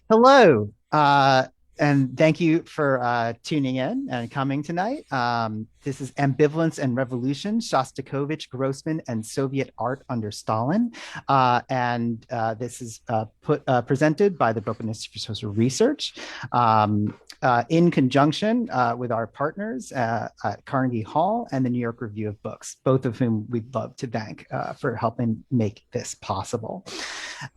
Hello, and thank you for tuning in and coming tonight. This is Ambivalence and Revolution, Shostakovich, Grossman, and Soviet Art under Stalin. This is presented by the Brooklyn Institute for Social Research in conjunction with our partners at Carnegie Hall and the New York Review of Books, both of whom we'd love to thank for helping make this possible.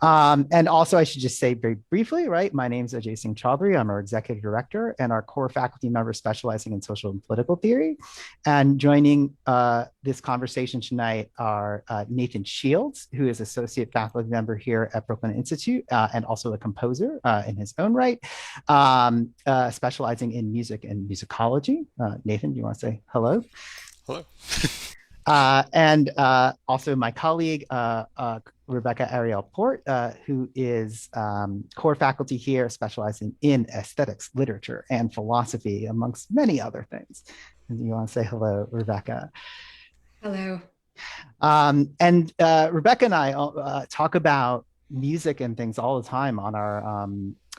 And also, I should just say very briefly, right? My name is Ajay Singh Chaudhary. I'm our executive director and our core faculty member specializing in social and political theory. And joining this conversation tonight are Nathan Shields, who is associate faculty member here at Brooklyn Institute and also a composer in his own right, specializing in music and musicology. Nathan, do you want to say hello? Hello. Also my colleague, Rebecca Ariel Porte, who is core faculty here specializing in aesthetics, literature, and philosophy, amongst many other things. And you want to say hello, Rebecca? Hello. Rebecca and I talk about music and things all the time on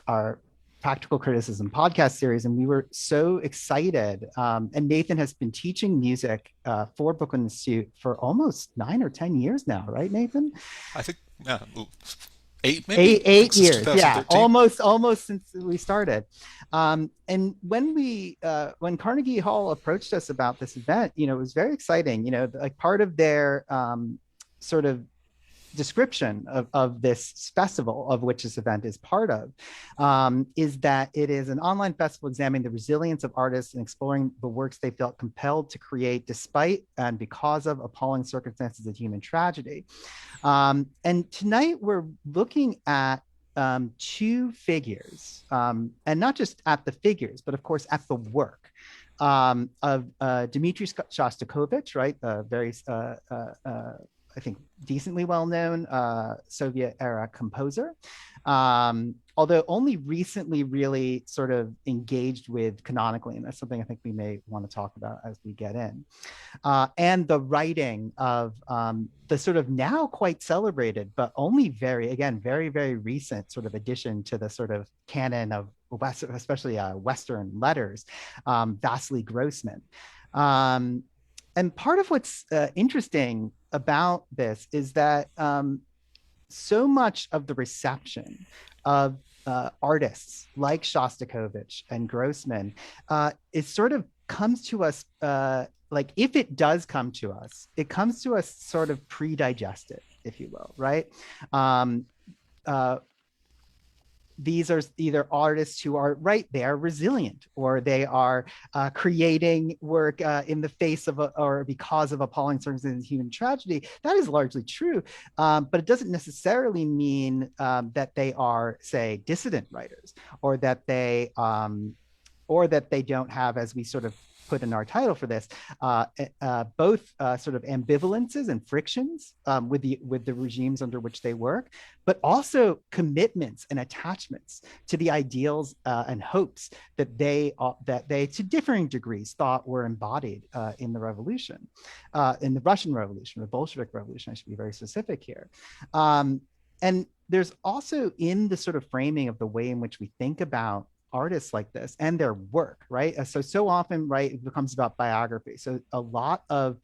our Practical Criticism podcast series, and we were so excited. And Nathan has been teaching music for Brooklyn Institute for almost 9 or 10 years now, right, Nathan? I think 8, maybe eight years, yeah, almost since we started. And when Carnegie Hall approached us about this event, it was very exciting. Like part of their sort of description of this festival, of which this event is part of, is that it is an online festival examining the resilience of artists and exploring the works they felt compelled to create despite and because of appalling circumstances of human tragedy. And tonight we're looking at two figures, and not just at the figures, but of course at the work of Dmitri Shostakovich, right? Very I think decently well-known Soviet era composer, although only recently really sort of engaged with canonically, and that's something I think we may want to talk about as we get in. And the writing of the sort of now quite celebrated, but only very, very recent sort of addition to the sort of canon of especially Western letters, Vassily Grossman. And part of what's interesting about this is that so much of the reception of artists like Shostakovich and Grossman is sort of comes to us, like if it does come to us, it comes to us sort of pre-digested, if you will, right? These are either artists who are they are resilient, or they are creating work in the face of or because of appalling circumstances of human tragedy. That is largely true, but it doesn't necessarily mean that they are, say, dissident writers, or that they don't have, as we sort of put in our title for this, both sort of ambivalences and frictions with the regimes under which they work, but also commitments and attachments to the ideals and hopes that they to differing degrees thought were embodied in the revolution, in the Russian Revolution, the Bolshevik Revolution. I should be very specific here. And there's also, in the sort of framing of the way in which we think about artists like this and their work, right? So often, right, it becomes about biography. So a lot of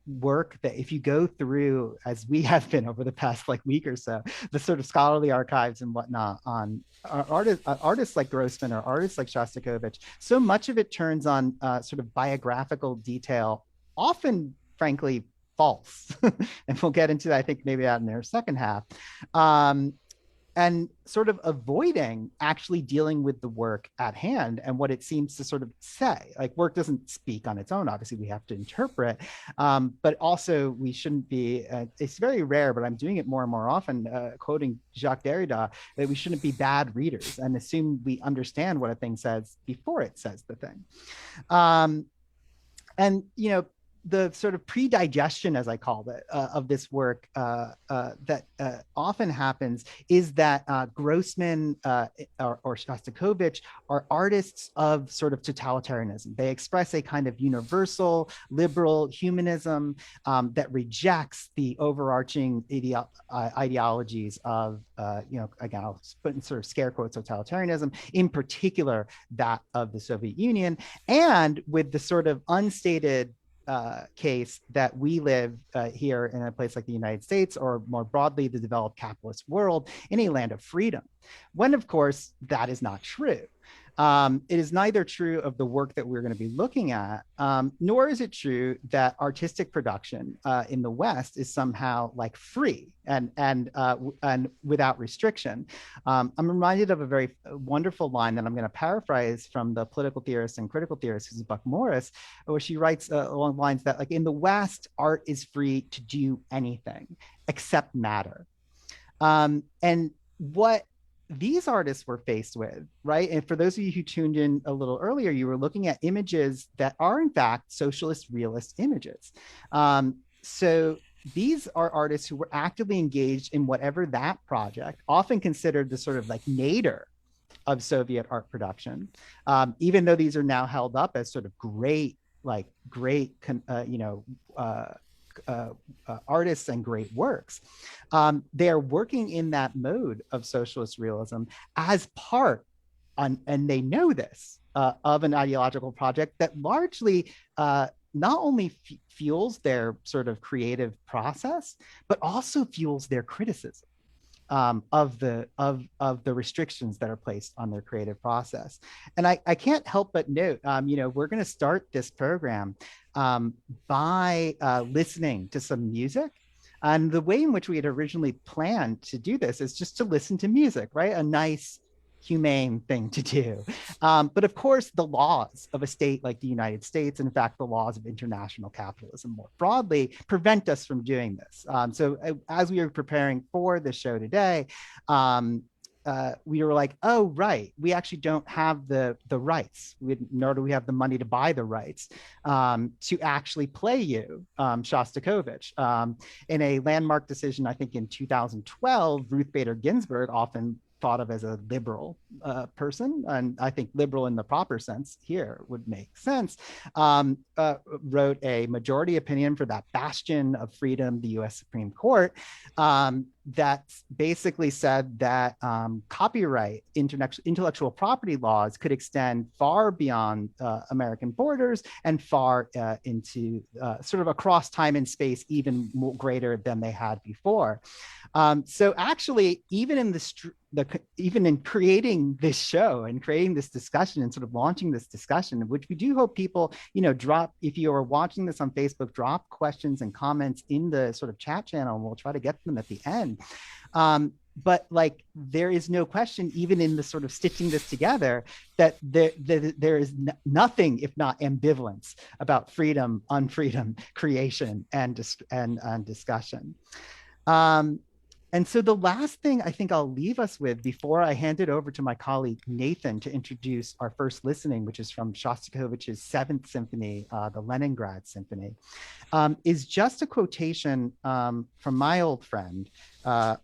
work that, if you go through, as we have been over the past week or so, the sort of scholarly archives and whatnot on artists like Grossman or artists like Shostakovich, so much of it turns on sort of biographical detail, often, frankly, false. And we'll get into that, I think, maybe that in their second half. And sort of avoiding actually dealing with the work at hand and what it seems to sort of say. Like, work doesn't speak on its own. Obviously, we have to interpret, but also we shouldn't be, it's very rare, but I'm doing it more and more often, quoting Jacques Derrida, that we shouldn't be bad readers and assume we understand what a thing says before it says the thing. And, the sort of pre-digestion, as I called it, of this work that often happens is that Grossman or Shostakovich are artists of sort of totalitarianism. They express a kind of universal liberal humanism that rejects the overarching ideologies of, again, I'll put in sort of scare quotes, totalitarianism, in particular that of the Soviet Union, and with the sort of unstated case that we live here in a place like the United States, or more broadly, the developed capitalist world, in a land of freedom, when, of course, that is not true. It is neither true of the work that we're going to be looking at, nor is it true that artistic production in the West is somehow like free and without restriction. I'm reminded of a very wonderful line that I'm going to paraphrase from the political theorist and critical theorist Susan Buck Morris, where she writes along the lines that, like, in the West, art is free to do anything except matter. And what these artists were faced with, right? And for those of you who tuned in a little earlier, you were looking at images that are, in fact, socialist realist images. So these are artists who were actively engaged in whatever that project, often considered the sort of like nadir of Soviet art production, even though these are now held up as sort of great, artists and great works. They are working in that mode of socialist realism as part, and they know this, of an ideological project that largely not only fuels their sort of creative process, but also fuels their criticism of the restrictions that are placed on their creative process. And I can't help but note, we're going to start this program by listening to some music. And the way in which we had originally planned to do this is just to listen to music, right? A nice, humane thing to do. But of course, the laws of a state like the United States, and in fact, the laws of international capitalism more broadly, prevent us from doing this. So as we were preparing for this show today, we were like, oh, right, we actually don't have the rights, nor do we have the money to buy the rights to actually play you Shostakovich. In a landmark decision, I think in 2012, Ruth Bader Ginsburg, often thought of as a liberal person, and I think liberal in the proper sense here would make sense, wrote a majority opinion for that bastion of freedom, the US Supreme Court, that basically said that copyright, intellectual property laws could extend far beyond American borders and far into sort of across time and space, even more greater than they had before. So actually, even in creating this show and creating this discussion and sort of launching this discussion, which we do hope people, drop, if you are watching this on Facebook, drop questions and comments in the sort of chat channel, and we'll try to get them at the end. But like, there is no question, even in the sort of stitching this together, that there is nothing if not ambivalence about freedom, unfreedom, creation, and discussion. And so the last thing I think I'll leave us with before I hand it over to my colleague Nathan to introduce our first listening, which is from Shostakovich's Seventh Symphony, the Leningrad Symphony, is just a quotation from my old friend,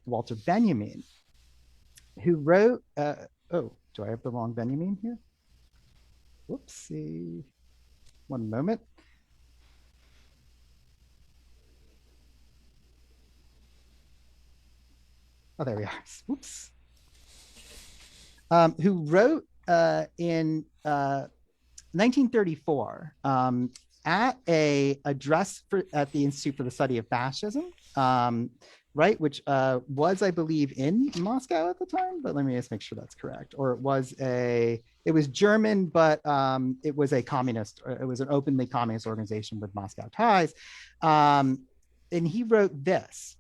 Walter Benjamin, who wrote, oh, do I have the wrong Benjamin here? Whoopsie, one moment. Oh, there we are. Whoops. Who wrote in 1934 at a address at the Institute for the Study of Fascism, right, which was, I believe, in Moscow at the time, but let me just make sure that's correct. Or it was German, but it was a communist, it was an openly communist organization with Moscow ties. And he wrote this.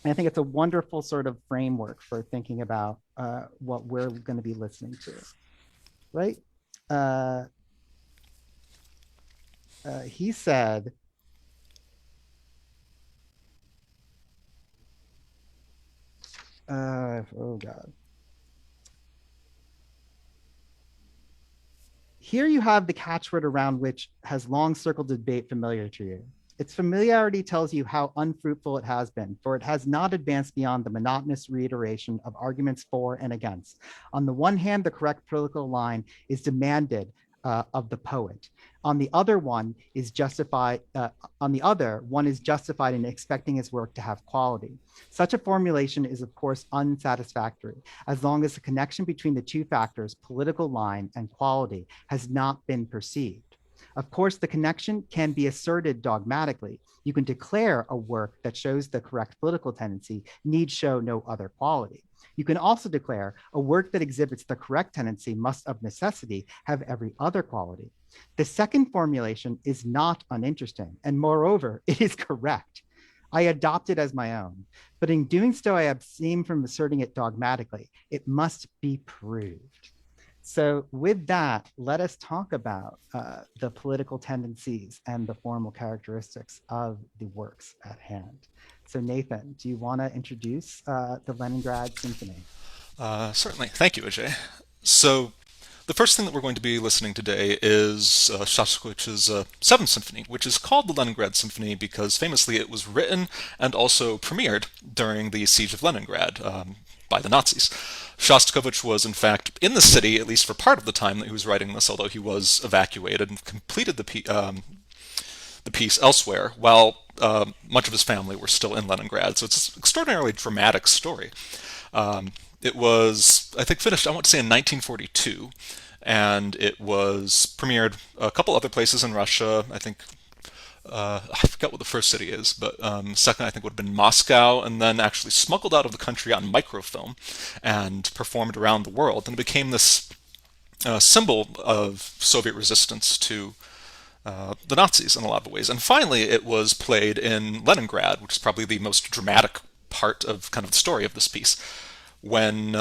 And I think it's a wonderful sort of framework for thinking about what we're going to be listening to, right? He said, oh God. Here you have the catchword around which has long circled debate familiar to you. Its familiarity tells you how unfruitful it has been, for it has not advanced beyond the monotonous reiteration of arguments for and against. On the one hand, the correct political line is demanded of the poet. On the other, one is justified. On the other, one is justified in expecting his work to have quality. Such a formulation is, of course, unsatisfactory, as long as the connection between the two factors, political line and quality, has not been perceived. Of course, the connection can be asserted dogmatically. You can declare a work that shows the correct political tendency need show no other quality. You can also declare a work that exhibits the correct tendency must of necessity have every other quality. The second formulation is not uninteresting, and moreover, it is correct. I adopt it as my own, but in doing so, I abstain from asserting it dogmatically. It must be proved. So, with that, let us talk about the political tendencies and the formal characteristics of the works at hand. So, Nathan, do you want to introduce the Leningrad Symphony? Certainly. Thank you, Ajay. So, the first thing that we're going to be listening today is Shostakovich's Seventh Symphony, which is called the Leningrad Symphony because famously it was written and also premiered during the Siege of Leningrad by the Nazis. Shostakovich was, in fact, in the city, at least for part of the time that he was writing this, although he was evacuated and completed the piece elsewhere, while much of his family were still in Leningrad. So it's an extraordinarily dramatic story. It was, I think, finished, I want to say, in 1942, and it was premiered a couple other places in Russia. I think, I forget what the first city is, but second, I think, would have been Moscow, and then actually smuggled out of the country on microfilm and performed around the world. And it became this symbol of Soviet resistance to the Nazis in a lot of ways. And finally, it was played in Leningrad, which is probably the most dramatic part of kind of the story of this piece, when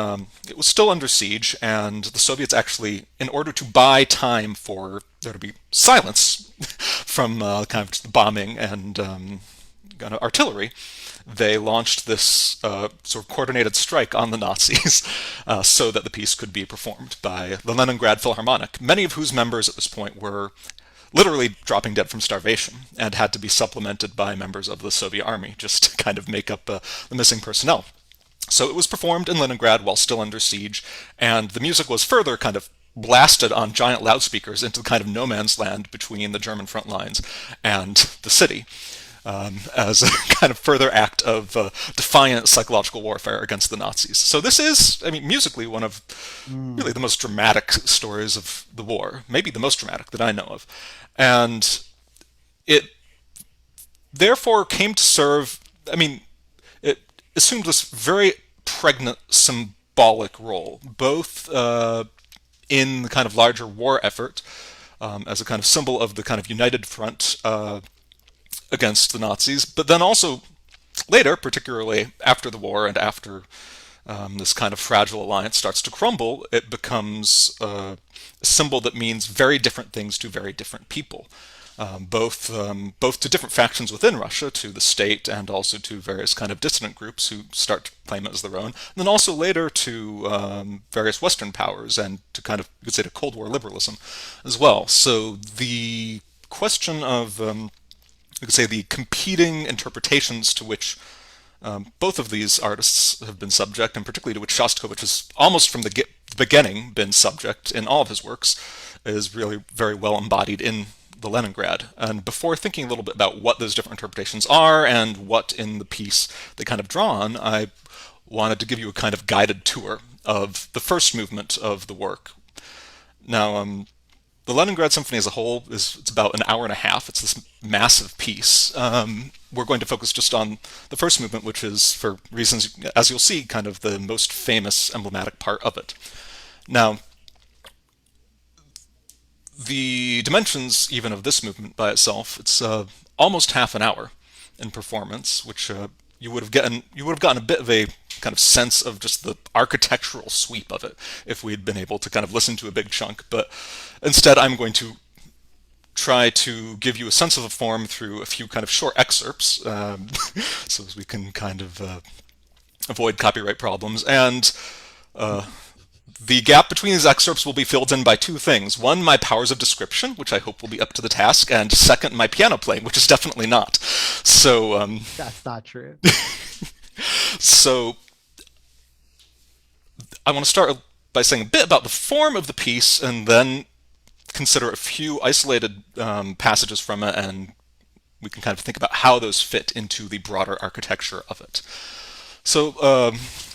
it was still under siege, and the Soviets actually, in order to buy time for there to be silence from kind of the bombing and kind of artillery, they launched this sort of coordinated strike on the Nazis so that the piece could be performed by the Leningrad Philharmonic, many of whose members at this point were literally dropping dead from starvation and had to be supplemented by members of the Soviet army just to kind of make up the missing personnel. So it was performed in Leningrad while still under siege, and the music was further kind of blasted on giant loudspeakers into kind of no man's land between the German front lines and the city, as a kind of further act of defiant psychological warfare against the Nazis. So this is, I mean, musically one of really the most dramatic stories of the war, maybe the most dramatic that I know of. And it therefore came to serve, I mean, it assumed this very pregnant symbolic role, both in the kind of larger war effort as a kind of symbol of the kind of united front against the Nazis, but then also later, particularly after the war and after this kind of fragile alliance starts to crumble, it becomes a symbol that means very different things to very different people. Both to different factions within Russia, to the state, and also to various kind of dissident groups who start to claim it as their own, and then also later to various Western powers and to kind of, you could say, to Cold War liberalism as well. So the question of, you could say, the competing interpretations to which both of these artists have been subject, and particularly to which Shostakovich has almost from the beginning been subject in all of his works, is really very well embodied in the Leningrad. And before thinking a little bit about what those different interpretations are and what in the piece they kind of draw on, I wanted to give you a kind of guided tour of the first movement of the work. Now, the Leningrad Symphony as a whole it's about an hour and a half. It's this massive piece. We're going to focus just on the first movement, which is, for reasons, as you'll see, kind of the most famous, emblematic part of it. Now, the dimensions even of this movement by itself, it's almost half an hour in performance, which you would have gotten a bit of a kind of sense of just the architectural sweep of it if we'd been able to kind of listen to a big chunk. But instead, I'm going to try to give you a sense of the form through a few kind of short excerpts, so as we can kind of avoid copyright problems. And The gap between these excerpts will be filled in by two things. One, my powers of description, which I hope will be up to the task, and second, my piano playing, which is definitely not. So, That's not true. so I want to start by saying a bit about the form of the piece, and then consider a few isolated passages from it, and we can kind of think about how those fit into the broader architecture of it. So,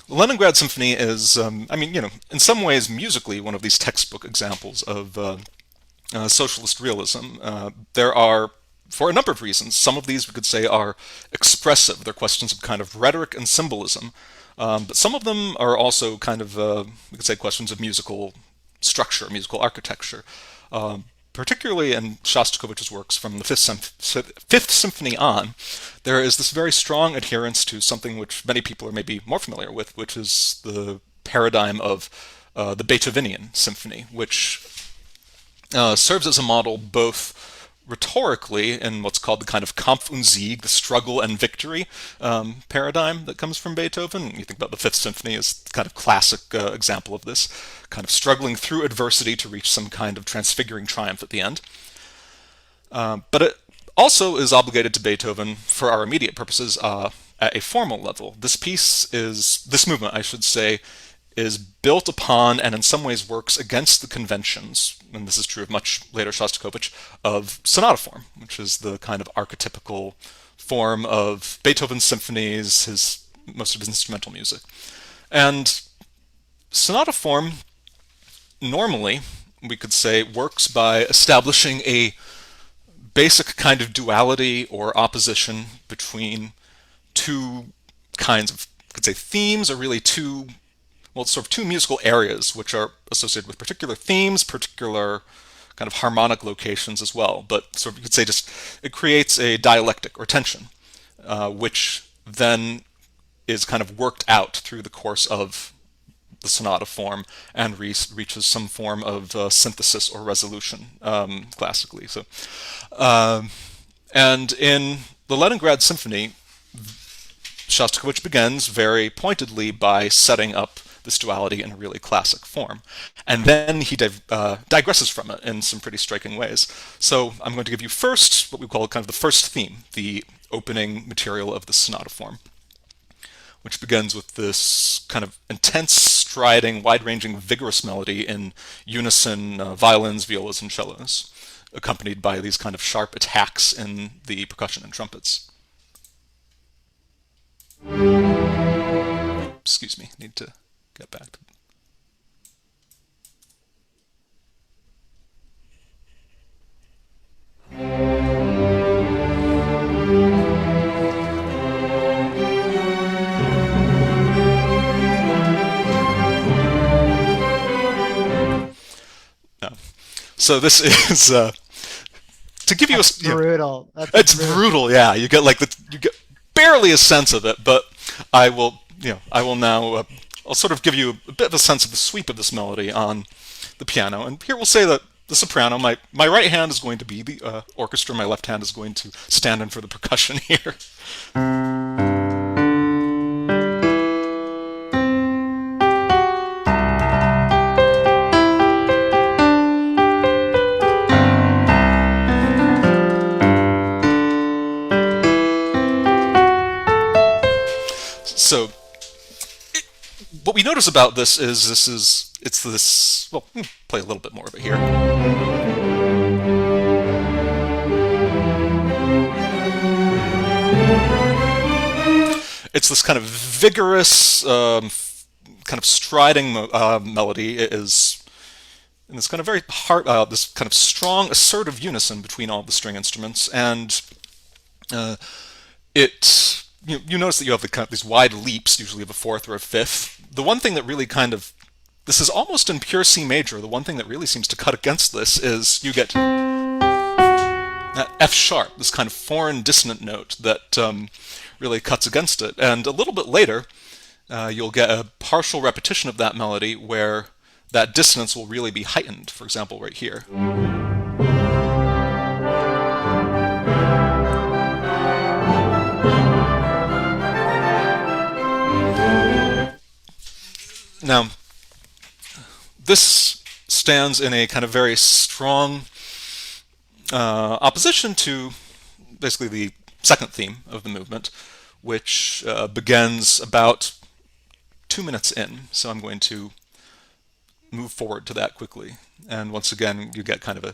Leningrad Symphony is, in some ways musically one of these textbook examples of socialist realism. There are, for a number of reasons, some of these we could say are expressive. They're questions of kind of rhetoric and symbolism. But some of them are also kind of, we could say, questions of musical structure, musical architecture. Particularly in Shostakovich's works from the Fifth Symphony on, there is this very strong adherence to something which many people are maybe more familiar with, which is the paradigm of the Beethovenian symphony, which serves as a model both rhetorically in what's called the kind of Kampf und Sieg, the struggle and victory paradigm that comes from Beethoven. You think about the Fifth Symphony as kind of classic example of this, kind of struggling through adversity to reach some kind of transfiguring triumph at the end. But it also is obligated to Beethoven for our immediate purposes at a formal level. This movement, I should say, is built upon and in some ways works against the conventions, and this is true of much later Shostakovich, of sonata form, which is the kind of archetypical form of Beethoven's symphonies, most of his instrumental music. And sonata form normally, we could say, works by establishing a basic kind of duality or opposition between two kinds of, could say, themes, or really sort of two musical areas which are associated with particular themes, particular kind of harmonic locations as well. But sort of you could say just it creates a dialectic or tension, which then is kind of worked out through the course of the sonata form and reaches some form of synthesis or resolution classically. And in the Leningrad Symphony, Shostakovich begins very pointedly by setting up this duality in a really classic form. And then he digresses from it in some pretty striking ways. So I'm going to give you first what we call kind of the first theme, the opening material of the sonata form, which begins with this kind of intense, striding, wide-ranging, vigorous melody in unison violins, violas, and cellos, accompanied by these kind of sharp attacks in the percussion and trumpets. Excuse me, need to get back to no. So this is to give you a brutal. It's brutal. Yeah, you get you get barely a sense of it, but I will now I'll sort of give you a bit of a sense of the sweep of this melody on the piano. And here we'll say that the soprano, my right hand is going to be the orchestra, my left hand is going to stand in for the percussion here. So what we notice about this is well, play a little bit more of it here. It's this kind of vigorous, kind of striding melody. It is in this kind of very this kind of strong, assertive unison between all the string instruments, and you notice that you have these wide leaps, usually of a fourth or a fifth. The one thing that really this is almost in pure C major. The one thing that really seems to cut against this is you get that F sharp, this kind of foreign dissonant note that really cuts against it. And a little bit later, you'll get a partial repetition of that melody where that dissonance will really be heightened. For example, right here. Now, this stands in a kind of very strong opposition to basically the second theme of the movement, which begins about 2 minutes in. So I'm going to move forward to that quickly. And once again, you get kind of a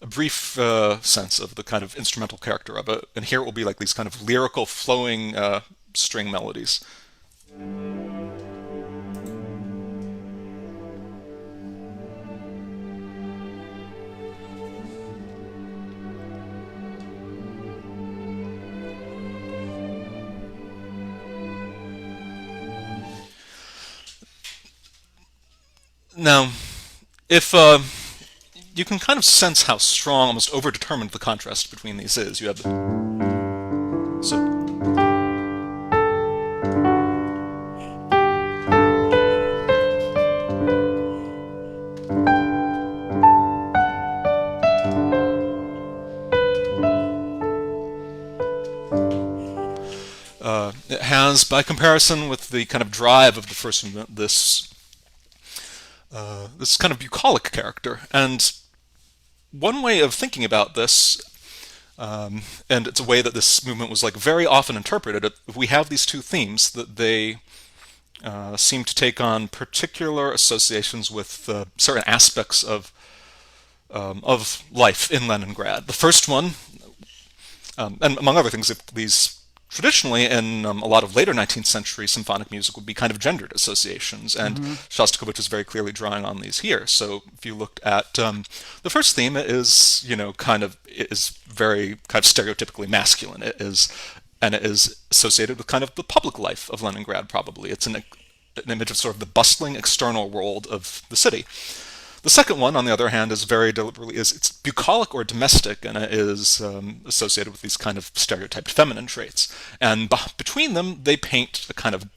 brief sense of the kind of instrumental character of it. And here it will be like these kind of lyrical, flowing string melodies. Now, if you can kind of sense how strong, almost overdetermined the contrast between these is. You have so it has, by comparison with the kind of drive of the first movement, this kind of bucolic character. And one way of thinking about this, and it's a way that this movement was like very often interpreted. If we have these two themes, that they seem to take on particular associations with certain aspects of life in Leningrad. The first one, and among other things, these traditionally in a lot of later 19th century symphonic music would be kind of gendered associations, and Shostakovich is very clearly drawing on these here. So if you looked at the first theme, it is it is very kind of stereotypically masculine. It is, and it is associated with kind of the public life of Leningrad. Probably it's an image of sort of the bustling external world of the city. The second one, on the other hand, is very deliberately it's bucolic or domestic, and it is associated with these kind of stereotyped feminine traits. And between them, they paint a kind of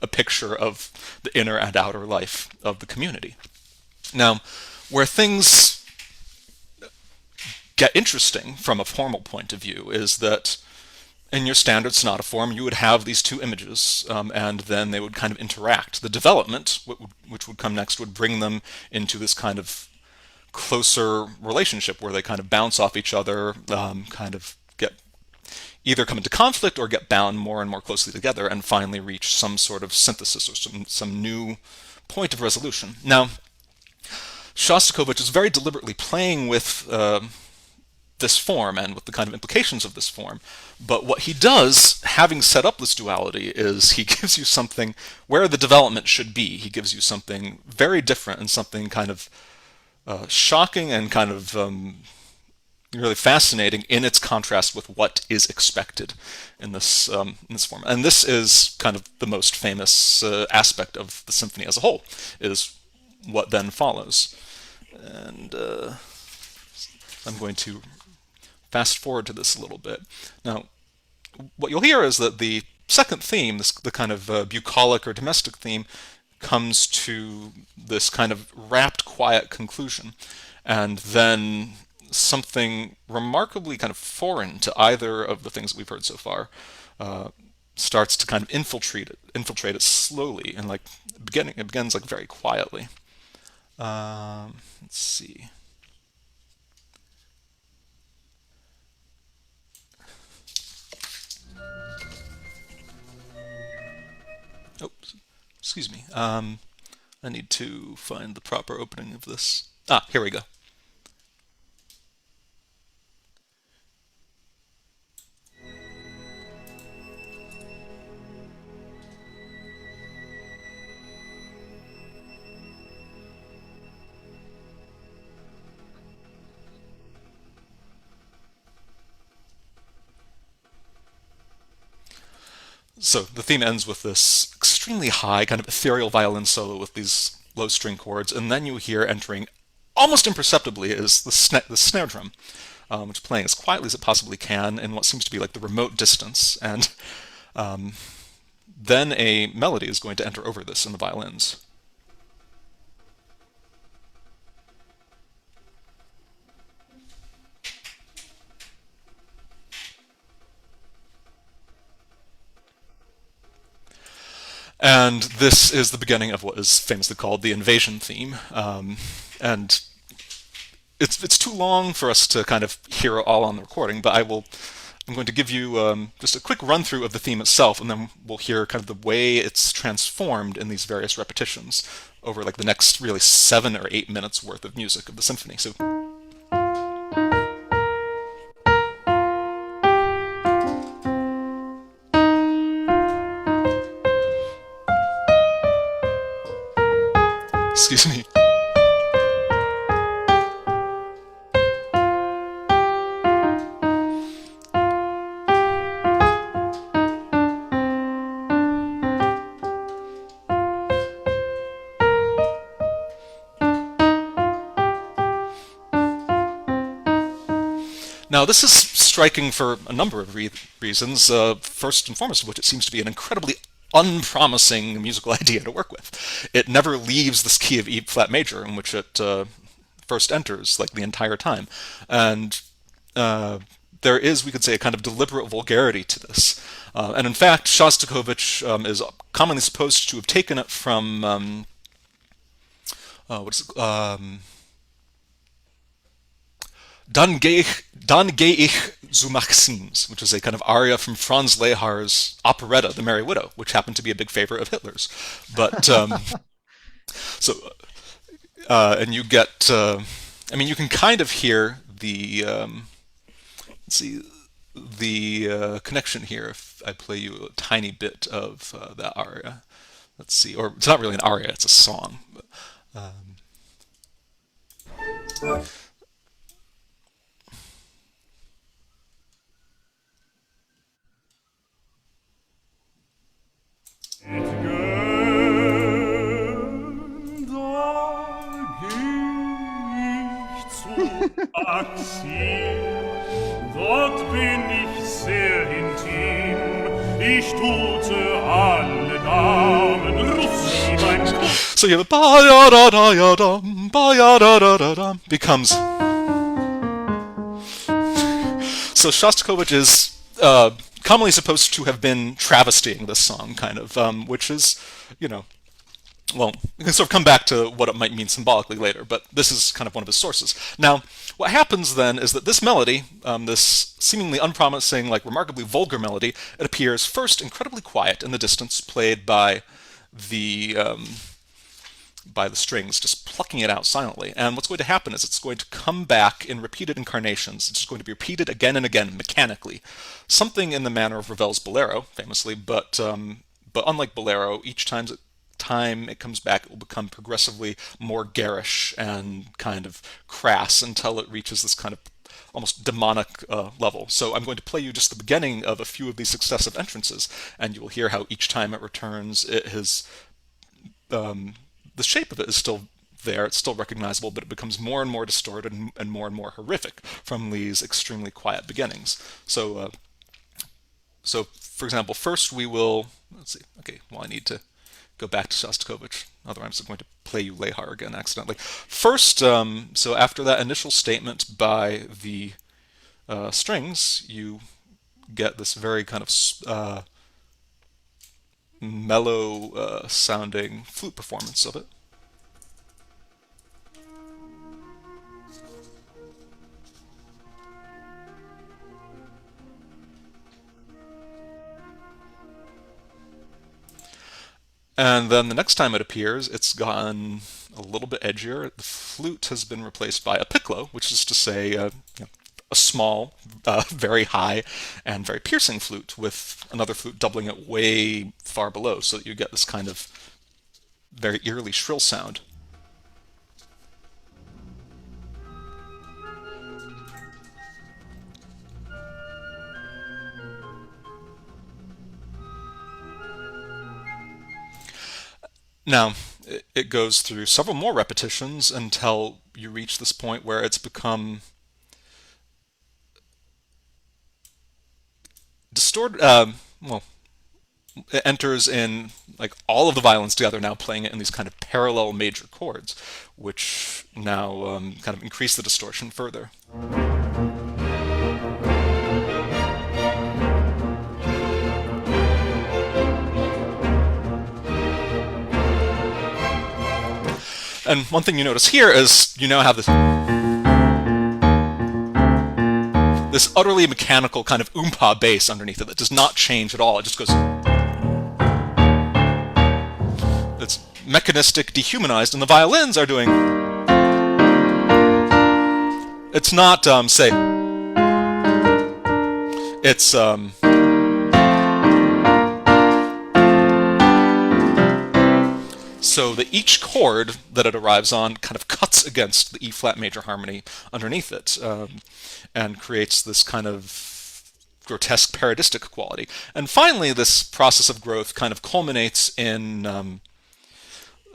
a picture of the inner and outer life of the community. Now, where things get interesting from a formal point of view is that in your standard sonata form, you would have these two images, and then they would kind of interact. The development, which would come next, would bring them into this kind of closer relationship where they kind of bounce off each other, kind of get either come into conflict or get bound more and more closely together, and finally reach some sort of synthesis or some new point of resolution. Now, Shostakovich is very deliberately playing with this form and with the kind of implications of this form. But what he does, having set up this duality, is he gives you something where the development should be. He gives you something very different and something kind of shocking and kind of really fascinating in its contrast with what is expected in this form. And this is kind of the most famous aspect of the symphony as a whole, is what then follows. And I'm going to fast forward to this a little bit. Now, what you'll hear is that the second theme, the kind of bucolic or domestic theme, comes to this kind of rapt, quiet conclusion. And then something remarkably kind of foreign to either of the things that we've heard so far starts to kind of infiltrate it slowly, and like it begins like very quietly. Let's see. Oops, excuse me. I need to find the proper opening of this. Ah, here we go. So the theme ends with this extremely high, kind of ethereal violin solo with these low string chords, and then you hear entering almost imperceptibly is the snare drum, which is playing as quietly as it possibly can in what seems to be like the remote distance, and then a melody is going to enter over this in the violins. And this is the beginning of what is famously called the invasion theme. And it's too long for us to kind of hear it all on the recording, but I'm going to give you just a quick run through of the theme itself, and then we'll hear kind of the way it's transformed in these various repetitions over like the next really 7 or 8 minutes worth of music of the symphony. So excuse me. Now, this is striking for a number of reasons. First and foremost of which, it seems to be an incredibly unpromising musical idea to work with. It never leaves this key of E flat major in which it first enters, like the entire time, and there is, we could say, a kind of deliberate vulgarity to this. And in fact, Shostakovich is commonly supposed to have taken it from what's it, Dann geh ich zu Maxims, which is a kind of aria from Franz Lehar's operetta, The Merry Widow, which happened to be a big favorite of Hitler's. But so, and you get, I mean, you can kind of hear the, let's see, the connection here. If I play you a tiny bit of that aria, let's see, or it's not really an aria, it's a song. But, Dort bin ich sehr intim, ich tute alle Damen, ruf sie beim Kuss. So you have a ba ya da da ya dum, ba ya da da da dum, becomes. So Shostakovich is commonly supposed to have been travestying this song, kind of, which is, you know, well, we can sort of come back to what it might mean symbolically later, but this is kind of one of his sources. Now, what happens then is that this melody, this seemingly unpromising, like remarkably vulgar melody, it appears first incredibly quiet in the distance, played by the strings, just plucking it out silently. And what's going to happen is it's going to come back in repeated incarnations. It's just going to be repeated again and again mechanically, something in the manner of Ravel's Bolero, famously, but unlike Bolero, each time it comes back, it will become progressively more garish and kind of crass until it reaches this kind of almost demonic level. So I'm going to play you just the beginning of a few of these successive entrances, and you will hear how each time it returns, the shape of it is still there, it's still recognizable, but it becomes more and more distorted and more horrific from these extremely quiet beginnings. So, for example, first we will, let's see, okay, well, I need to go back to Shostakovich. Otherwise, I'm going to play you Lehar again accidentally. First, so after that initial statement by the strings, you get this very kind of mellow sounding flute performance of it. And then the next time it appears, it's gotten a little bit edgier. The flute has been replaced by a piccolo, which is to say a small, very high, and very piercing flute, with another flute doubling it way far below, so that you get this kind of very eerily shrill sound. Now, it goes through several more repetitions until you reach this point where it's become distorted. Well, it enters in like all of the violins together, now playing it in these kind of parallel major chords, which now kind of increase the distortion further. And one thing you notice here is you now have this utterly mechanical kind of oompa bass underneath it that does not change at all. It just goes. It's mechanistic, dehumanized, and the violins are doing. It's not, say. It's, so that each chord that it arrives on kind of cuts against the E flat major harmony underneath it, and creates this kind of grotesque parodistic quality. And finally, this process of growth kind of culminates in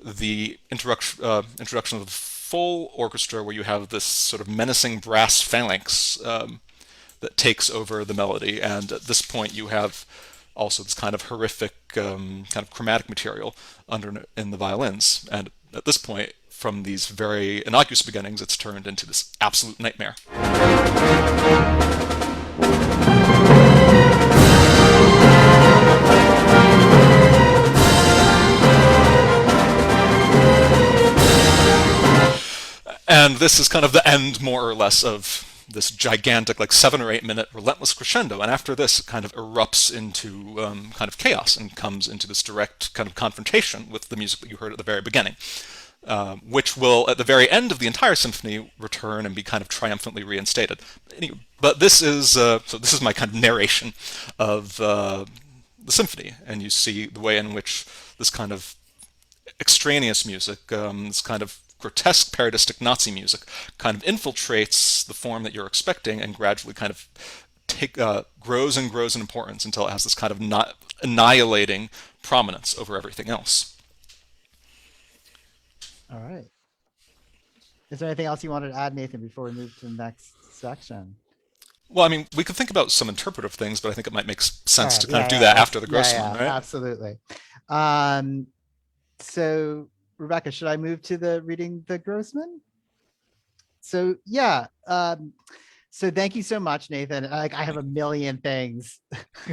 the introduction of the full orchestra, where you have this sort of menacing brass phalanx that takes over the melody. And at this point, you have also this kind of horrific kind of chromatic material in the violins. And at this point, from these very innocuous beginnings, it's turned into this absolute nightmare. And this is kind of the end, more or less, of this gigantic, like 7 or 8 minute relentless crescendo. And after this, it kind of erupts into kind of chaos and comes into this direct kind of confrontation with the music that you heard at the very beginning, which will, at the very end of the entire symphony, return and be kind of triumphantly reinstated. Anyway, but this is so this is my kind of narration of the symphony, and you see the way in which this kind of extraneous music, this kind of grotesque parodistic Nazi music, kind of infiltrates the form that you're expecting and gradually kind of grows and grows in importance until it has this kind of annihilating prominence over everything else. All right. Is there anything else you wanted to add, Nathan, before we move to the next section? Well, I mean, we could think about some interpretive things, but I think it might make sense Right. to kind of do that after the Grossman, yeah, right? absolutely. So, Rebecca, should I move to the reading the Grossman? So, yeah. So thank you so much, Nathan. Like, I have a million things,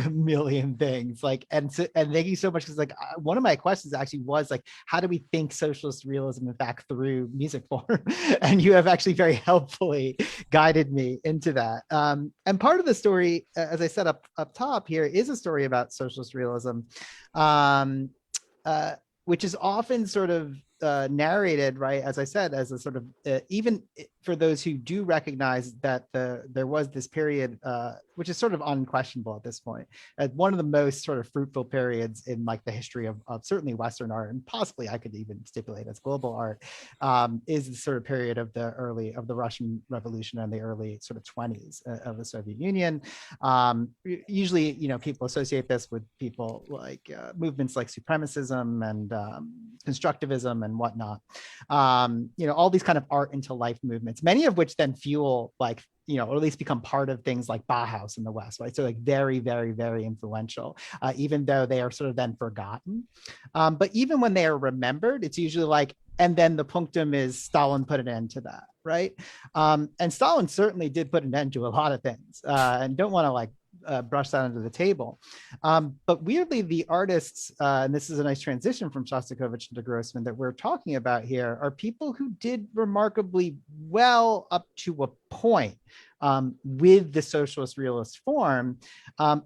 a million things. Like, and thank you so much, because like one of my questions actually was like, how do we think socialist realism in fact through music form? And you have actually very helpfully guided me into that. And part of the story, as I said up top here, is a story about socialist realism, which is often sort of narrated, right, as I said, as a sort of even for those who do recognize that there was this period, which is sort of unquestionable at this point, as one of the most sort of fruitful periods in like the history of certainly Western art, and possibly I could even stipulate as global art, is the sort of period of the Russian Revolution and the early sort of 20s of the Soviet Union. Usually, you know, people associate this with people like movements like supremacism and constructivism and whatnot. You know, all these kind of art into life movements, many of which then fuel like, you know, or at least become part of things like Bauhaus in the West, right? So like very, very, very influential, even though they are sort of then forgotten. But even when they are remembered, it's usually like, and then the punctum is Stalin put an end to that, right? And Stalin certainly did put an end to a lot of things, and don't want to like brush that under the table. But weirdly, the artists, and this is a nice transition from Shostakovich to Grossman that we're talking about here, are people who did remarkably well up to a point with the socialist realist form,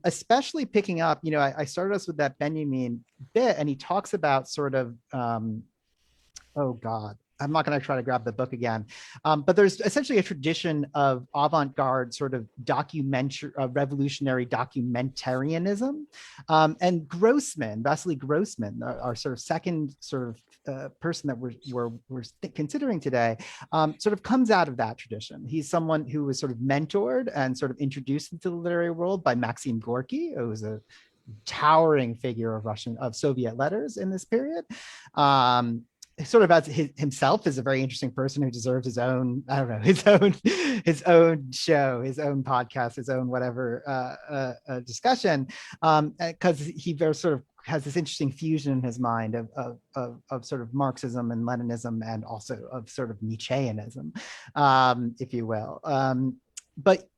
especially picking up, you know, I started us with that Benjamin bit, and he talks about sort of, oh God, I'm not going to try to grab the book again, but there's essentially a tradition of avant-garde sort of revolutionary documentarianism. And Grossman, Vassily Grossman, our sort of second sort of person that we're considering today, sort of comes out of that tradition. He's someone who was sort of mentored and sort of introduced into the literary world by Maxim Gorky, who was a towering figure of Soviet letters in this period. Sort of as himself is a very interesting person who deserves his own, I don't know, his own show, his own podcast, his own whatever discussion, because he very sort of has this interesting fusion in his mind of sort of Marxism and Leninism, and also of sort of Nietzscheanism, if you will. But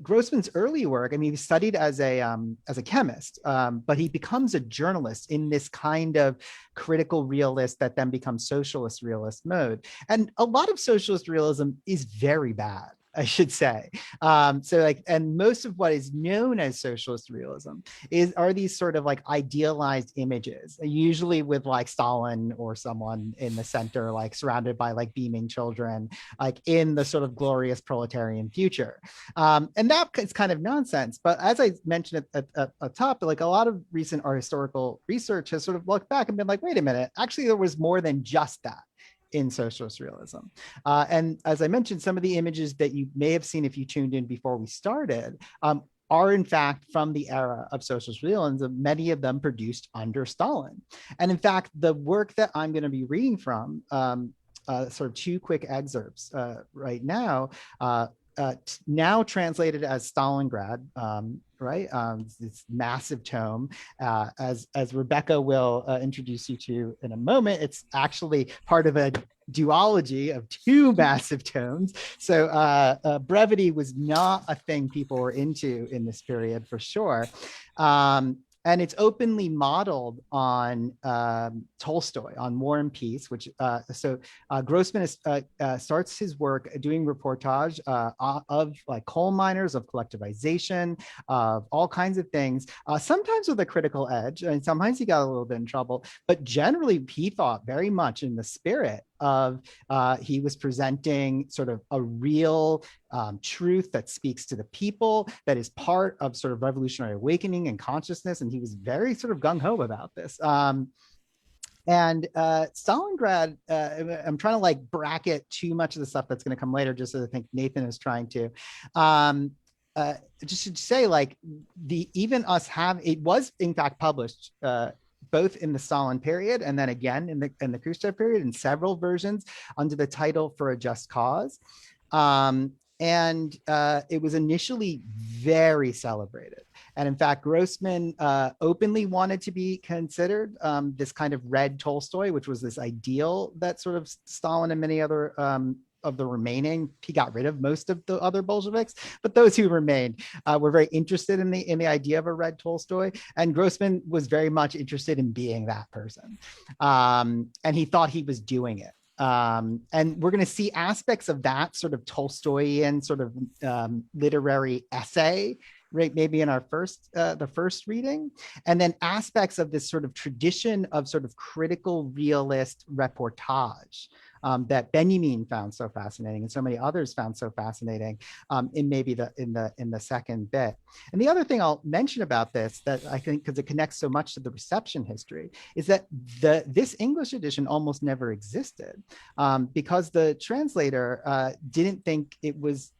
Grossman's early work, I mean, he studied as a chemist, but he becomes a journalist in this kind of critical realist that then becomes socialist realist mode. And a lot of socialist realism is very bad, I should say. So like, and most of what is known as socialist realism are these sort of like idealized images, usually with like Stalin or someone in the center, like surrounded by like beaming children, like in the sort of glorious proletarian future. And that is kind of nonsense. But as I mentioned at top, like a lot of recent art historical research has sort of looked back and been like, wait a minute, actually there was more than just that in socialist realism. And as I mentioned, some of the images that you may have seen if you tuned in before we started are in fact from the era of socialist realism, many of them produced under Stalin. And in fact, the work that I'm going to be reading from, sort of two quick excerpts right now, now translated as Stalingrad, right? This massive tome, as Rebecca will introduce you to in a moment. It's actually part of a duology of two massive tomes. So brevity was not a thing people were into in this period for sure. And it's openly modeled on Tolstoy, on War and Peace, which Grossman starts his work doing reportage of like coal miners, of collectivization, of all kinds of things, sometimes with a critical edge, and sometimes he got a little bit in trouble, but generally he thought very much in the spirit of he was presenting sort of a real truth that speaks to the people, that is part of sort of revolutionary awakening and consciousness. And he was very sort of gung-ho about this. And Stalingrad, I'm trying to like bracket too much of the stuff that's going to come later, just as I think Nathan is trying to. Just to say, like, it was in fact published both in the Stalin period and then again in the Khrushchev period in several versions under the title For a Just Cause. And it was initially very celebrated. And in fact, Grossman openly wanted to be considered this kind of red Tolstoy, which was this ideal that sort of Stalin and many other of the remaining, he got rid of most of the other Bolsheviks, but those who remained were very interested in the idea of a red Tolstoy. And Grossman was very much interested in being that person. And he thought he was doing it. And we're going to see aspects of that sort of Tolstoyan sort of literary essay, right? Maybe in our the first reading, and then aspects of this sort of tradition of sort of critical realist reportage that Benjamin found so fascinating and so many others found so fascinating in maybe in the second bit. And the other thing I'll mention about this that I think, because it connects so much to the reception history, is that this English edition almost never existed because the translator didn't think it was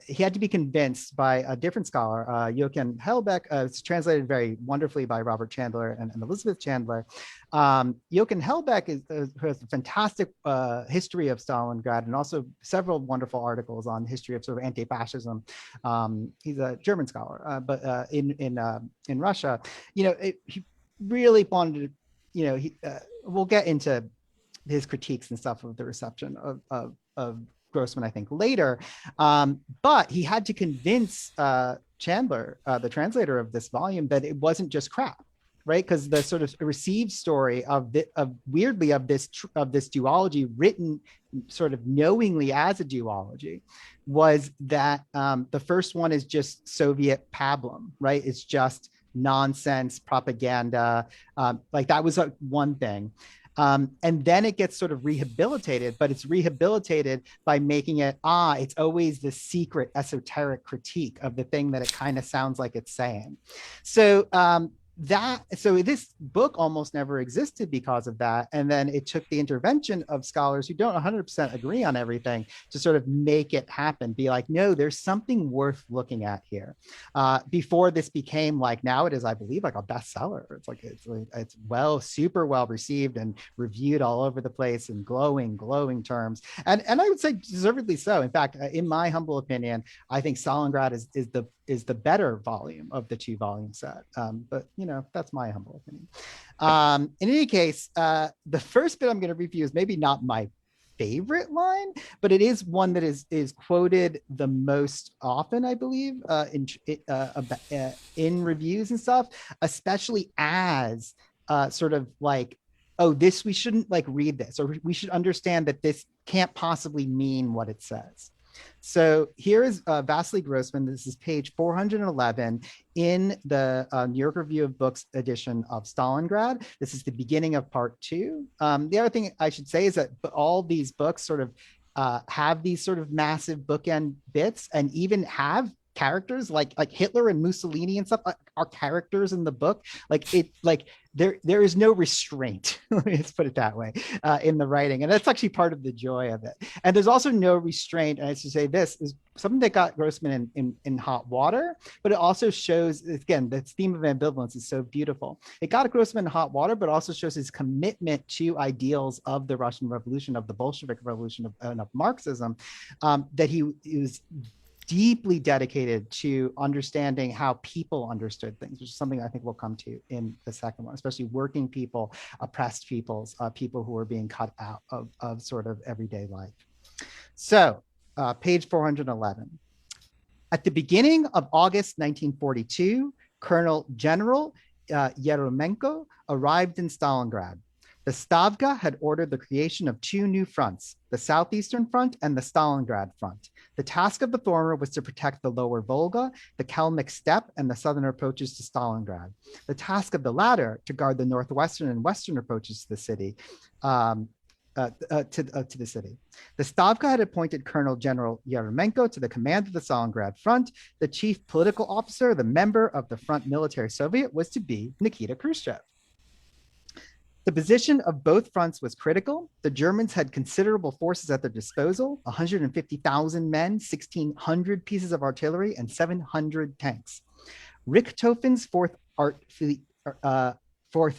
he had to be convinced by a different scholar, Joachim Hellbeck. It's translated very wonderfully by Robert Chandler and Elizabeth Chandler. Joachim Hellbeck has a fantastic history of Stalingrad and also several wonderful articles on the history of sort of anti-fascism. He's a German scholar, but in Russia, he really wanted to, we'll get into his critiques and stuff of the reception of Grossman, I think, later. But he had to convince Chandler, the translator of this volume, that it wasn't just crap, right? Because the sort of received story of this duology, written sort of knowingly as a duology, was that the first one is just Soviet pablum, right? It's just nonsense propaganda. Like that was one thing. And then it gets sort of rehabilitated, but it's rehabilitated by making it, it's always the secret esoteric critique of the thing that it kind of sounds like it's saying. So this book almost never existed because of that. And then it took the intervention of scholars who don't 100% agree on everything to sort of make it happen, be like, no, there's something worth looking at here. Before this became like, now it is, I believe, like a bestseller. It's super well received and reviewed all over the place in glowing terms. And I would say deservedly so. In fact, in my humble opinion, I think Stalingrad is the better volume of the two volume set. But that's my humble opinion. In any case, the first bit I'm going to review is maybe not my favorite line, but it is one that is quoted the most often, I believe, in reviews and stuff, especially as sort of like, oh, this, we shouldn't like read this, or we should understand that this can't possibly mean what it says. So here is Vassily Grossman. This is page 411 in the New York Review of Books edition of Stalingrad. This is the beginning of part 2. The other thing I should say is that all these books sort of have these sort of massive bookend bits, and even have characters like Hitler and Mussolini and stuff are characters in the book. There is no restraint, let's put it that way, in the writing, and that's actually part of the joy of it. And there's also no restraint, and I should say this is something that got Grossman in hot water, but it also shows, again, the theme of ambivalence is so beautiful. It got Grossman in hot water, but also shows his commitment to ideals of the Russian Revolution, of the Bolshevik Revolution, of Marxism, that he was deeply dedicated to understanding how people understood things, which is something I think we'll come to in the second one, especially working people, oppressed peoples, people who are being cut out of sort of everyday life. So page 411. At the beginning of August 1942, Colonel General Yeremenko arrived in Stalingrad. The Stavka had ordered the creation of 2 new fronts, the Southeastern Front and the Stalingrad Front. The task of the former was to protect the lower Volga, the Kalmyk steppe, and the southern approaches to Stalingrad. The task of the latter, to guard the northwestern and western approaches to the city. The Stavka had appointed Colonel General Yeremenko to the command of the Stalingrad Front. The chief political officer, the member of the Front Military Soviet, was to be Nikita Khrushchev. The position of both fronts was critical. The Germans had considerable forces at their disposal, 150,000 men, 1,600 pieces of artillery, and 700 tanks. Richthofen's Fourth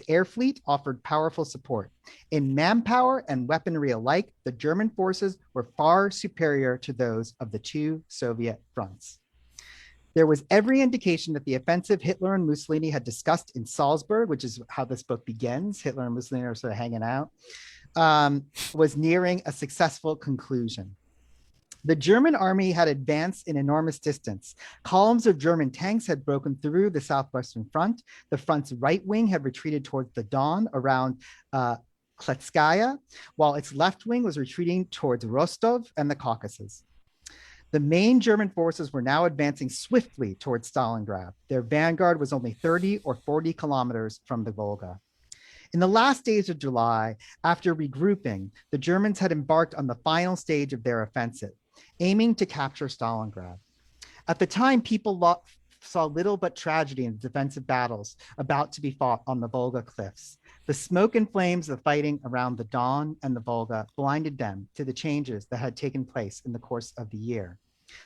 Air Fleet offered powerful support. In manpower and weaponry alike, the German forces were far superior to those of the 2 Soviet fronts. There was every indication that the offensive Hitler and Mussolini had discussed in Salzburg, which is how this book begins, Hitler and Mussolini are sort of hanging out, was nearing a successful conclusion. The German army had advanced an enormous distance. Columns of German tanks had broken through the southwestern front. The front's right wing had retreated towards the Don around Kletskaya, while its left wing was retreating towards Rostov and the Caucasus. The main German forces were now advancing swiftly towards Stalingrad. Their vanguard was only 30 or 40 kilometers from the Volga. In the last days of July, after regrouping, the Germans had embarked on the final stage of their offensive, aiming to capture Stalingrad. At the time, people saw little but tragedy in the defensive battles about to be fought on the Volga cliffs. The smoke and flames of fighting around the Don and the Volga blinded them to the changes that had taken place in the course of the year.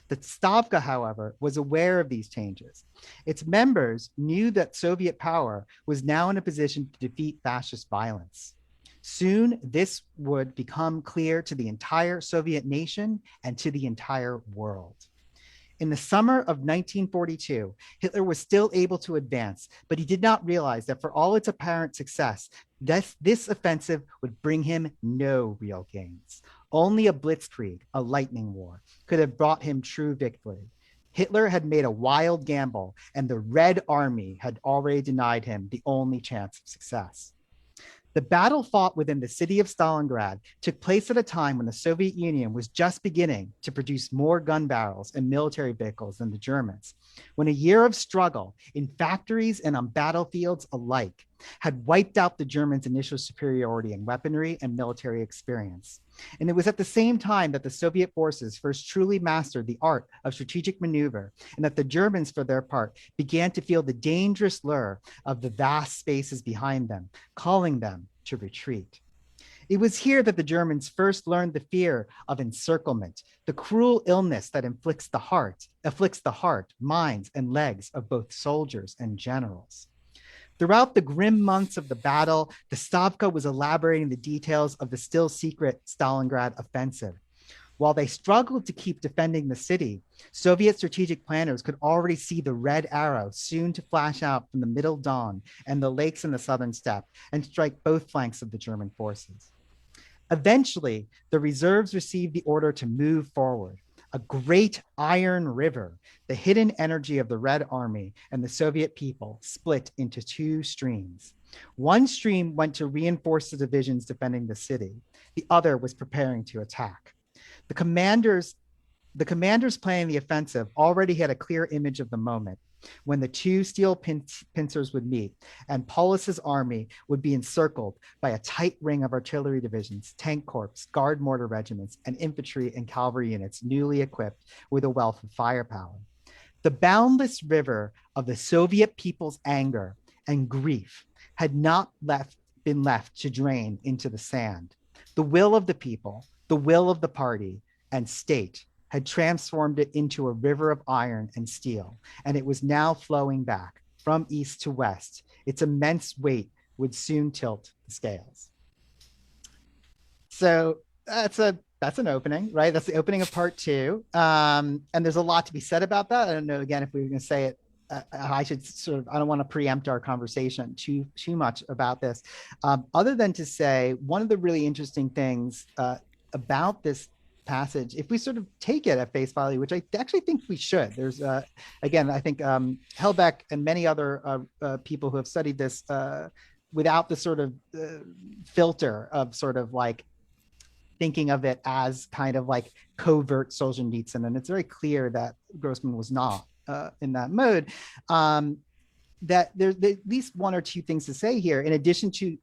The Stavka, however, was aware of these changes. Its members knew that Soviet power was now in a position to defeat fascist violence. Soon, this would become clear to the entire Soviet nation and to the entire world. In the summer of 1942, Hitler was still able to advance, but he did not realize that for all its apparent success, this offensive would bring him no real gains. Only a blitzkrieg, a lightning war, could have brought him true victory. Hitler had made a wild gamble, and the Red Army had already denied him the only chance of success. The battle fought within the city of Stalingrad took place at a time when the Soviet Union was just beginning to produce more gun barrels and military vehicles than the Germans, when a year of struggle in factories and on battlefields alike had wiped out the Germans' initial superiority in weaponry and military experience. And it was at the same time that the Soviet forces first truly mastered the art of strategic maneuver, and that the Germans, for their part, began to feel the dangerous lure of the vast spaces behind them, calling them to retreat. It was here that the Germans first learned the fear of encirclement, the cruel illness that afflicts the heart, minds, and legs of both soldiers and generals. Throughout the grim months of the battle, the Stavka was elaborating the details of the still secret Stalingrad offensive. While they struggled to keep defending the city, Soviet strategic planners could already see the red arrow soon to flash out from the middle Don and the lakes in the southern steppe and strike both flanks of the German forces. Eventually, the reserves received the order to move forward. A great iron river, the hidden energy of the Red Army and the Soviet people, split into two streams. One stream went to reinforce the divisions defending the city. The other was preparing to attack. The commanders the commanders planning the offensive already had a clear image of the moment when the two steel pincers would meet and Paulus's army would be encircled by a tight ring of artillery divisions, tank corps, guard mortar regiments, and infantry and cavalry units newly equipped with a wealth of firepower. The boundless river of the Soviet people's anger and grief had not been left to drain into the sand. The will of the people, the will of the party and state had transformed it into a river of iron and steel, and it was now flowing back from east to west. Its immense weight would soon tilt the scales. So that's an opening, right? That's the opening of part two. And there's a lot to be said about that. I don't know, again, if we were going to say it, I don't want to preempt our conversation too much about this, other than to say one of the really interesting things about this passage, if we sort of take it at face value, which I actually think we should. There's, again, I think Helbeck and many other people who have studied this without the sort of filter of sort of like thinking of it as kind of like covert Solzhenitsyn. And it's very clear that Grossman was not in that mode. That there's at least one or two things to say here, in addition to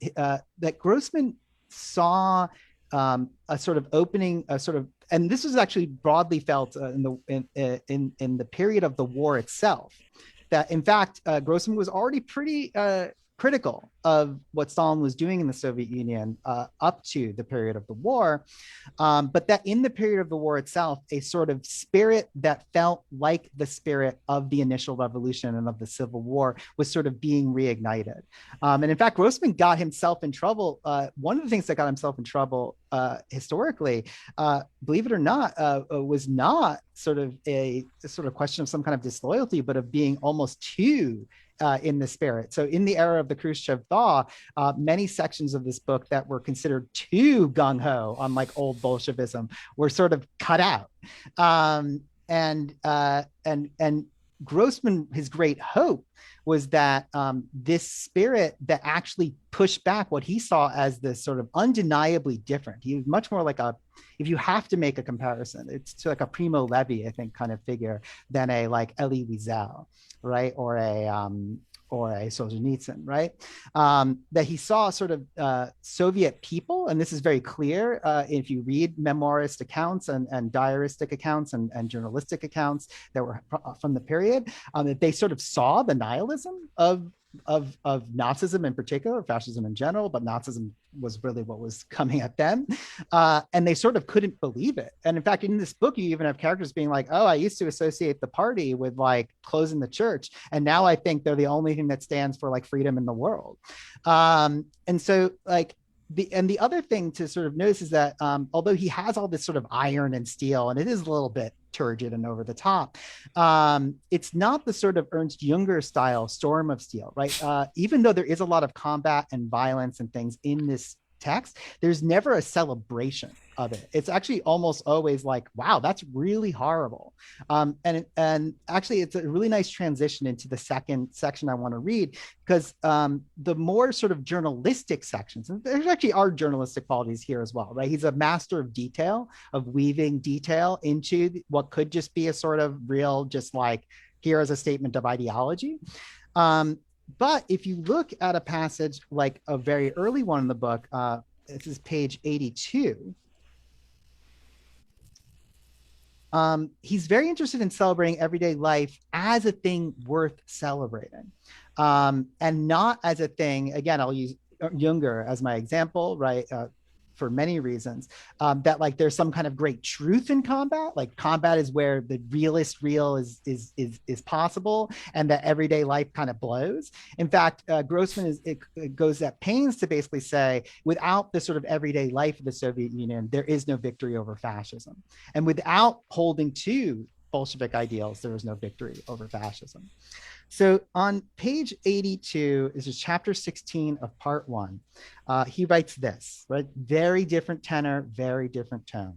that Grossman saw a sort of opening, and this was actually broadly felt in the period of the war itself. That in fact, Grossman was already pretty critical of what Stalin was doing in the Soviet Union up to the period of the war, but that in the period of the war itself, a sort of spirit that felt like the spirit of the initial revolution and of the Civil War was sort of being reignited. And in fact, Grossman got himself in trouble. One of the things that got himself in trouble historically, believe it or not, was not sort of a question of some kind of disloyalty, but of being almost too in the spirit. So in the era of the Khrushchev thaw, many sections of this book that were considered too gung-ho on like old Bolshevism were sort of cut out. And Grossman, his great hope was that this spirit that actually pushed back what he saw as this sort of undeniably different. He was much more like if you have to make a comparison, it's to like a Primo Levi, I think, kind of figure than a like Elie Wiesel, right? Or a Solzhenitsyn, right? That he saw sort of Soviet people, and this is very clear if you read memoirist accounts and diaristic accounts and journalistic accounts that were from the period, that they sort of saw the nihilism of Nazism in particular, fascism in general, but Nazism was really what was coming at them. And they sort of couldn't believe it. And in fact, in this book, you even have characters being like, oh, I used to associate the party with like closing the church. And now I think they're the only thing that stands for like freedom in the world. And so like, the other thing to sort of notice is that although he has all this sort of iron and steel, and it is a little bit turgid and over the top, it's not the sort of Ernst Junger style storm of steel, right? Even though there is a lot of combat and violence and things in this text, there's never a celebration of it. It's actually almost always like, wow, that's really horrible. And actually, it's a really nice transition into the second section I want to read, because the more sort of journalistic sections, and there actually are journalistic qualities here as well, right? He's a master of detail, of weaving detail into what could just be a sort of real, just like, here is a statement of ideology. But if you look at a passage like a very early one in the book, this is page 82. He's very interested in celebrating everyday life as a thing worth celebrating, and not as a thing, again, I'll use Junger as my example, right? For many reasons, that like there's some kind of great truth in combat. Like combat is where the realist real is possible, and that everyday life kind of blows. In fact, Grossman it goes at pains to basically say, without the sort of everyday life of the Soviet Union, there is no victory over fascism, and without holding to Bolshevik ideals, there is no victory over fascism. So on page 82 is chapter 16 of part one. He writes this, right? Very different tenor, very different tone.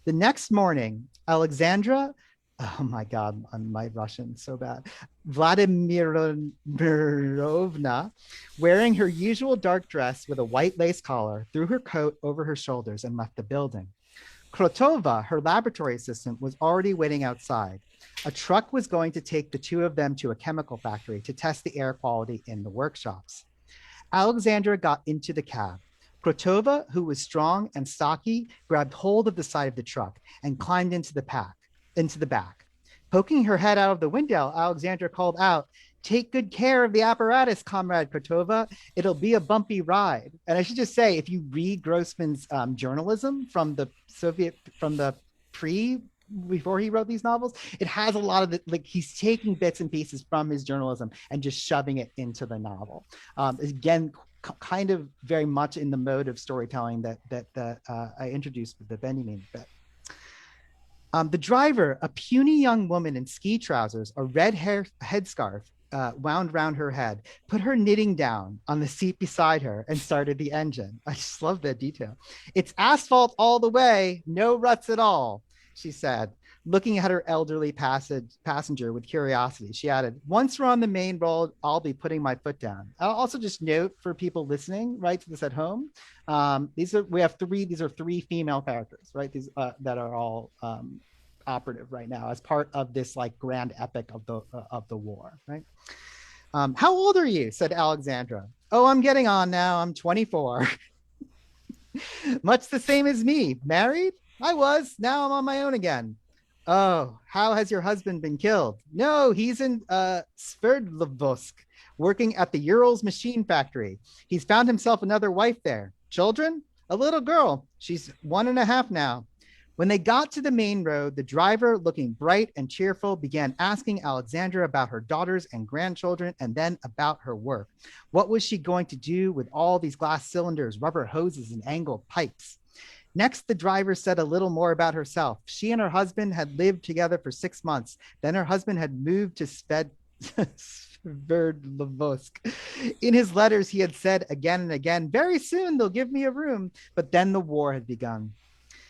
The next morning, Alexandra, oh my God, my Russian so bad, Vladimirovna, wearing her usual dark dress with a white lace collar, threw her coat over her shoulders and left the building. Krotova, her laboratory assistant, was already waiting outside. A truck was going to take the two of them to a chemical factory to test the air quality in the workshops. Alexandra got into the cab. Krotova, who was strong and stocky, grabbed hold of the side of the truck and climbed into the back. Poking her head out of the window, Alexandra called out, "Take good care of the apparatus, Comrade Krotova. It'll be a bumpy ride." And I should just say, if you read Grossman's journalism from the before he wrote these novels, it has a lot of like he's taking bits and pieces from his journalism and just shoving it into the novel. Again, kind of very much in the mode of storytelling that I introduced with the Benjamin bit. The driver, a puny young woman in ski trousers, a red headscarf wound around her head, put her knitting down on the seat beside her and started the engine. I just love that detail. "It's asphalt all the way, no ruts at all," she said, looking at her elderly passenger with curiosity. She added, "Once we're on the main road, I'll be putting my foot down." I'll also just note for people listening, right, to this at home, these are three female characters, right? These that are all operative right now as part of this like grand epic of the war, right? "How old are you?" said Alexandra. "Oh, I'm getting on now. I'm 24. "Much the same as me. Married? I was. Now I'm on my own again." "Oh, how has your husband been killed?" "No, he's in Sverdlovsk, working at the Urals machine factory. He's found himself another wife there." "Children?" "A little girl. She's 1.5 now." When they got to the main road, the driver, looking bright and cheerful, began asking Alexandra about her daughters and grandchildren and then about her work. What was she going to do with all these glass cylinders, rubber hoses, and angled pipes? Next, the driver said a little more about herself. She and her husband had lived together for 6 months. Then her husband had moved to Sverdlovsk. In his letters, he had said again and again, "Very soon they'll give me a room." But then the war had begun.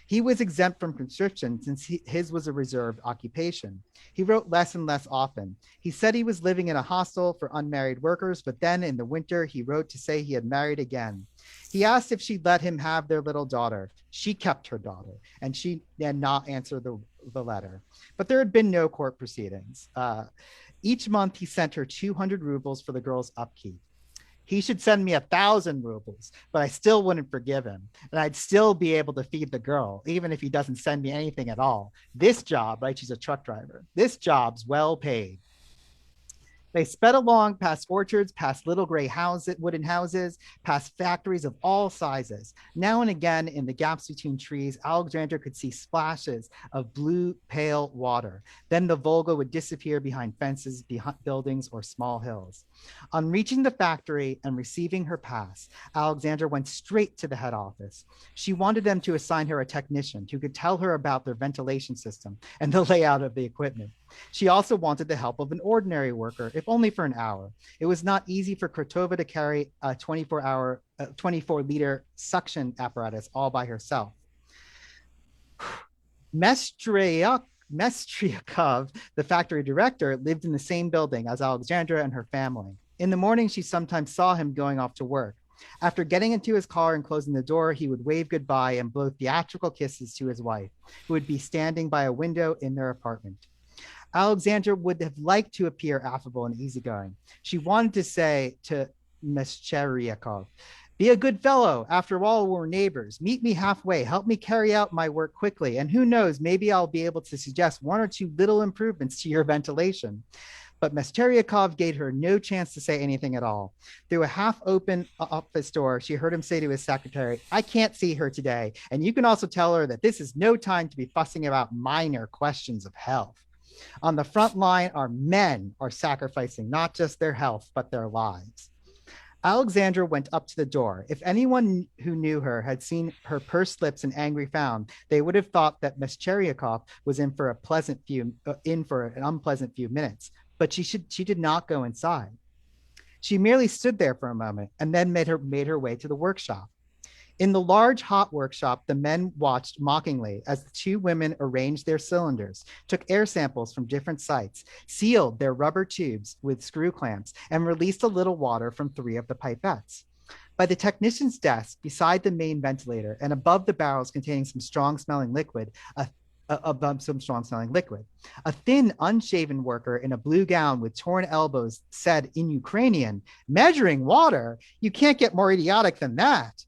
He was exempt from conscription since his was a reserved occupation. He wrote less and less often. He said he was living in a hostel for unmarried workers, but then in the winter, he wrote to say he had married again. He asked if she'd let him have their little daughter. She kept her daughter, and she did not answer the letter. But there had been no court proceedings. Each month, he sent her 200 rubles for the girl's upkeep. He should send me 1,000 rubles, but I still wouldn't forgive him. And I'd still be able to feed the girl, even if he doesn't send me anything at all. This job, right? She's a truck driver. This job's well paid. They sped along past orchards, past little gray wooden houses, past factories of all sizes. Now and again, in the gaps between trees, Alexandra could see splashes of blue, pale water. Then the Volga would disappear behind fences, behind buildings, or small hills. On reaching the factory and receiving her pass, Alexandra went straight to the head office. She wanted them to assign her a technician who could tell her about their ventilation system and the layout of the equipment. She also wanted the help of an ordinary worker, if only for an hour. It was not easy for Krotova to carry a 24-liter suction apparatus all by herself. Mestryakov, the factory director, lived in the same building as Alexandra and her family. In the morning, she sometimes saw him going off to work. After getting into his car and closing the door, he would wave goodbye and blow theatrical kisses to his wife, who would be standing by a window in their apartment. Alexandra would have liked to appear affable and easygoing. She wanted to say to Meshcheryakov, "Be a good fellow. After all, we're neighbors. Meet me halfway. Help me carry out my work quickly. And who knows, maybe I'll be able to suggest 1 or 2 little improvements to your ventilation." But Meshcheryakov gave her no chance to say anything at all. Through a half-open office door, she heard him say to his secretary, "I can't see her today. And you can also tell her that this is no time to be fussing about minor questions of health. On the front line, our men are sacrificing not just their health, but their lives." Alexandra went up to the door. If anyone who knew her had seen her pursed lips and angry frown, they would have thought that Meshcheryakov was in for an unpleasant few minutes. but she did not go inside. She merely stood there for a moment and then made her way to the workshop. In the large hot workshop, the men watched mockingly as the two women arranged their cylinders, took air samples from different sites, sealed their rubber tubes with screw clamps, and released a little water from 3 of the pipettes. By the technician's desk, beside the main ventilator and above the barrels containing some strong-smelling liquid, a thin, unshaven worker in a blue gown with torn elbows said in Ukrainian, "Measuring water? You can't get more idiotic than that."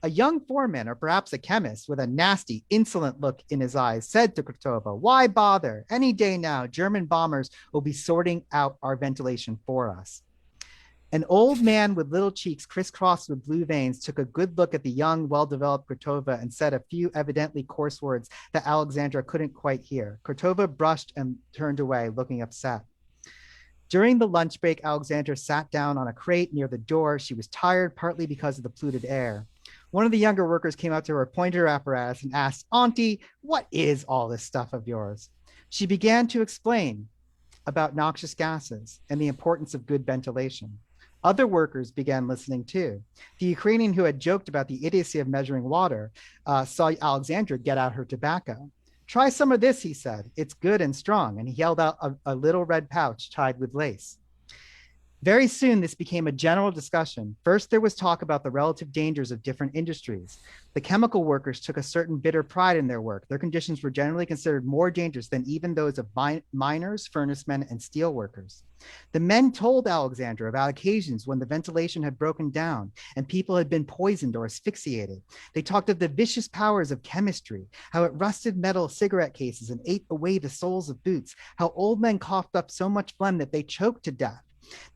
A young foreman, or perhaps a chemist, with a nasty, insolent look in his eyes, said to Krotova, "Why bother? Any day now, German bombers will be sorting out our ventilation for us." An old man with little cheeks crisscrossed with blue veins took a good look at the young, well-developed Krotova and said a few evidently coarse words that Alexandra couldn't quite hear. Krotova brushed and turned away, looking upset. During the lunch break, Alexandra sat down on a crate near the door. She was tired, partly because of the polluted air. One of the younger workers came up to her, pointed her apparatus, and asked, "Auntie, what is all this stuff of yours?" She began to explain about noxious gases and the importance of good ventilation. Other workers began listening too. The Ukrainian who had joked about the idiocy of measuring water saw Alexandra get out her tobacco. "Try some of this," he said. "It's good and strong." And he held out a little red pouch tied with lace. Very soon, this became a general discussion. First, there was talk about the relative dangers of different industries. The chemical workers took a certain bitter pride in their work. Their conditions were generally considered more dangerous than even those of miners, furnacemen, and steel workers. The men told Alexandra about occasions when the ventilation had broken down and people had been poisoned or asphyxiated. They talked of the vicious powers of chemistry, how it rusted metal cigarette cases and ate away the soles of boots, how old men coughed up so much phlegm that they choked to death.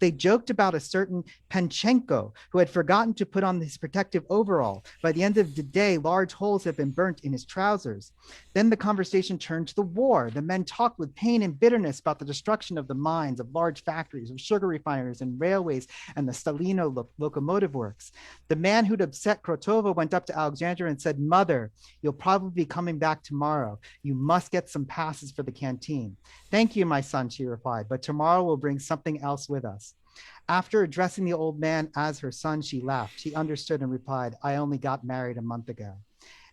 They joked about a certain Panchenko who had forgotten to put on his protective overall. By the end of the day, large holes had been burnt in his trousers. Then the conversation turned to the war. The men talked with pain and bitterness about the destruction of the mines, of large factories, of sugar refineries and railways, and the Stalino locomotive works. The man who'd upset Krotova went up to Alexandra and said, "Mother, you'll probably be coming back tomorrow. You must get some passes for the canteen." "Thank you, my son," she replied, "but tomorrow we'll bring something else with us." After addressing the old man as her son, she laughed. She understood and replied, "I only got married a month ago."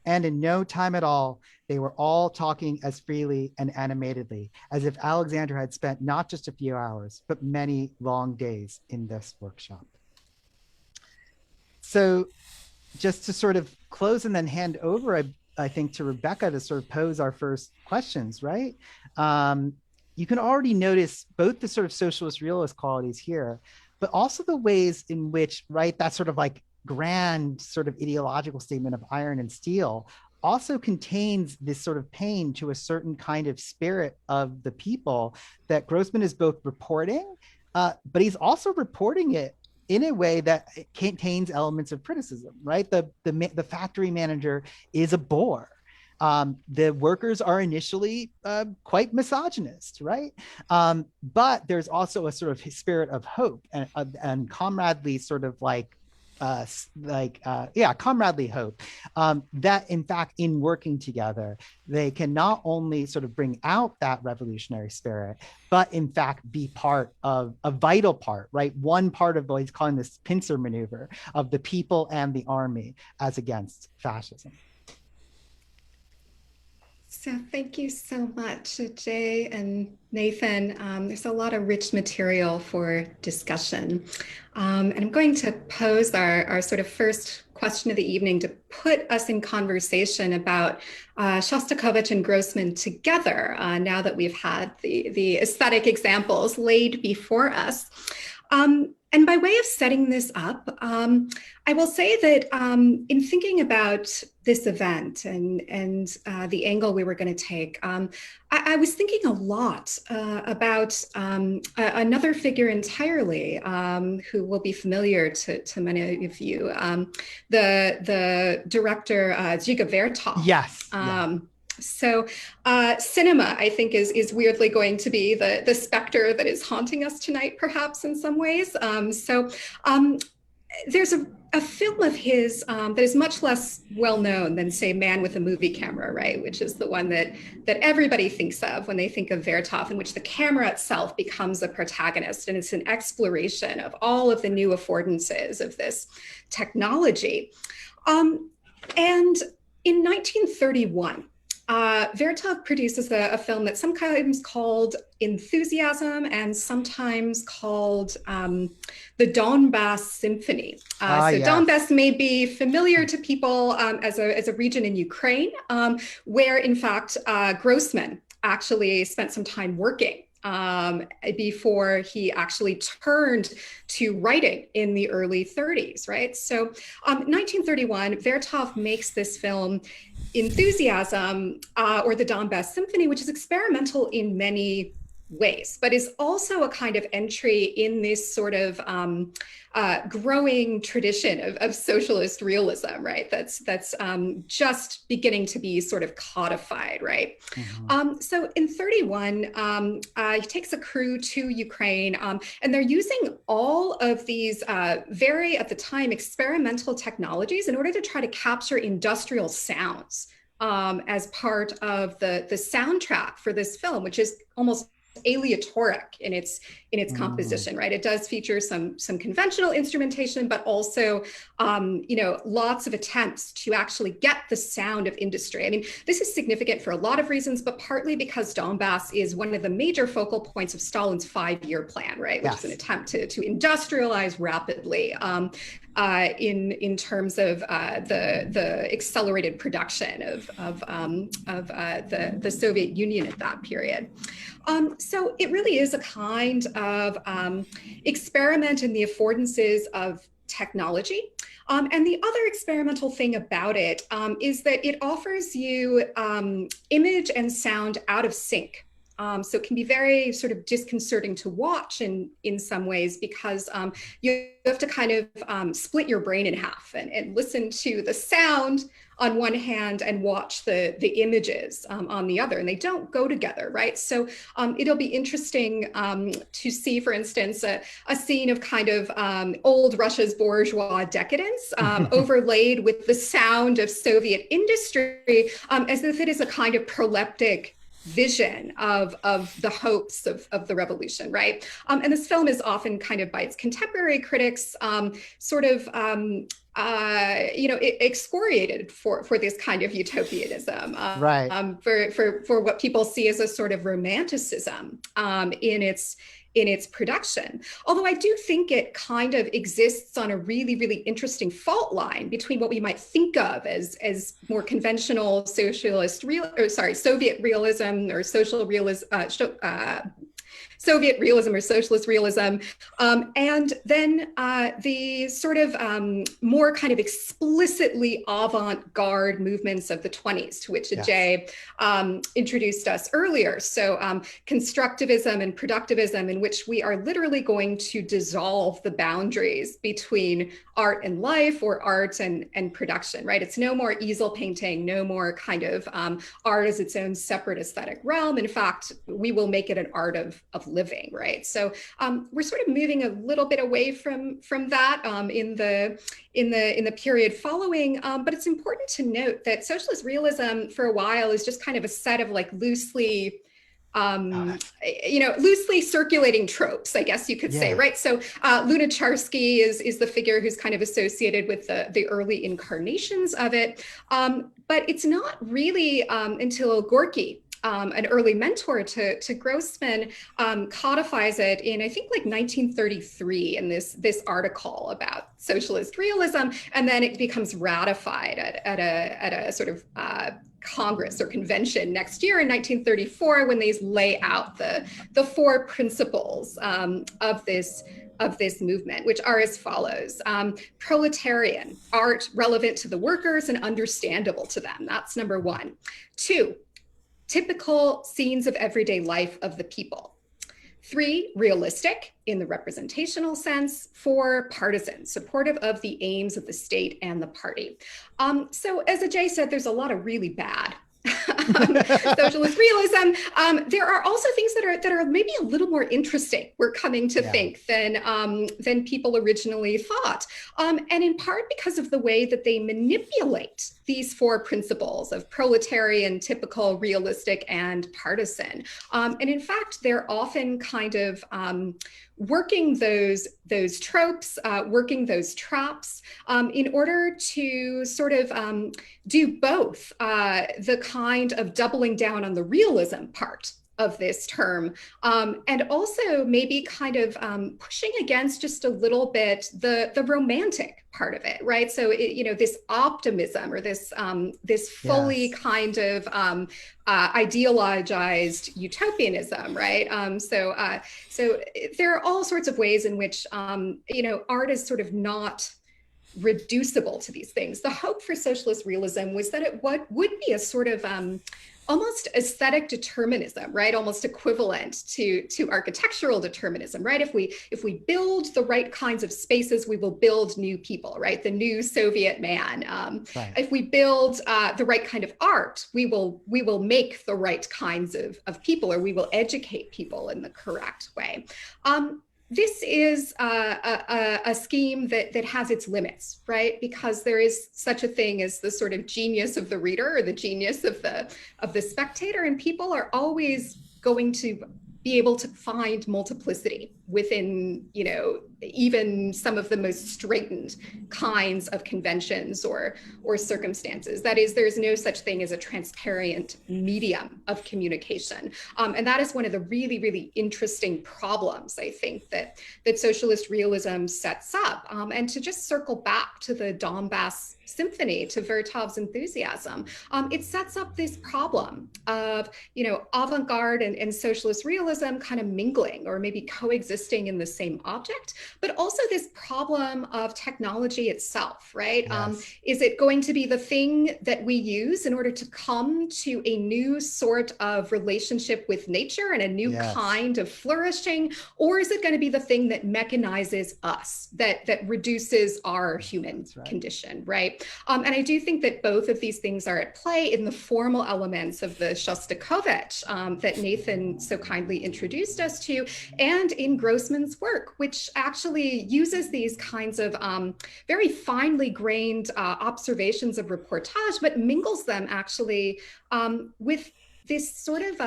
And in no time at all, they were all talking as freely and animatedly as if Alexandra had spent not just a few hours, but many long days in this workshop. So just to sort of close and then hand over, I think, to Rebecca to sort of pose our first questions, right? You can already notice both the sort of socialist realist qualities here, but also the ways in which, right, that sort of like grand sort of ideological statement of iron and steel also contains this sort of pain to a certain kind of spirit of the people that Grossman is both reporting, but he's also reporting it in a way that contains elements of criticism, right? The factory manager is a bore. The workers are initially quite misogynist, right? But there's also a sort of spirit of hope and comradely sort of comradely hope that in fact in working together, they can not only sort of bring out that revolutionary spirit, but in fact be part of a vital part, right? One part of what he's calling this pincer maneuver of the people and the army as against fascism. So thank you so much, Jay and Nathan. There's a lot of rich material for discussion. And I'm going to pose our sort of first question of the evening to put us in conversation about Shostakovich and Grossman together, now that we've had the aesthetic examples laid before us. And by way of setting this up, I will say that in thinking about this event and the angle we were going to take, I was thinking a lot about another figure entirely who will be familiar to many of you, the director Dziga Vertov. Yes. So cinema, I think, is weirdly going to be the specter that is haunting us tonight, perhaps in some ways. there's a film of his that is much less well known than, say, Man with a Movie Camera, right? Which is the one that everybody thinks of when they think of Vertov, in which the camera itself becomes the protagonist, and it's an exploration of all of the new affordances of this technology. And in 1931, Vertov produces a film that's sometimes called Enthusiasm and sometimes called the Donbass Symphony. So yes. Donbass may be familiar to people as a region in Ukraine, where in fact Grossman actually spent some time working before he actually turned to writing in the early 30s, right? So 1931, Vertov makes this film Enthusiasm, or the Donbass Symphony, which is experimental in many ways, but is also a kind of entry in this sort of growing tradition of socialist realism, right? That's just beginning to be sort of codified, right? Mm-hmm. So in 31, he takes a crew to Ukraine, and they're using all of these very, at the time, experimental technologies in order to try to capture industrial sounds as part of the soundtrack for this film, which is almost aleatoric in its composition, right? It does feature some conventional instrumentation, but also lots of attempts to actually get the sound of industry. I mean, this is significant for a lot of reasons, but partly because Donbass is one of the major focal points of Stalin's 5-year plan, right? Which is an attempt to industrialize rapidly in terms of the accelerated production of the Soviet Union at that period. So it really is a kind of experiment in the affordances of technology. And the other experimental thing about it is that it offers you image and sound out of sync. So it can be very sort of disconcerting to watch in some ways, because you have to kind of split your brain in half and listen to the sound on one hand and watch the images on the other, and they don't go together, right? So it'll be interesting to see, for instance, a scene of kind of old Russia's bourgeois decadence overlaid with the sound of Soviet industry, as if it is a kind of proleptic vision of the hopes of the revolution, right? And this film is often kind of by its contemporary critics sort of excoriated for this kind of utopianism, right? For what people see as a sort of romanticism in its production. Although I do think it kind of exists on a really, really interesting fault line between what we might think of as more conventional Soviet realism or social realism, Soviet realism or socialist realism, and then the sort of more kind of explicitly avant-garde movements of the 20s, to which Ajay introduced us earlier. So constructivism and productivism, in which we are literally going to dissolve the boundaries between art and life, or art and production, right? It's no more easel painting, no more kind of art as its own separate aesthetic realm. In fact, we will make it an art of living, right? So we're sort of moving a little bit away from that in the period following, but it's important to note that socialist realism for a while is just kind of a set of like loosely circulating tropes, I guess you could say, right? So Lunacharsky is the figure who's kind of associated with the early incarnations of it, but it's not really until Gorky, an early mentor to Grossman, codifies it in, I think, like 1933 in this article about socialist realism, and then it becomes ratified at a sort of Congress or convention next year in 1934, when they lay out the 4 principles of this movement, which are as follows. Proletarian, art relevant to the workers and understandable to them. That's number 1. 2, typical scenes of everyday life of the people. 3, realistic in the representational sense. 4, partisan, supportive of the aims of the state and the party. So as Ajay said, there's a lot of really bad socialist realism. There are also things that are maybe a little more interesting, we're coming to think, than people originally thought. And in part because of the way that they manipulate these four principles of proletarian, typical, realistic, and partisan. And in fact, they're often kind of working those tropes, working those traps in order to sort of do both the kind of doubling down on the realism part of this term, and also maybe kind of pushing against just a little bit the romantic part of it, right? So this optimism or this fully kind of ideologized utopianism, right? So there are all sorts of ways in which art is sort of not reducible to these things. The hope for socialist realism was that it would be a sort of almost aesthetic determinism, right? Almost equivalent to architectural determinism, right? If we build the right kinds of spaces, we will build new people, right? The new Soviet man. Right. If we build the right kind of art, we will make the right kinds of people, or we will educate people in the correct way. This is a scheme that has its limits, right? Because there is such a thing as the sort of genius of the reader or the genius of the spectator, and people are always going to be able to find multiplicity within, even some of the most straitened kinds of conventions or circumstances. That is, there's no such thing as a transparent medium of communication. And that is one of the really, really interesting problems, I think, that socialist realism sets up. And to just circle back to the Donbass Symphony, to Vertov's enthusiasm, it sets up this problem of, avant-garde and socialist realism kind of mingling or maybe coexisting in the same object, but also this problem of technology itself, right? Yes. Is it going to be the thing that we use in order to come to a new sort of relationship with nature and a new kind of flourishing? Or is it going to be the thing that mechanizes us, that reduces our human condition, right? And I do think that both of these things are at play in the formal elements of the Shostakovich that Nathan so kindly introduced us to, and in Grossman's work, which actually uses these kinds of very finely grained observations of reportage, but mingles them actually with this sort of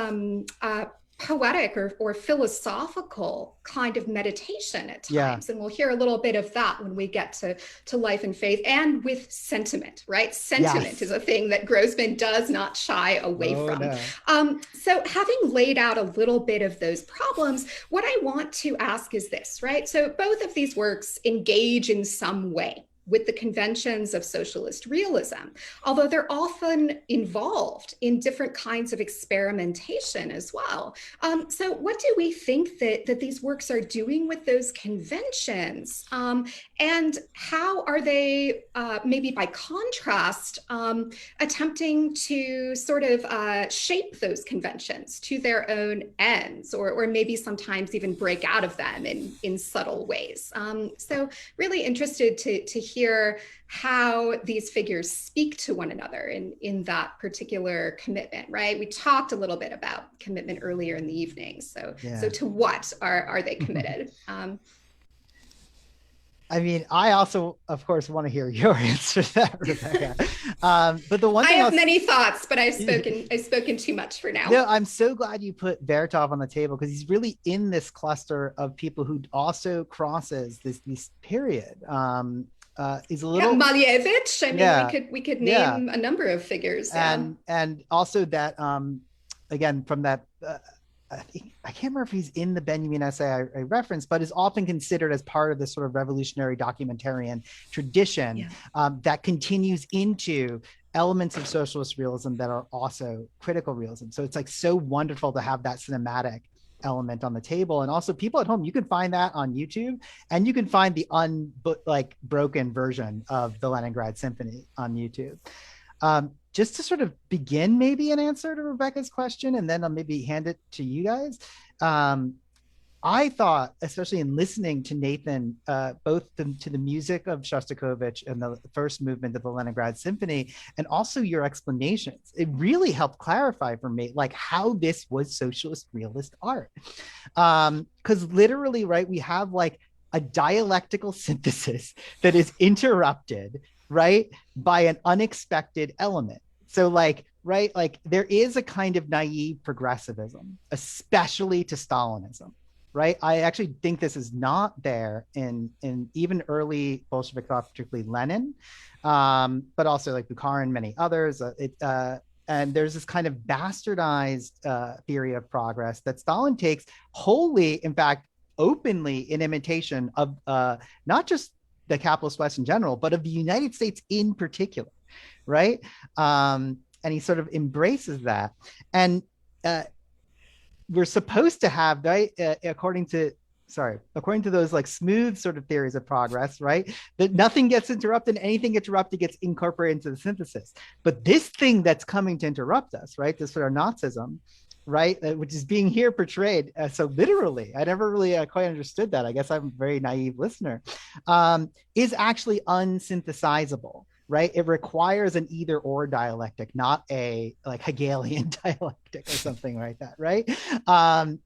poetic or philosophical kind of meditation at times. And we'll hear a little bit of that when we get to Life and Faith, and with sentiment, right? Sentiment is a thing that Grossman does not shy away from. No. So having laid out a little bit of those problems, what I want to ask is this, right? So both of these works engage in some way with the conventions of socialist realism, although they're often involved in different kinds of experimentation as well. So what do we think that these works are doing with those conventions? And how are they, maybe by contrast, attempting to sort of shape those conventions to their own ends, or maybe sometimes even break out of them in subtle ways? So really interested to hear how these figures speak to one another in that particular commitment, right? We talked a little bit about commitment earlier in the evening. So to what are they committed? I mean, I also, of course, want to hear your answer to that, Rebecca. But the one thing I have many thoughts, but I've spoken too much for now. No, I'm so glad you put Vertov on the table, because he's really in this cluster of people who also crosses this period. He's a little Malevich. I mean, we could name a number of figures. And also that again, from that. I can't remember if he's in the Benjamin essay I referenced, but is often considered as part of this sort of revolutionary documentarian tradition that continues into elements of socialist realism that are also critical realism. So it's like so wonderful to have that cinematic element on the table. And also, people at home, you can find that on YouTube, and you can find the broken version of the Leningrad Symphony on YouTube. Just to sort of begin maybe an answer to Rebecca's question, and then I'll maybe hand it to you guys. I thought, especially in listening to Nathan, both to the music of Shostakovich and the first movement of the Leningrad Symphony, and also your explanations, it really helped clarify for me like how this was socialist realist art. Because literally, right, we have like a dialectical synthesis that is interrupted, right, by an unexpected element. So like, right, like there is a kind of naive progressivism, especially to Stalinism, right? I actually think this is not there in even early Bolshevik thought, particularly Lenin, but also like Bukharin and many others. And there's this kind of bastardized theory of progress that Stalin takes wholly, in fact, openly in imitation of not just the capitalist West in general, but of the United States in particular, right? And he sort of embraces that. And we're supposed to have, right, according to those like smooth sort of theories of progress, right, that nothing gets interrupted, anything interrupted gets incorporated into the synthesis. But this thing that's coming to interrupt us, right, this sort of Nazism, right, which is being here portrayed so literally, I never really quite understood that, I guess I'm a very naive listener, is actually unsynthesizable, right? It requires an either or dialectic, not a like Hegelian dialectic or something like that, right?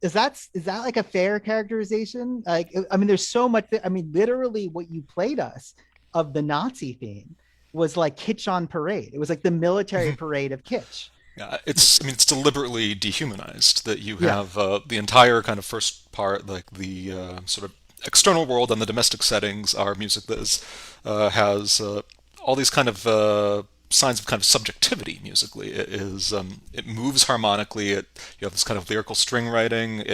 Is that like a fair characterization? Like, I mean, there's so much. I mean, literally, what you played us of the Nazi theme was like kitsch on parade. It was like the military parade of kitsch. Yeah, it's deliberately dehumanized that you Yeah. have the entire kind of first part, like the sort of external world and the domestic settings are music that has all these kind of signs of kind of subjectivity musically. It moves harmonically. You have this kind of lyrical string writing.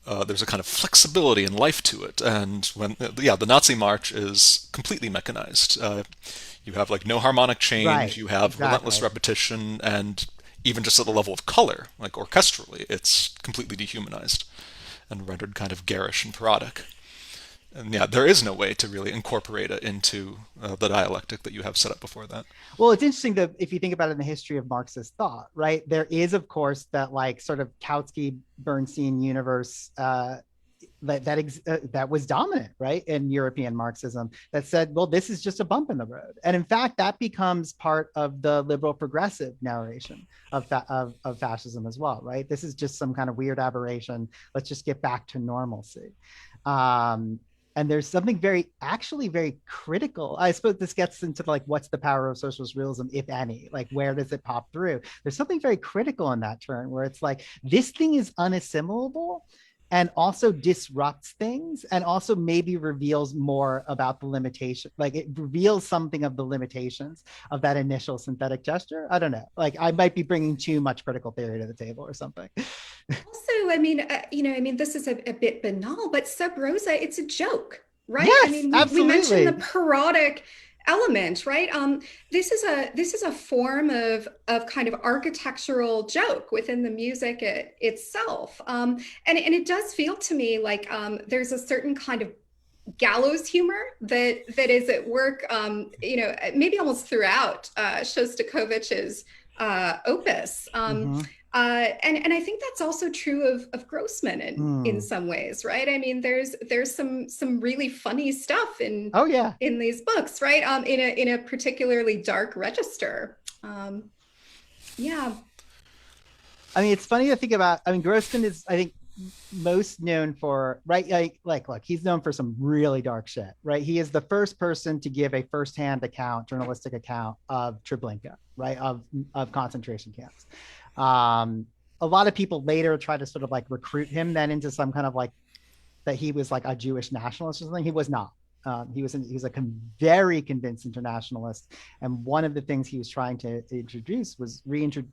There's a kind of flexibility and life to it. And the Nazi march is completely mechanized. You have like no harmonic change. Right. You have relentless Exactly. repetition, and even just at the level of color, like orchestrally, it's completely dehumanized and rendered kind of garish and parodic. And yeah, there is no way to really incorporate it into the dialectic that you have set up before that. Well, it's interesting that if you think about it in the history of Marxist thought, right, there is, of course, that like sort of Kautsky Bernstein universe that was dominant, right, in European Marxism, that said, well, this is just a bump in the road. And in fact, that becomes part of the liberal progressive narration of fascism as well, right? This is just some kind of weird aberration. Let's just get back to normalcy. And there's something actually very critical. I suppose this gets into like, what's the power of socialist realism, if any? Like, where does it pop through? There's something very critical in that turn where it's like, this thing is unassimilable and also disrupts things and also maybe reveals more about the limitation. Like it reveals something of the limitations of that initial synthetic gesture. I don't know. Like I might be bringing too much critical theory to the table or something. Also, I mean, I mean, this is a bit banal, but sub rosa, it's a joke, right? I Yes, mean, we mentioned the absolutely. parodic element, right? This is a form of kind of architectural joke within the music itself, and it does feel to me like there's a certain kind of gallows humor that is at work, maybe almost throughout Shostakovich's opus. Mm-hmm. And I think that's also true of Grossman in Mm. some ways, right? I mean, there's some really funny stuff Oh yeah. in these books, right? In a particularly dark register. Yeah. I mean, it's funny to think about. I mean, Grossman is, I think, most known for, right, like look, he's known for some really dark shit, right? He is the first person to give a firsthand account, journalistic account of Treblinka, right, of concentration camps. A lot of people later try to sort of like recruit him then into some kind of like that he was like a Jewish nationalist or something. He was not. He was a very convinced internationalist, and one of the things he was trying to introduce was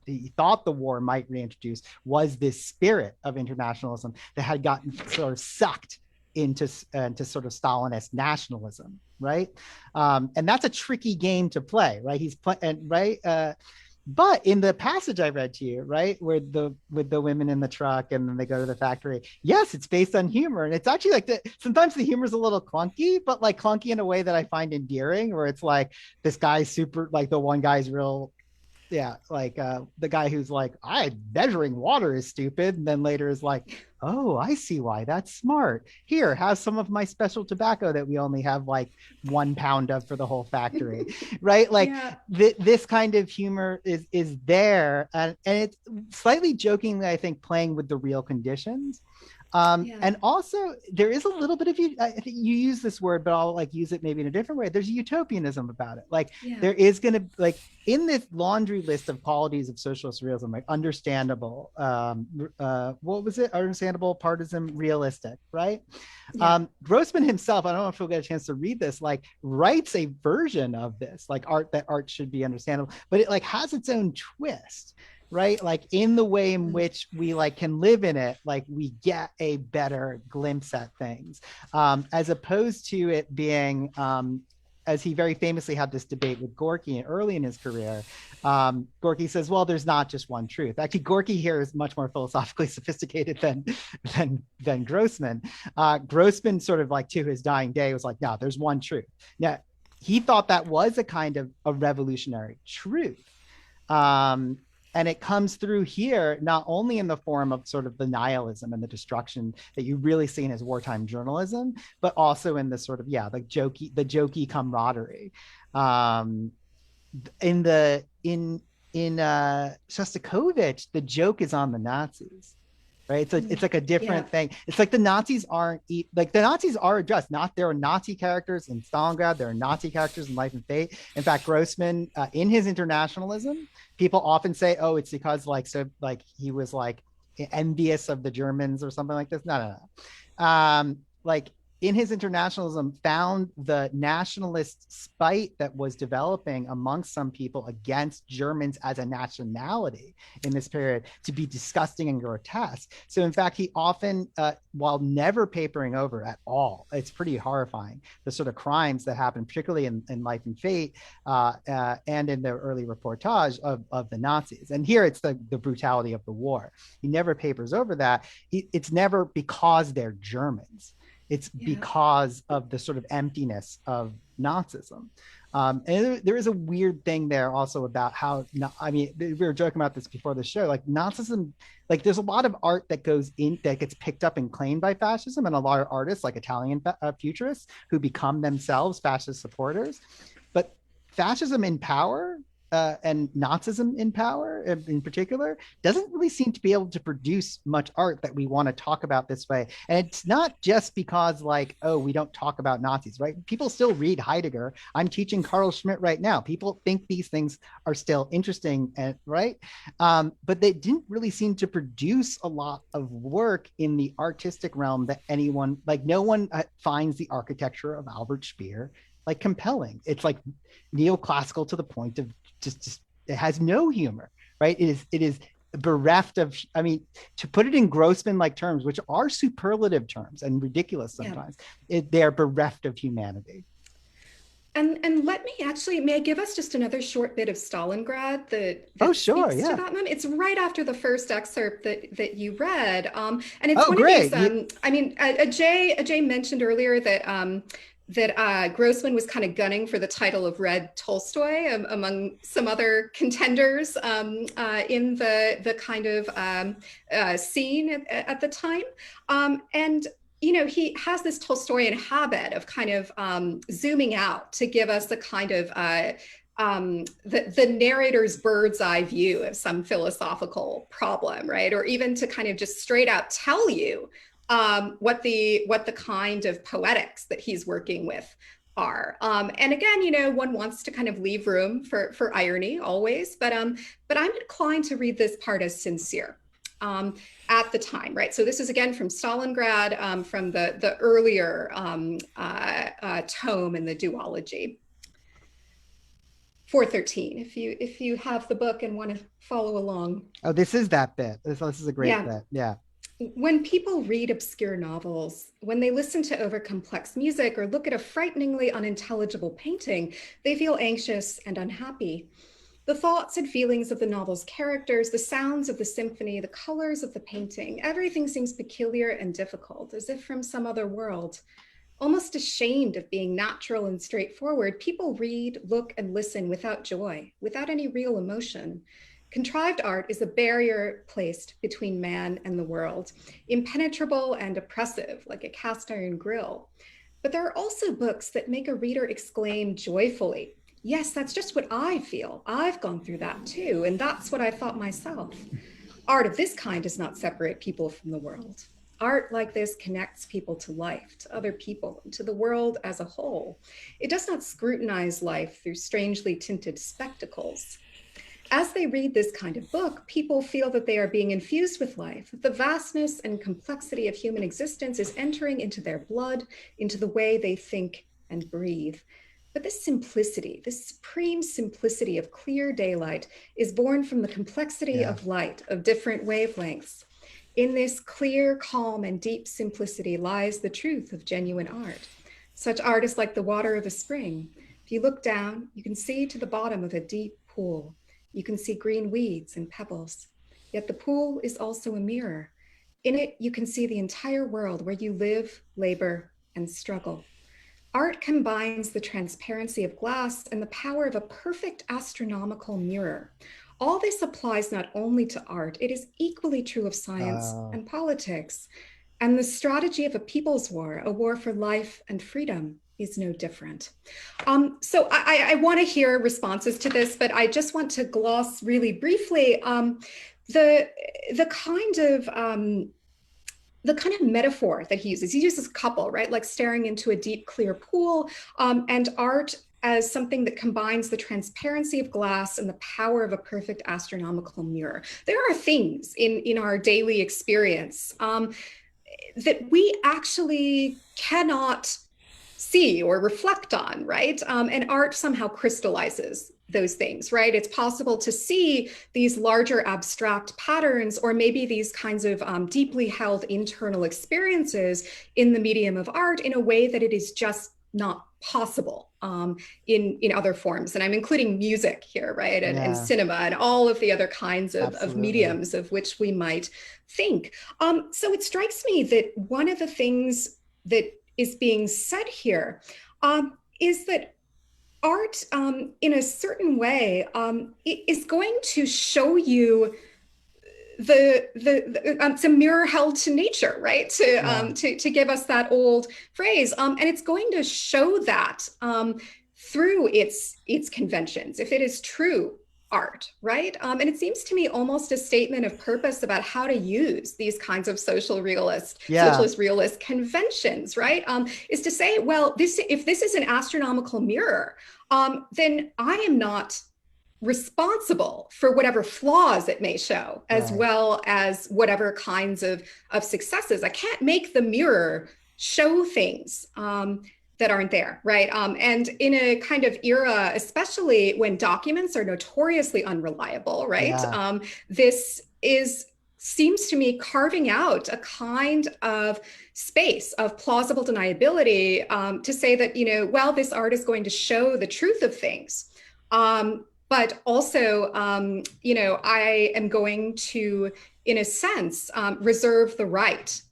he thought the war might reintroduce was this spirit of internationalism that had gotten sort of sucked into sort of Stalinist nationalism, right? And that's a tricky game to play, right? He's playing, right. But in the passage I read to you, right, where with the women in the truck and then they go to the factory, yes, it's based on humor. And it's actually like sometimes the humor is a little clunky, but like clunky in a way that I find endearing, where it's like this guy's super, like the one guy's real, yeah, like the guy who's like, I measuring water is stupid. And then later is like, oh, I see why. That's smart. Here, have some of my special tobacco that we only have like 1 pound of for the whole factory, right? Like Yeah, this kind of humor is there, and it's slightly jokingly, I think, playing with the real conditions. yeah, And also there is a little bit of you. I think you use this word, but I'll like use it maybe in a different way. There's a utopianism about it. Like yeah, there is going to like in this laundry list of qualities of social surrealism, like understandable, what was it? Understandable, partisan, realistic, right? yeah, Grossman himself, I don't know if you'll get a chance to read this, like writes a version of this, like art should be understandable, but it like has its own twist, right? Like in the way in which we like can live in it, like we get a better glimpse at things, as opposed to it being, as he very famously had this debate with Gorky early in his career. Gorky says, well, there's not just one truth. Actually, Gorky here is much more philosophically sophisticated than Grossman. Grossman sort of like to his dying day was like, no, there's one truth. Now, he thought that was a kind of a revolutionary truth. Um, and it comes through here not only in the form of sort of the nihilism and the destruction that you really see in his wartime journalism, but also in the sort of the jokey camaraderie. Um, in Shostakovich, the joke is on the Nazis, right? It's like a yeah, different thing. It's like the Nazis aren't like the Nazis are addressed. Not there are Nazi characters in Stalingrad. There are Nazi characters in Life and Fate. In fact, Grossman, in his internationalism, people often say, "Oh, it's because like so like he was like envious of the Germans or something like this." No, no, no. Like in his internationalism, found the nationalist spite that was developing amongst some people against Germans as a nationality in this period to be disgusting and grotesque. So, in fact, he often, while never papering over at all, it's pretty horrifying the sort of crimes that happen, particularly in Life and Fate, and in the early reportage of the Nazis. And here it's the brutality of the war. He never papers over that. It's never because they're Germans. It's yeah. because of the sort of emptiness of Nazism. And there is a weird thing there also about how, I mean, we were joking about this before the show, like Nazism, like there's a lot of art that goes in, that gets picked up and claimed by fascism, and a lot of artists like Italian futurists who become themselves fascist supporters. But fascism in power, and Nazism in power in particular, doesn't really seem to be able to produce much art that we want to talk about this way. And it's not just because like, oh, we don't talk about Nazis, right? People still read Heidegger. I'm teaching Carl Schmitt right now. People think these things are still interesting, and right? But they didn't really seem to produce a lot of work in the artistic realm that anyone, like no one finds the architecture of Albert Speer like compelling. It's like neoclassical to the point of just it has no humor, right? It is bereft of, I mean, to put it in Grossman like terms, which are superlative terms and ridiculous Yeah. sometimes, they're bereft of humanity. And let me actually, may I give us just another short bit of Stalingrad Oh, that sure, speaks to yeah. that moment? It's right after the first excerpt that you read, and it's Oh, one of these. great. You, I mean, Ajay mentioned earlier that Grossman was kind of gunning for the title of Red Tolstoy, among some other contenders, in the kind of scene at the time, and you know, he has this Tolstoyan habit of kind of zooming out to give us a kind of the narrator's bird's eye view of some philosophical problem, right? Or even to kind of just straight out tell you what the kind of poetics that he's working with are. And again, you know, one wants to kind of leave room for irony always, but I'm inclined to read this part as sincere. At the time, right? So this is again from Stalingrad, from the earlier tome in the duology. 413, if you have the book and want to follow along. oh, this is that bit. This is a great Yeah. bit. Yeah. When people read obscure novels, when they listen to overcomplex music or look at a frighteningly unintelligible painting, they feel anxious and unhappy. The thoughts and feelings of the novel's characters, the sounds of the symphony, the colors of the painting, everything seems peculiar and difficult, as if from some other world. Almost ashamed of being natural and straightforward, people read, look, and listen without joy, without any real emotion. Contrived art is a barrier placed between man and the world, impenetrable and oppressive, like a cast iron grill. But there are also books that make a reader exclaim joyfully, yes, that's just what I feel. I've gone through that too, and that's what I thought myself. Art of this kind does not separate people from the world. Art like this connects people to life, to other people, to the world as a whole. It does not scrutinize life through strangely tinted spectacles. As they read this kind of book, people feel that they are being infused with life, that the vastness and complexity of human existence is entering into their blood, into the way they think and breathe. But this simplicity, this supreme simplicity of clear daylight is born from the complexity of light, of different wavelengths. In this clear, calm, and deep simplicity lies the truth of genuine art. Such art is like the water of a spring. If you look down, you can see to the bottom of a deep pool. You can see green weeds and pebbles. Yet the pool is also a mirror. In it, you can see the entire world where you live, labor, and struggle. Art combines the transparency of glass and the power of a perfect astronomical mirror. All this applies not only to art, it is equally true of science and politics. And the strategy of a people's war, a war for life and freedom, is no different. So I want to hear responses to this, but I just want to gloss really briefly the kind of metaphor that he uses. He uses couple, right? Like staring into a deep, clear pool, and art as something that combines the transparency of glass and the power of a perfect astronomical mirror. There are things in our daily experience that we actually cannot see or reflect on, right? And art somehow crystallizes those things, right? It's possible to see these larger abstract patterns, or maybe these kinds of deeply held internal experiences in the medium of art in a way that it is just not possible in other forms. And I'm including music here, right? And cinema and all of the other kinds of mediums of which we might think. So it strikes me that one of the things that is being said here is that art, in a certain way, is going to show you it's a mirror held to nature, right? To give us that old phrase, and it's going to show that through its conventions, if it is true art, right? And it seems to me almost a statement of purpose about how to use these kinds of socialist realist conventions, right? Is to say, well, if this is an astronomical mirror, then I am not responsible for whatever flaws it may show, as well as whatever kinds of successes. I can't make the mirror show things that aren't there, right? And in a kind of era, especially when documents are notoriously unreliable, right? This seems to me carving out a kind of space of plausible deniability to say that, well, this art is going to show the truth of things. But also, I am going to, in a sense, reserve the right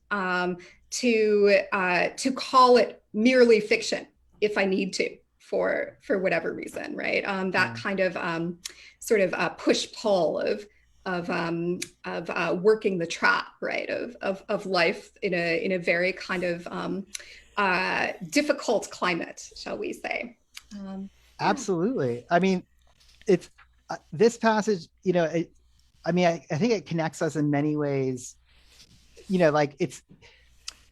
to call it merely fiction if I need to, for whatever reason, right? That kind of sort of push-pull of working the trap, right? Of life in a very kind of difficult climate, shall we say? Absolutely. I mean, it's this passage, I think it connects us in many ways, like it's,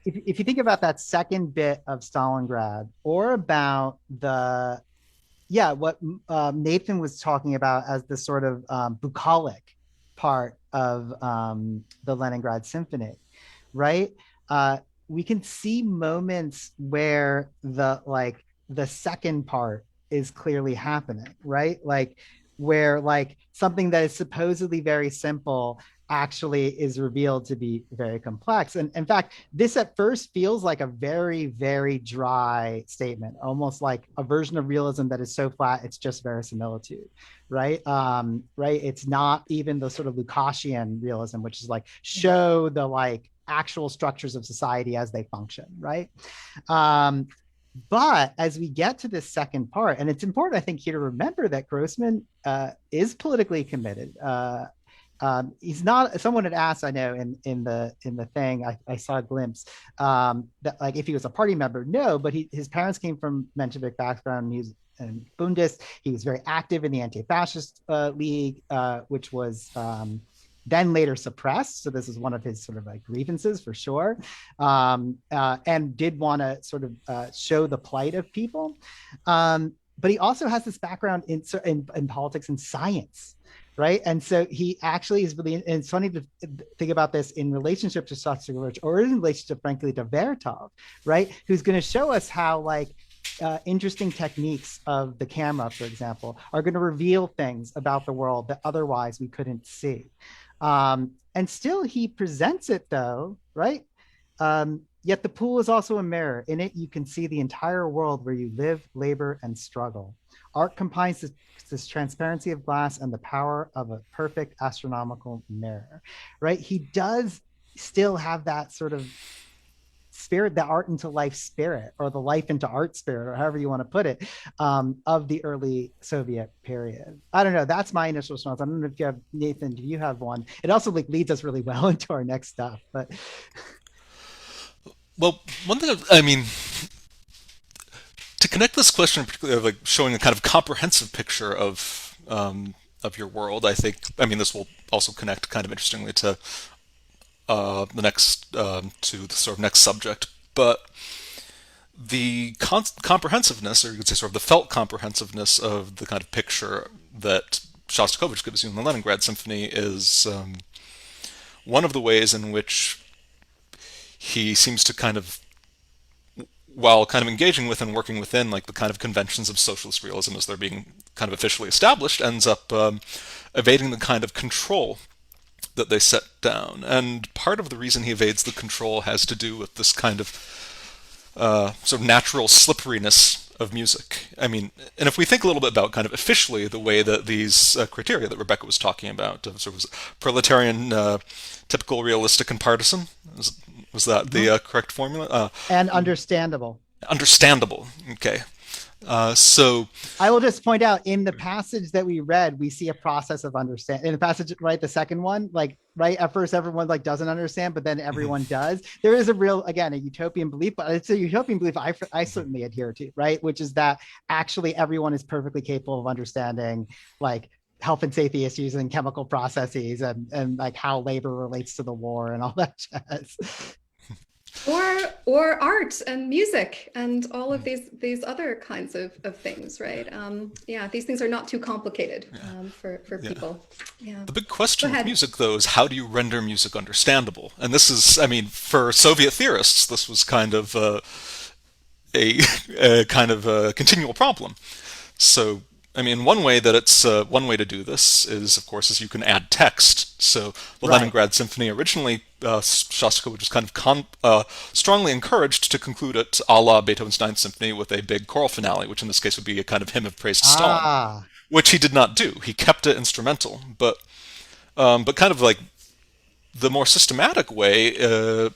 if you think about that second bit of Stalingrad, or about what Nathan was talking about as the sort of bucolic part of the Leningrad Symphony, right? We can see moments where the second part is clearly happening, right? Like where something that is supposedly very simple actually is revealed to be very complex. And in fact, this at first feels like a very, very dry statement, almost like a version of realism that is so flat, it's just verisimilitude, right? Right. It's not even the sort of Lukashian realism, which is like show the actual structures of society as they function, right? But as we get to this second part, and it's important, I think, here to remember that Grossman is politically committed. He's not. Someone had asked, I know, in the thing, I saw a glimpse that like if he was a party member. No, but his parents came from Menshevik background. He was and Bundist. He was very active in the Anti-Fascist League, which was then later suppressed. So this is one of his sort of like grievances for sure, and did want to sort of show the plight of people. But he also has this background in politics and science, right? And so he actually is really, and it's funny to think about this in relationship to Shostakovich or in relationship, frankly, to Vertov, right? Who's going to show us how like interesting techniques of the camera, for example, are going to reveal things about the world that otherwise we couldn't see. And still he presents it though, right? Yet the pool is also a mirror. In it, you can see the entire world where you live, labor, and struggle. Art combines this transparency of glass and the power of a perfect astronomical mirror, right? He does still have that sort of spirit, the art into life spirit, or the life into art spirit, or however you want to put it, of the early Soviet period. I don't know. That's my initial response. I don't know if you have, Nathan, do you have one? It also like leads us really well into our next stuff, but Well, one thing, I mean, to connect this question, particularly of like showing a kind of comprehensive picture of your world, I think, I mean, this will also connect kind of interestingly to the next to the sort of next subject, but the comprehensiveness, or you could say sort of the felt comprehensiveness of the kind of picture that Shostakovich gives you in the Leningrad Symphony is one of the ways in which he seems to kind of, while kind of engaging with and working within like the kind of conventions of socialist realism as they're being kind of officially established, ends up evading the kind of control that they set down. And part of the reason he evades the control has to do with this kind of sort of natural slipperiness of music. I mean, and if we think a little bit about kind of officially the way that these criteria that Rebecca was talking about, sort of proletarian, typical, realistic, and partisan, was that the correct formula? and understandable. Understandable. Okay. So I will just point out in the passage that we read, we see a process of understand in the passage, right? The second one, like right at first, everyone like doesn't understand, but then everyone does. There is a real, again, a utopian belief, but it's a utopian belief I certainly adhere to, right? Which is that actually everyone is perfectly capable of understanding like health and safety issues and chemical processes and like how labor relates to the war and all that jazz. Or art and music and all of these other kinds of things, right? Yeah, these things are not too complicated for yeah. people. Yeah. The big question with music, though, is how do you render music understandable? And this is, I mean, for Soviet theorists, this was kind of a kind of a continual problem. So, I mean, one way that it's one way to do this is, of course, is you can add text. So, the Right. Leningrad Symphony originally, Shostakovich was kind of strongly encouraged to conclude it a la Beethoven's Ninth Symphony with a big choral finale, which in this case would be a kind of hymn of praise to Stalin, Ah, which he did not do. He kept it instrumental, but kind of like the more systematic way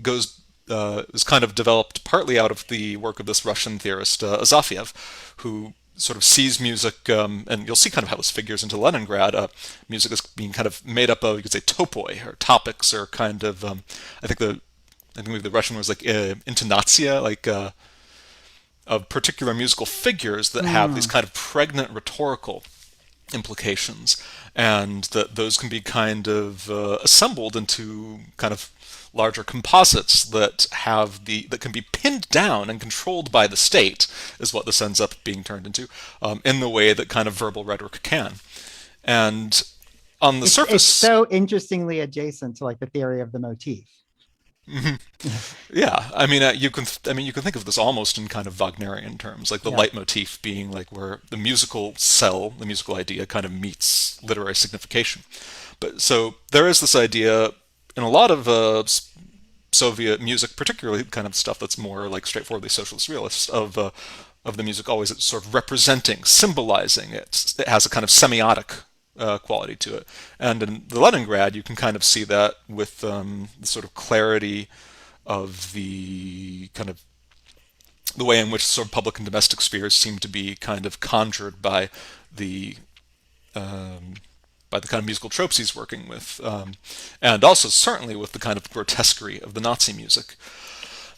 goes is kind of developed partly out of the work of this Russian theorist Azafiev, who sort of sees music, and you'll see kind of how this figures into Leningrad. Music is being kind of made up of, you could say, topoi, or topics, or kind of, I think maybe the Russian was like intonatia, like of particular musical figures that have these kind of pregnant rhetorical implications, and that those can be kind of assembled into kind of larger composites that have that can be pinned down and controlled by the state, is what this ends up being turned into, in the way that kind of verbal rhetoric can. And on the it's surface, so interestingly adjacent to like the theory of the motif. yeah, I mean, you can think of this almost in kind of Wagnerian terms, like the Yeah. leitmotif being like where the musical cell, the musical idea, kind of meets literary signification. But so there is this idea in a lot of Soviet music, particularly kind of stuff that's more like straightforwardly socialist realist, of the music always it's sort of representing, symbolizing. It has a kind of semiotic quality to it. And in the Leningrad, you can kind of see that with the sort of clarity of the kind of the way in which sort of public and domestic spheres seem to be kind of conjured the by the kind of musical tropes he's working with, and also certainly with the kind of grotesquerie of the Nazi music.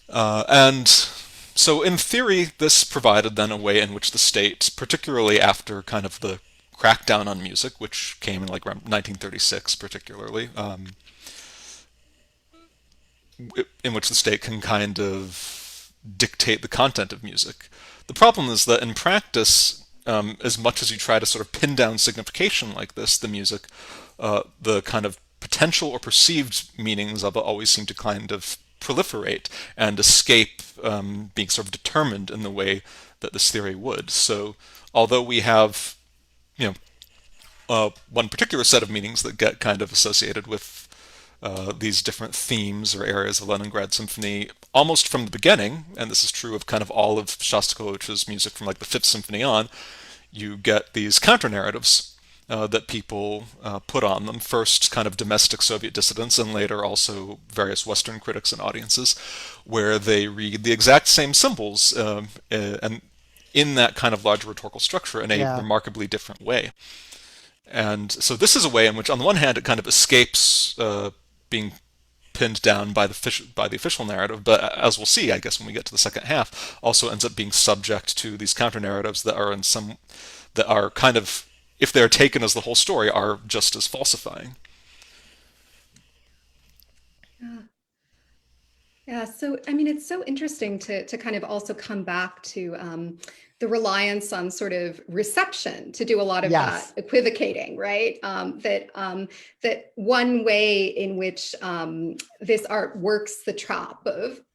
And so in theory, this provided then a way in which the state, particularly after kind of the crackdown on music, which came in like around 1936 particularly, in which the state can kind of dictate the content of music. The problem is that in practice, as much as you try to sort of pin down signification like this, the music, the kind of potential or perceived meanings of it always seem to kind of proliferate and escape being sort of determined in the way that this theory would. So although we have, one particular set of meanings that get kind of associated with these different themes or areas of Leningrad Symphony almost from the beginning, and this is true of kind of all of Shostakovich's music from like the Fifth Symphony on, you get these counter-narratives that people put on them. First, kind of domestic Soviet dissidents, and later also various Western critics and audiences, where they read the exact same symbols and in that kind of larger rhetorical structure in a remarkably different way. And so this is a way in which, on the one hand, it kind of escapes being pinned down by the official narrative, but as we'll see, I guess, when we get to the second half, also ends up being subject to these counter-narratives that are kind of, if they're taken as the whole story, are just as falsifying. Yeah, so I mean, it's so interesting to kind of also come back to the reliance on sort of reception to do a lot of that equivocating, right? That one way in which this art works the trap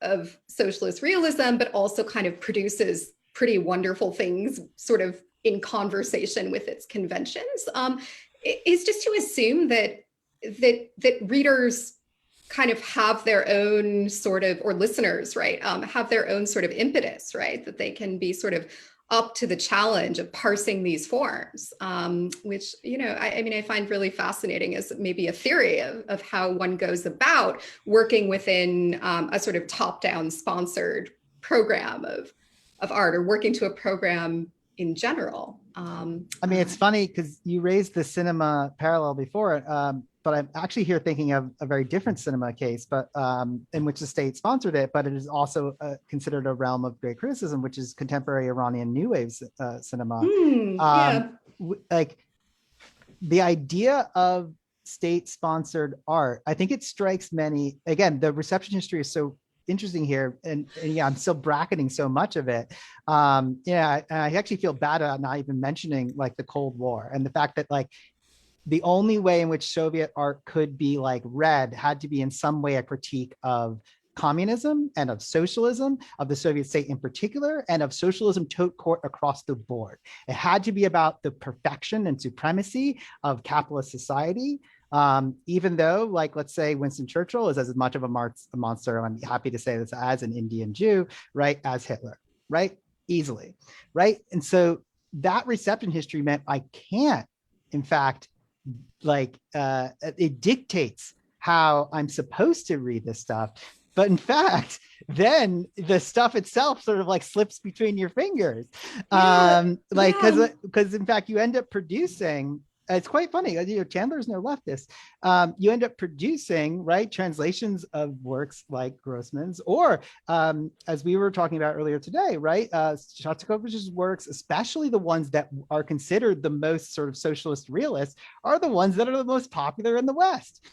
of socialist realism, but also kind of produces pretty wonderful things, sort of in conversation with its conventions, is just to assume that readers kind of have their own sort of, or listeners, right, have their own sort of impetus, right, that they can be sort of up to the challenge of parsing these forms, which, I mean, I find really fascinating as maybe a theory of how one goes about working within a sort of top-down sponsored program of art, or working to a program in general. I mean, it's funny because you raised the cinema parallel before, but I'm actually here thinking of a very different cinema case, but in which the state sponsored it, but it is also considered a realm of great criticism, which is contemporary Iranian New Wave cinema. Like the idea of state-sponsored art, I think it strikes many, again, the reception history is so interesting here, and yeah, I'm still bracketing so much of it. I actually feel bad about not even mentioning like the Cold War and the fact that like the only way in which Soviet art could be like read had to be in some way a critique of communism and of socialism, of the Soviet state in particular, and of socialism tot court across the board. It had to be about the perfection and supremacy of capitalist society. Even though, like, let's say Winston Churchill is as much of a monster, I'm happy to say this, as an Indian Jew, right, as Hitler, right, easily, right? And so that reception history meant I can't, in fact, like, it dictates how I'm supposed to read this stuff. But in fact, then the stuff itself sort of like slips between your fingers. Because in fact, you end up producing, it's quite funny, Chandler's no leftist. You end up producing, right, translations of works like Grossman's, or as we were talking about earlier today, right, Shostakovich's works, especially the ones that are considered the most sort of socialist realist, are the ones that are the most popular in the West.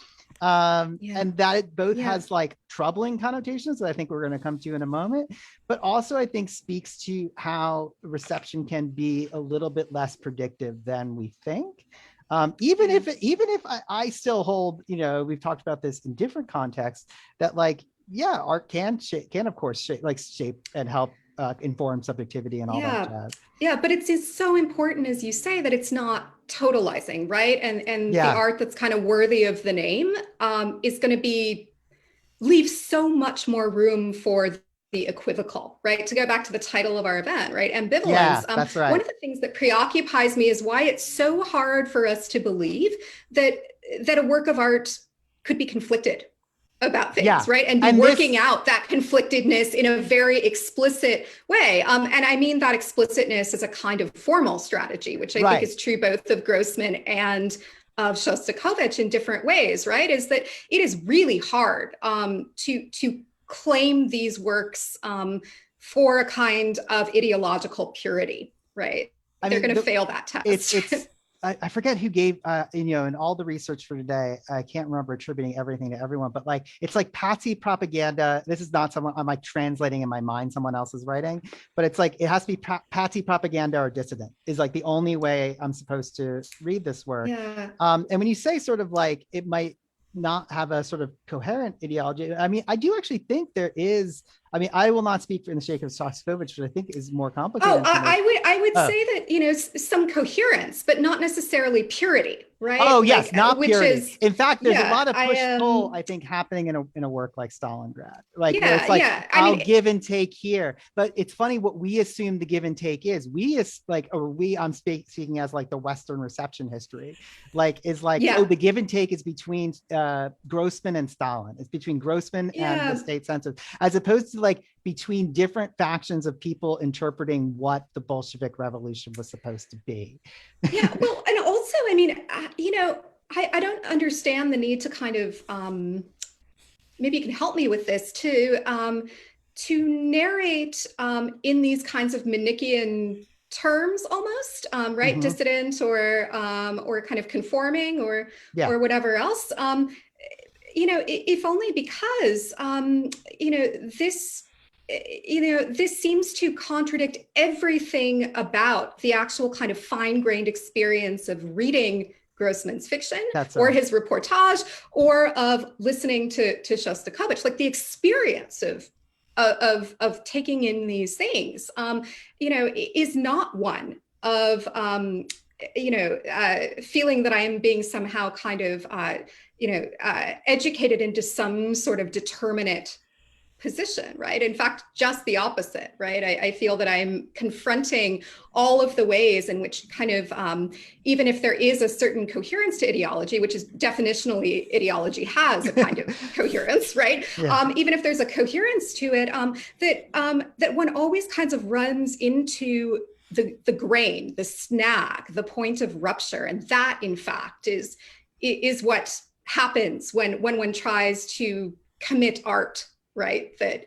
And that it both has like troubling connotations that I think we're going to come to in a moment, but also I think speaks to how reception can be a little bit less predictive than we think. Even if I still hold, we've talked about this in different contexts, that like, art can of course shape and help inform subjectivity and all that jazz. Yeah, but it's so important, as you say, that it's not totalizing, right? And the art that's kind of worthy of the name is going to leave so much more room for the equivocal, right? To go back to the title of our event, right? Ambivalence. Yeah, that's right. One of the things that preoccupies me is why it's so hard for us to believe that a work of art could be conflicted, about Yeah. things, right? And be And working this, out that conflictedness in a very explicit way. And I mean that explicitness as a kind of formal strategy, which I think right. is true both of Grossman and of Shostakovich in different ways, right? Is that it is really hard to claim these works for a kind of ideological purity, right? I They're mean, going to fail that test. it's I forget who gave in all the research for today. I can't remember attributing everything to everyone, but like it's like Patsy propaganda. This is not someone I'm like translating in my mind someone else's writing, but it's like it has to be Patsy propaganda or dissident is like the only way I'm supposed to read this work. Yeah. And when you say sort of like it might not have a sort of coherent ideology, I mean, I do actually think there is. I mean, I will not speak for the sake of Shostakovich, which I think is more complicated. Oh, I would say that, some coherence, but not necessarily purity, right? Oh yes, Like, not which purity. is, In fact, there's a yeah, lot of push-pull, I think, happening in a work like Stalingrad. Like where yeah, it's like yeah. I'll give and take here. But it's funny what we assume the give and take is. I'm speaking as like the Western reception history. Like is like, Yeah. oh, the give and take is between Grossman and Stalin. It's between Grossman and Yeah. the state censors, as opposed to like between different factions of people interpreting what the Bolshevik Revolution was supposed to be. Yeah, well, and also, I mean, I don't understand the need to kind of, maybe you can help me with this too, to narrate in these kinds of Manichaean terms almost, right? Mhm. Dissident or kind of conforming Yeah. or whatever else. If only because, this this seems to contradict everything about the actual kind of fine-grained experience of reading Grossman's fiction That's or right. his reportage or of listening to Shostakovich. Like the experience of taking in these things, is not one of feeling that I am being somehow kind of educated into some sort of determinate position, right? In fact, just the opposite, right? I feel that I'm confronting all of the ways in which kind of, even if there is a certain coherence to ideology, which is definitionally ideology has a kind of coherence, right? Yeah. Even if there's a coherence to it, that one always kinds of runs into the grain, the snag, the point of rupture. And that, in fact, is what happens when one tries to commit art, right, that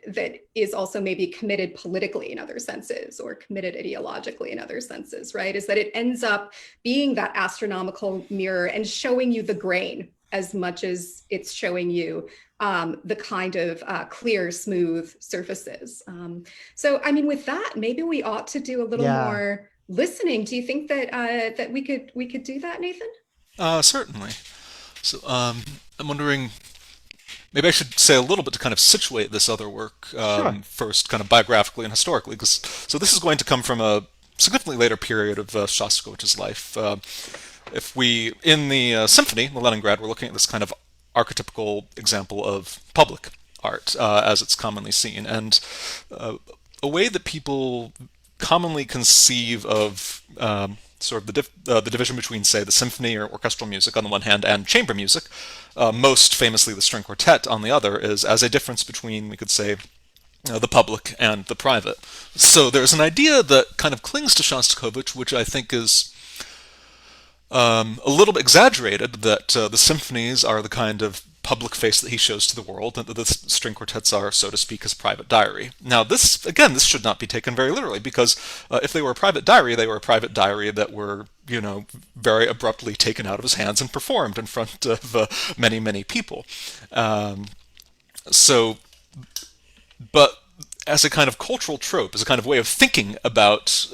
is also maybe committed politically in other senses or committed ideologically in other senses, right, is that it ends up being that astronomical mirror and showing you the grain as much as it's showing you the kind of clear, smooth surfaces. So, I mean, with that, maybe we ought to do a little more listening. Do you think that we could do that, Nathan? Certainly. So I'm wondering, maybe I should say a little bit to kind of situate this other work Sure. first, kind of biographically and historically, because so this is going to come from a significantly later period of Shostakovich's life. If we, in the symphony, the Leningrad, we're looking at this kind of archetypical example of public art as it's commonly seen, and a way that people commonly conceive of sort of the division between, say, the symphony or orchestral music on the one hand and chamber music, most famously the string quartet on the other, is as a difference between, we could say, the public and the private. So there's an idea that kind of clings to Shostakovich, which I think is a little bit exaggerated, that the symphonies are the kind of public face that he shows to the world, and that the string quartets are, so to speak, his private diary. Now, this should not be taken very literally, because if they were a private diary, they were a private diary that were, very abruptly taken out of his hands and performed in front of many, many people. But as a kind of cultural trope, as a kind of way of thinking about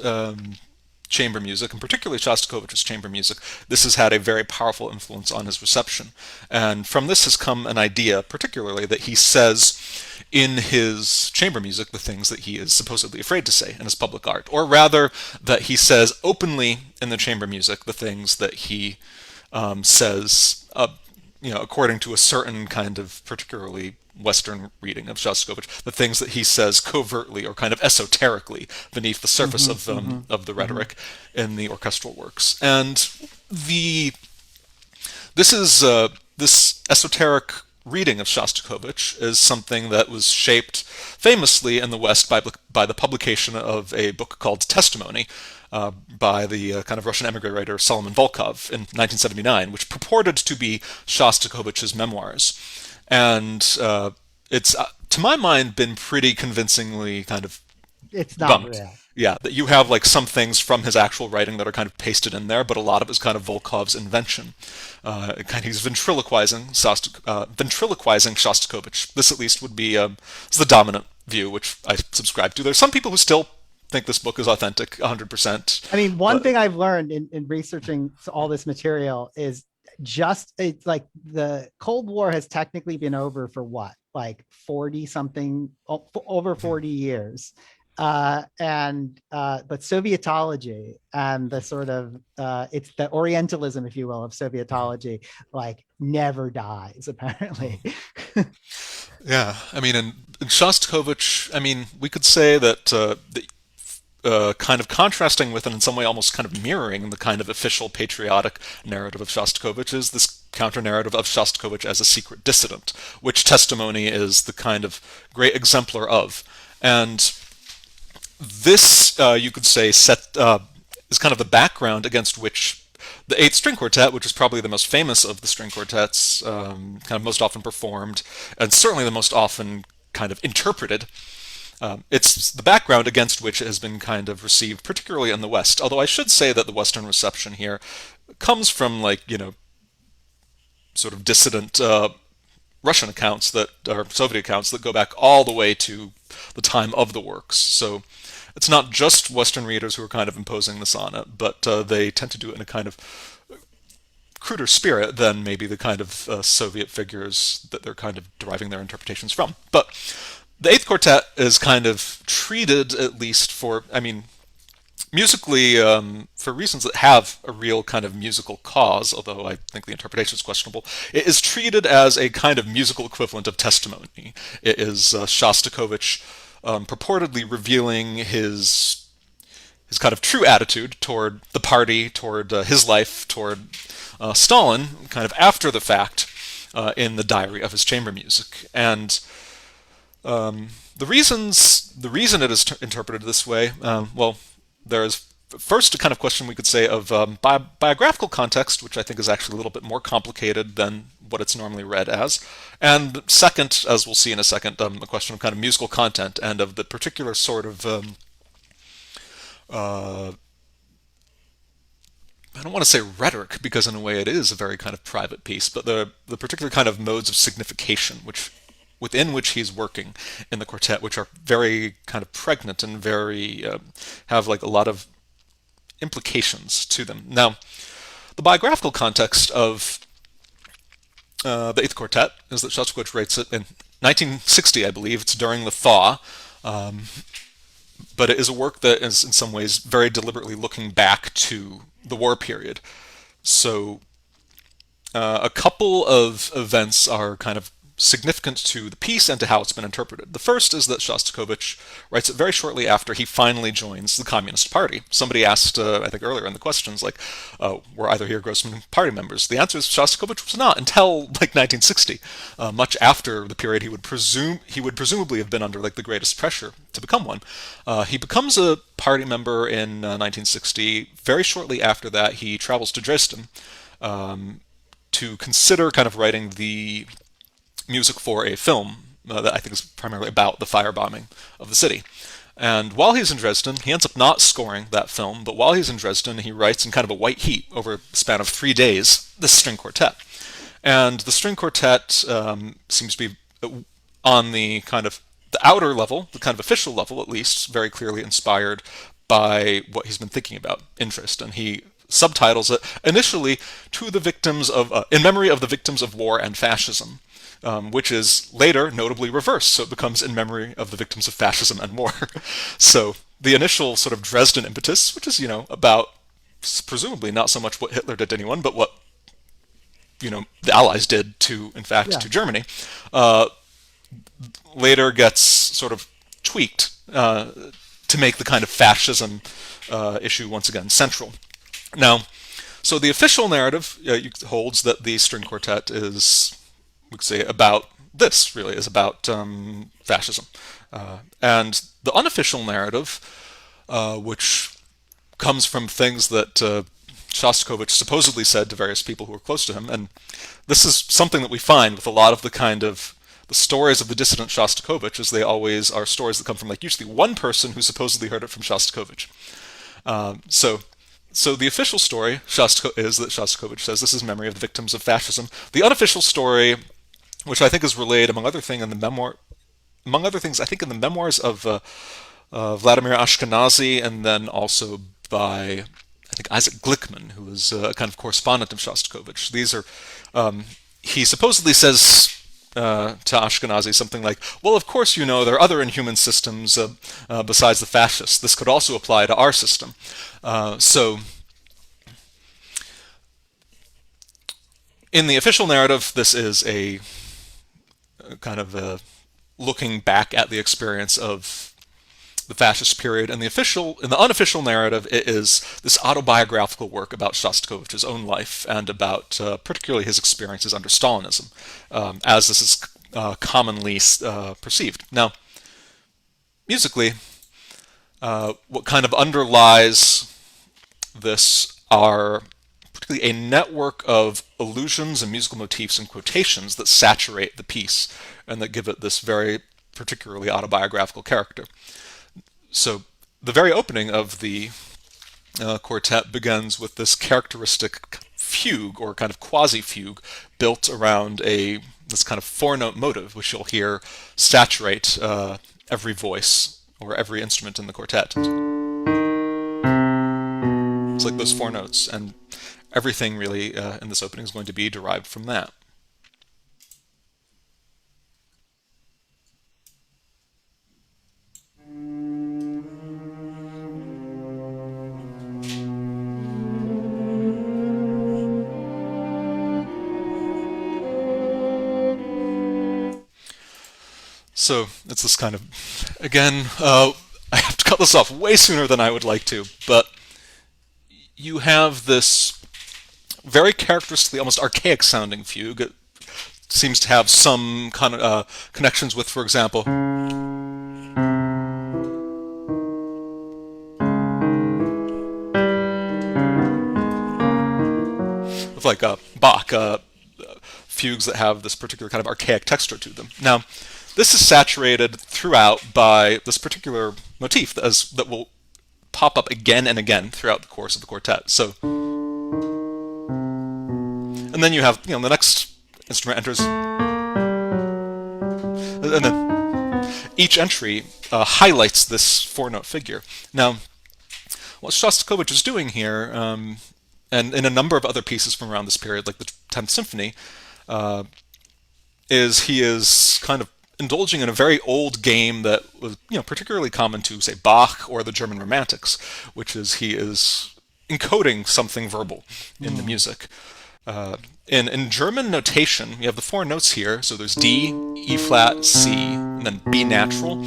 chamber music, and particularly Shostakovich's chamber music, this has had a very powerful influence on his reception. And from this has come an idea, particularly, that he says in his chamber music the things that he is supposedly afraid to say in his public art. Or rather, that he says openly in the chamber music the things that he says, according to a certain kind of particularly Western reading of Shostakovich, the things that he says covertly or kind of esoterically beneath the surface of the rhetoric in the orchestral works. And this esoteric reading of Shostakovich is something that was shaped famously in the West by the publication of a book called Testimony by the kind of Russian emigre writer Solomon Volkov in 1979, which purported to be Shostakovich's memoirs. And it's, to my mind, been pretty convincingly kind of It's not debunked. real. Yeah, that you have like some things from his actual writing that are kind of pasted in there, but a lot of it is kind of Volkov's invention. He's ventriloquizing Shostakovich. This at least would be is the dominant view, which I subscribe to. There's some people who still think this book is authentic, 100%. I mean, one But thing I've learned in researching all this material is just it's like the Cold War has technically been over for what, like 40 something, over 40 years. And but Sovietology and the sort of it's the Orientalism, if you will, of Sovietology, like never dies apparently. yeah, I mean, in Shostakovich, I mean, we could say that kind of contrasting with and in some way almost kind of mirroring the kind of official patriotic narrative of Shostakovich is this counter narrative of Shostakovich as a secret dissident, which Testimony is the kind of great exemplar of. And this, you could say, is kind of the background against which the Eighth String Quartet, which is probably the most famous of the string quartets, kind of most often performed, and certainly the most often kind of interpreted. It's the background against which it has been kind of received, particularly in the West. Although I should say that the Western reception here comes from, like, sort of dissident Russian accounts that are Soviet accounts that go back all the way to the time of the works. So it's not just Western readers who are kind of imposing this on it, but they tend to do it in a kind of cruder spirit than maybe the kind of Soviet figures that they're kind of deriving their interpretations from. But the Eighth Quartet is kind of treated, at least for, I mean, musically, for reasons that have a real kind of musical cause, although I think the interpretation is questionable, it is treated as a kind of musical equivalent of Testimony. It is Shostakovich purportedly revealing his kind of true attitude toward the party, toward his life, toward Stalin, kind of after the fact, in the diary of his chamber music. And the reason it is interpreted this way, well, there's first a kind of question we could say of biographical context, which I think is actually a little bit more complicated than what it's normally read as. And second, as we'll see in a second, a question of kind of musical content and of the particular sort of I don't want to say rhetoric, because in a way it is a very kind of private piece, but the particular kind of modes of signification within which he's working in the quartet, which are very kind of pregnant and very have like a lot of implications to them. Now, the biographical context of the Eighth Quartet is that Shostakovich writes it in 1960, I believe. It's during the thaw, but it is a work that is in some ways very deliberately looking back to the war period. So a couple of events are kind of significant to the piece and to how it's been interpreted. The first is that Shostakovich writes it very shortly after he finally joins the Communist Party. Somebody asked, I think earlier in the questions, like, were either he or Grossman party members? The answer is Shostakovich was not until like 1960, much after the period he would presumably have been under like the greatest pressure to become one. He becomes a party member in 1960. Very shortly after that, he travels to Dresden to consider kind of writing the music for a film that I think is primarily about the firebombing of the city. And while he's in Dresden, he ends up not scoring that film, but while he's in Dresden, he writes in kind of a white heat over the span of 3 days this string quartet. And the string quartet seems to be on the kind of the outer level, the kind of official level at least, very clearly inspired by what he's been thinking about in Dresden. He subtitles it initially to the victims of, in memory of the victims of war and fascism. Which is later notably reversed, so it becomes in memory of the victims of fascism and war. So the initial sort of Dresden impetus, which is, about presumably not so much what Hitler did to anyone, but what, the Allies did to, in fact, to Germany, later gets sort of tweaked to make the kind of fascism issue once again central. Now, so the official narrative holds that the string quartet is we could say, about this, really, is about fascism. And the unofficial narrative, which comes from things that Shostakovich supposedly said to various people who were close to him, and this is something that we find with a lot of the stories of the dissident Shostakovich, is they always are stories that come from like usually one person who supposedly heard it from Shostakovich. So the official story is that Shostakovich says this is memory of the victims of fascism. The unofficial story, which I think is relayed among other things I think in the memoirs of Vladimir Ashkenazy, and then also by I think Isaac Glickman, who was a kind of correspondent of Shostakovich. These are he supposedly says to Ashkenazy something like, "Well, of course, you know there are other inhuman systems besides the fascists. This could also apply to our system." So, in the official narrative, this is a kind of looking back at the experience of the fascist period. In the unofficial narrative, it is this autobiographical work about Shostakovich's own life and about particularly his experiences under Stalinism, as this is commonly perceived. Now, musically, what kind of underlies this are particularly a network of allusions and musical motifs and quotations that saturate the piece and that give it this very particularly autobiographical character. So the very opening of the quartet begins with this characteristic fugue, or kind of quasi-fugue, built around this kind of four-note motive, which you'll hear saturate every voice or every instrument in the quartet. It's like those four notes, and everything really in this opening is going to be derived from that. So it's this kind of, again, I have to cut this off way sooner than I would like to, but you have this very characteristically almost archaic sounding fugue. It seems to have some kind of connections with, for example, with like Bach fugues that have this particular kind of archaic texture to them. Now, this is saturated throughout by this particular motif that will pop up again and again throughout the course of the quartet. So, and then you have, the next instrument enters, and then each entry highlights this four-note figure. Now, what Shostakovich is doing here, and in a number of other pieces from around this period, like the 10th Symphony, is he is kind of indulging in a very old game that was, particularly common to, say, Bach or the German Romantics, which is he is encoding something verbal in the music. In German notation, we have the four notes here. So there's D, E flat, C, and then B natural.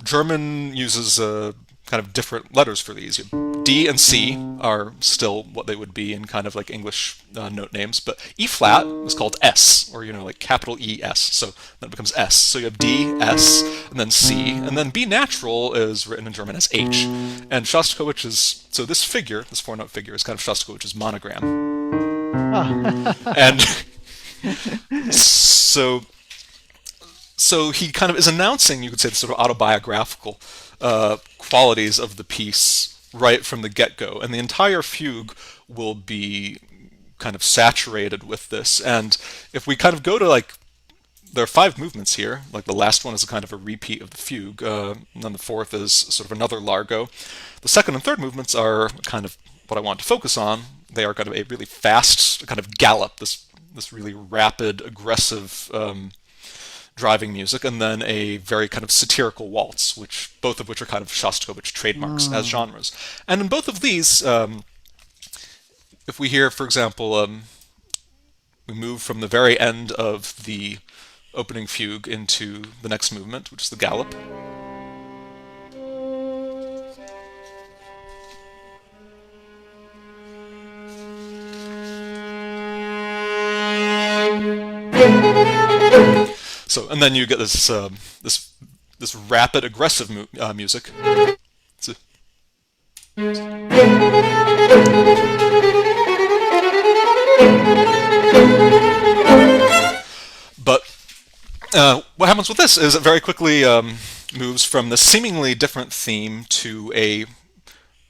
German uses kind of different letters for these. D and C are still what they would be in kind of like English note names, but E flat is called S, or like capital E S, so then it becomes S. So you have D, S, and then C, and then B natural is written in German as H. And Shostakovich's, so this four-note figure is kind of Shostakovich's monogram. Oh. And so he kind of is announcing, you could say, the sort of autobiographical qualities of the piece right from the get-go, and the entire fugue will be kind of saturated with this. And if we kind of go to there are 5 movements here, like the last one is a kind of a repeat of the fugue, and then the fourth is sort of another largo. The second and third movements are kind of what I want to focus on. They are kind of a really fast kind of gallop, this really rapid, aggressive driving music, and then a very kind of satirical waltz, both of which are kind of Shostakovich trademarks as genres. And in both of these, if we hear, for example, we move from the very end of the opening fugue into the next movement, which is the gallop. So, and then you get this rapid, aggressive music. So, but what happens with this is it very quickly moves from the seemingly different theme to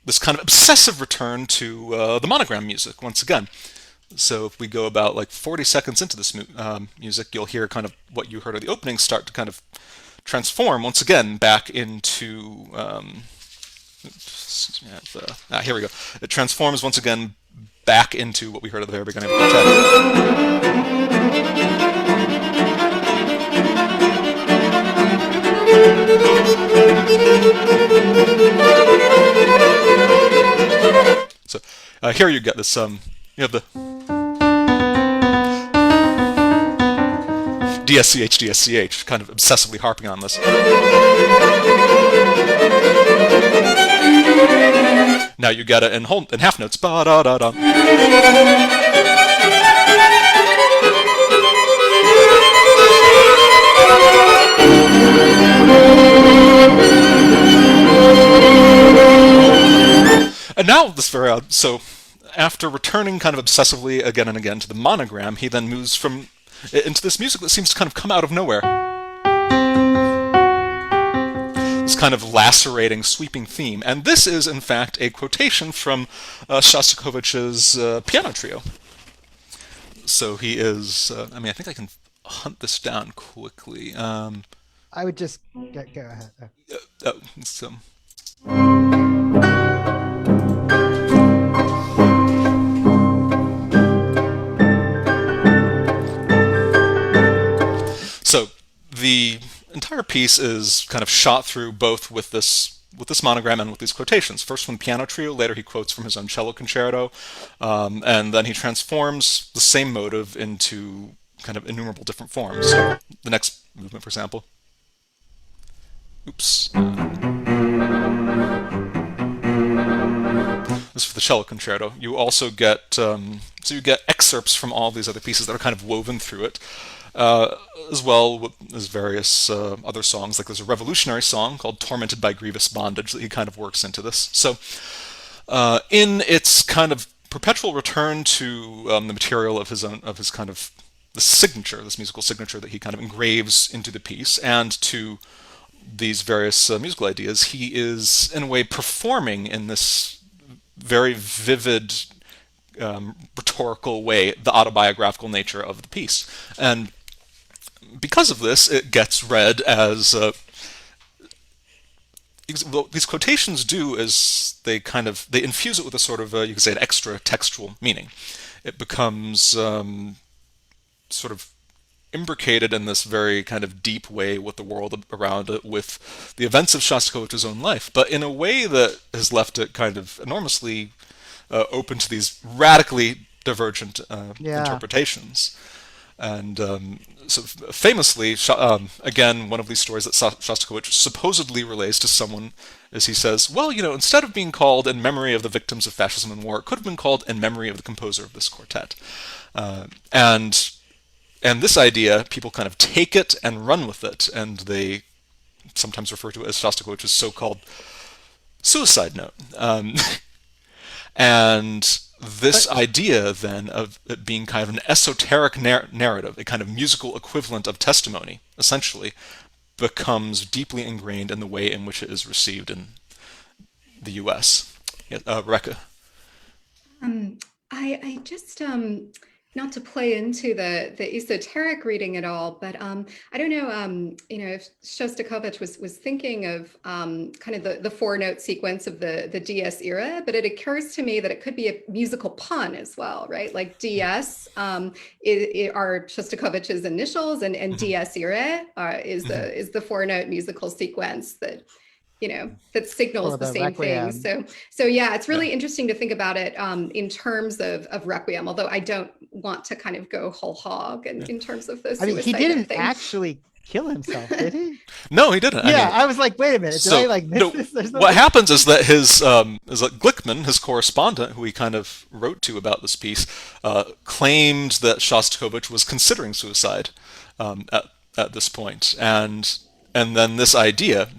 this kind of obsessive return to the monogram music once again. So if we go about like 40 seconds into this music, you'll hear kind of what you heard of the opening start to kind of transform once again back into. Here we go. It transforms once again back into what we heard at the very beginning of the quartet. So here you get this. You have the DSCH, DSCH, kind of obsessively harping on this. Now you get it in half notes. Ba da da da. And now this very odd. So after returning kind of obsessively again and again to the monogram, he then moves into this music that seems to kind of come out of nowhere. This kind of lacerating, sweeping theme. And this is, in fact, a quotation from Shostakovich's piano trio. So he is, I think I can hunt this down quickly. I would just go ahead. So the entire piece is kind of shot through both with this monogram and with these quotations. First one, piano trio. Later he quotes from his own cello concerto. And then he transforms the same motive into kind of innumerable different forms. So the next movement, for example. Oops. This is for the cello concerto. You also get you get excerpts from all these other pieces that are kind of woven through it. As well as various other songs. Like there's a revolutionary song called "Tormented by Grievous Bondage" that he kind of works into this. So, in its kind of perpetual return to the material of his kind of this musical signature that he kind of engraves into the piece, and to these various musical ideas, he is in a way performing in this very vivid, rhetorical way the autobiographical nature of the piece. And because of this, it gets read as what these quotations do is they infuse it with a sort of you could say an extra textual meaning. It becomes sort of imbricated in this very kind of deep way with the world around it, with the events of Shostakovich's own life, but in a way that has left it kind of enormously open to these radically divergent interpretations. And so famously, again, one of these stories that Shostakovich supposedly relays to someone is he says, well, instead of being called In Memory of the Victims of Fascism and War, it could have been called In Memory of the Composer of this Quartet. And this idea, people kind of take it and run with it, and they sometimes refer to it as Shostakovich's so-called suicide note. And this idea, then, of it being kind of an esoteric narrative, a kind of musical equivalent of testimony, essentially, becomes deeply ingrained in the way in which it is received in the U.S. Rekha? I just, not to play into the esoteric reading at all, but I don't know, if Shostakovich was thinking of kind of the four-note sequence of the DS era, but it occurs to me that it could be a musical pun as well, right? Like DS are Shostakovich's initials, and DS era is the four-note musical sequence that that signals the same Requiem. thing. So yeah, it's really interesting to think about it in terms of Requiem, although I don't want to kind of go whole hog in terms of the suicide he didn't thing. actually kill himself, did he? No, he didn't. I was like, wait a minute, did I miss this? What happens is that Glickman, his correspondent, who he kind of wrote to about this piece, claimed that Shostakovich was considering suicide at this point, and then this idea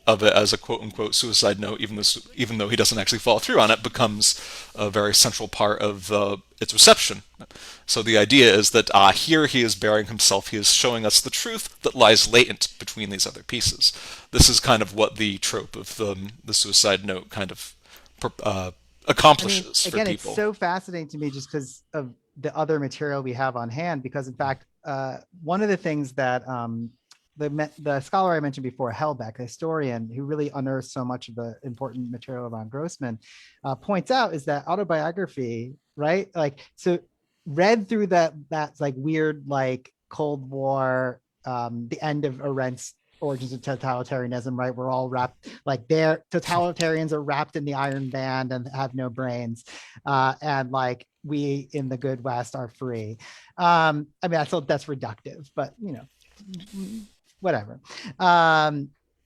of it as a quote unquote suicide note, even though he doesn't actually follow through on it, becomes a very central part of its reception. So the idea is that here he is burying himself. He is showing us the truth that lies latent between these other pieces. This is kind of what the trope of the suicide note kind of accomplishes for again, people. it's so fascinating to me just because of the other material we have on hand. Because in fact, one of the things that the scholar I mentioned before, Hellbeck, a historian who really unearthed so much of the important material around Grossman, points out is that autobiography, right? Like, so read through that's like weird, like Cold War, the end of Arendt's Origins of Totalitarianism, right? We're all wrapped, like their totalitarians are wrapped in the iron band and have no brains. And like we in the good West are free. I mean, that's reductive, but whatever.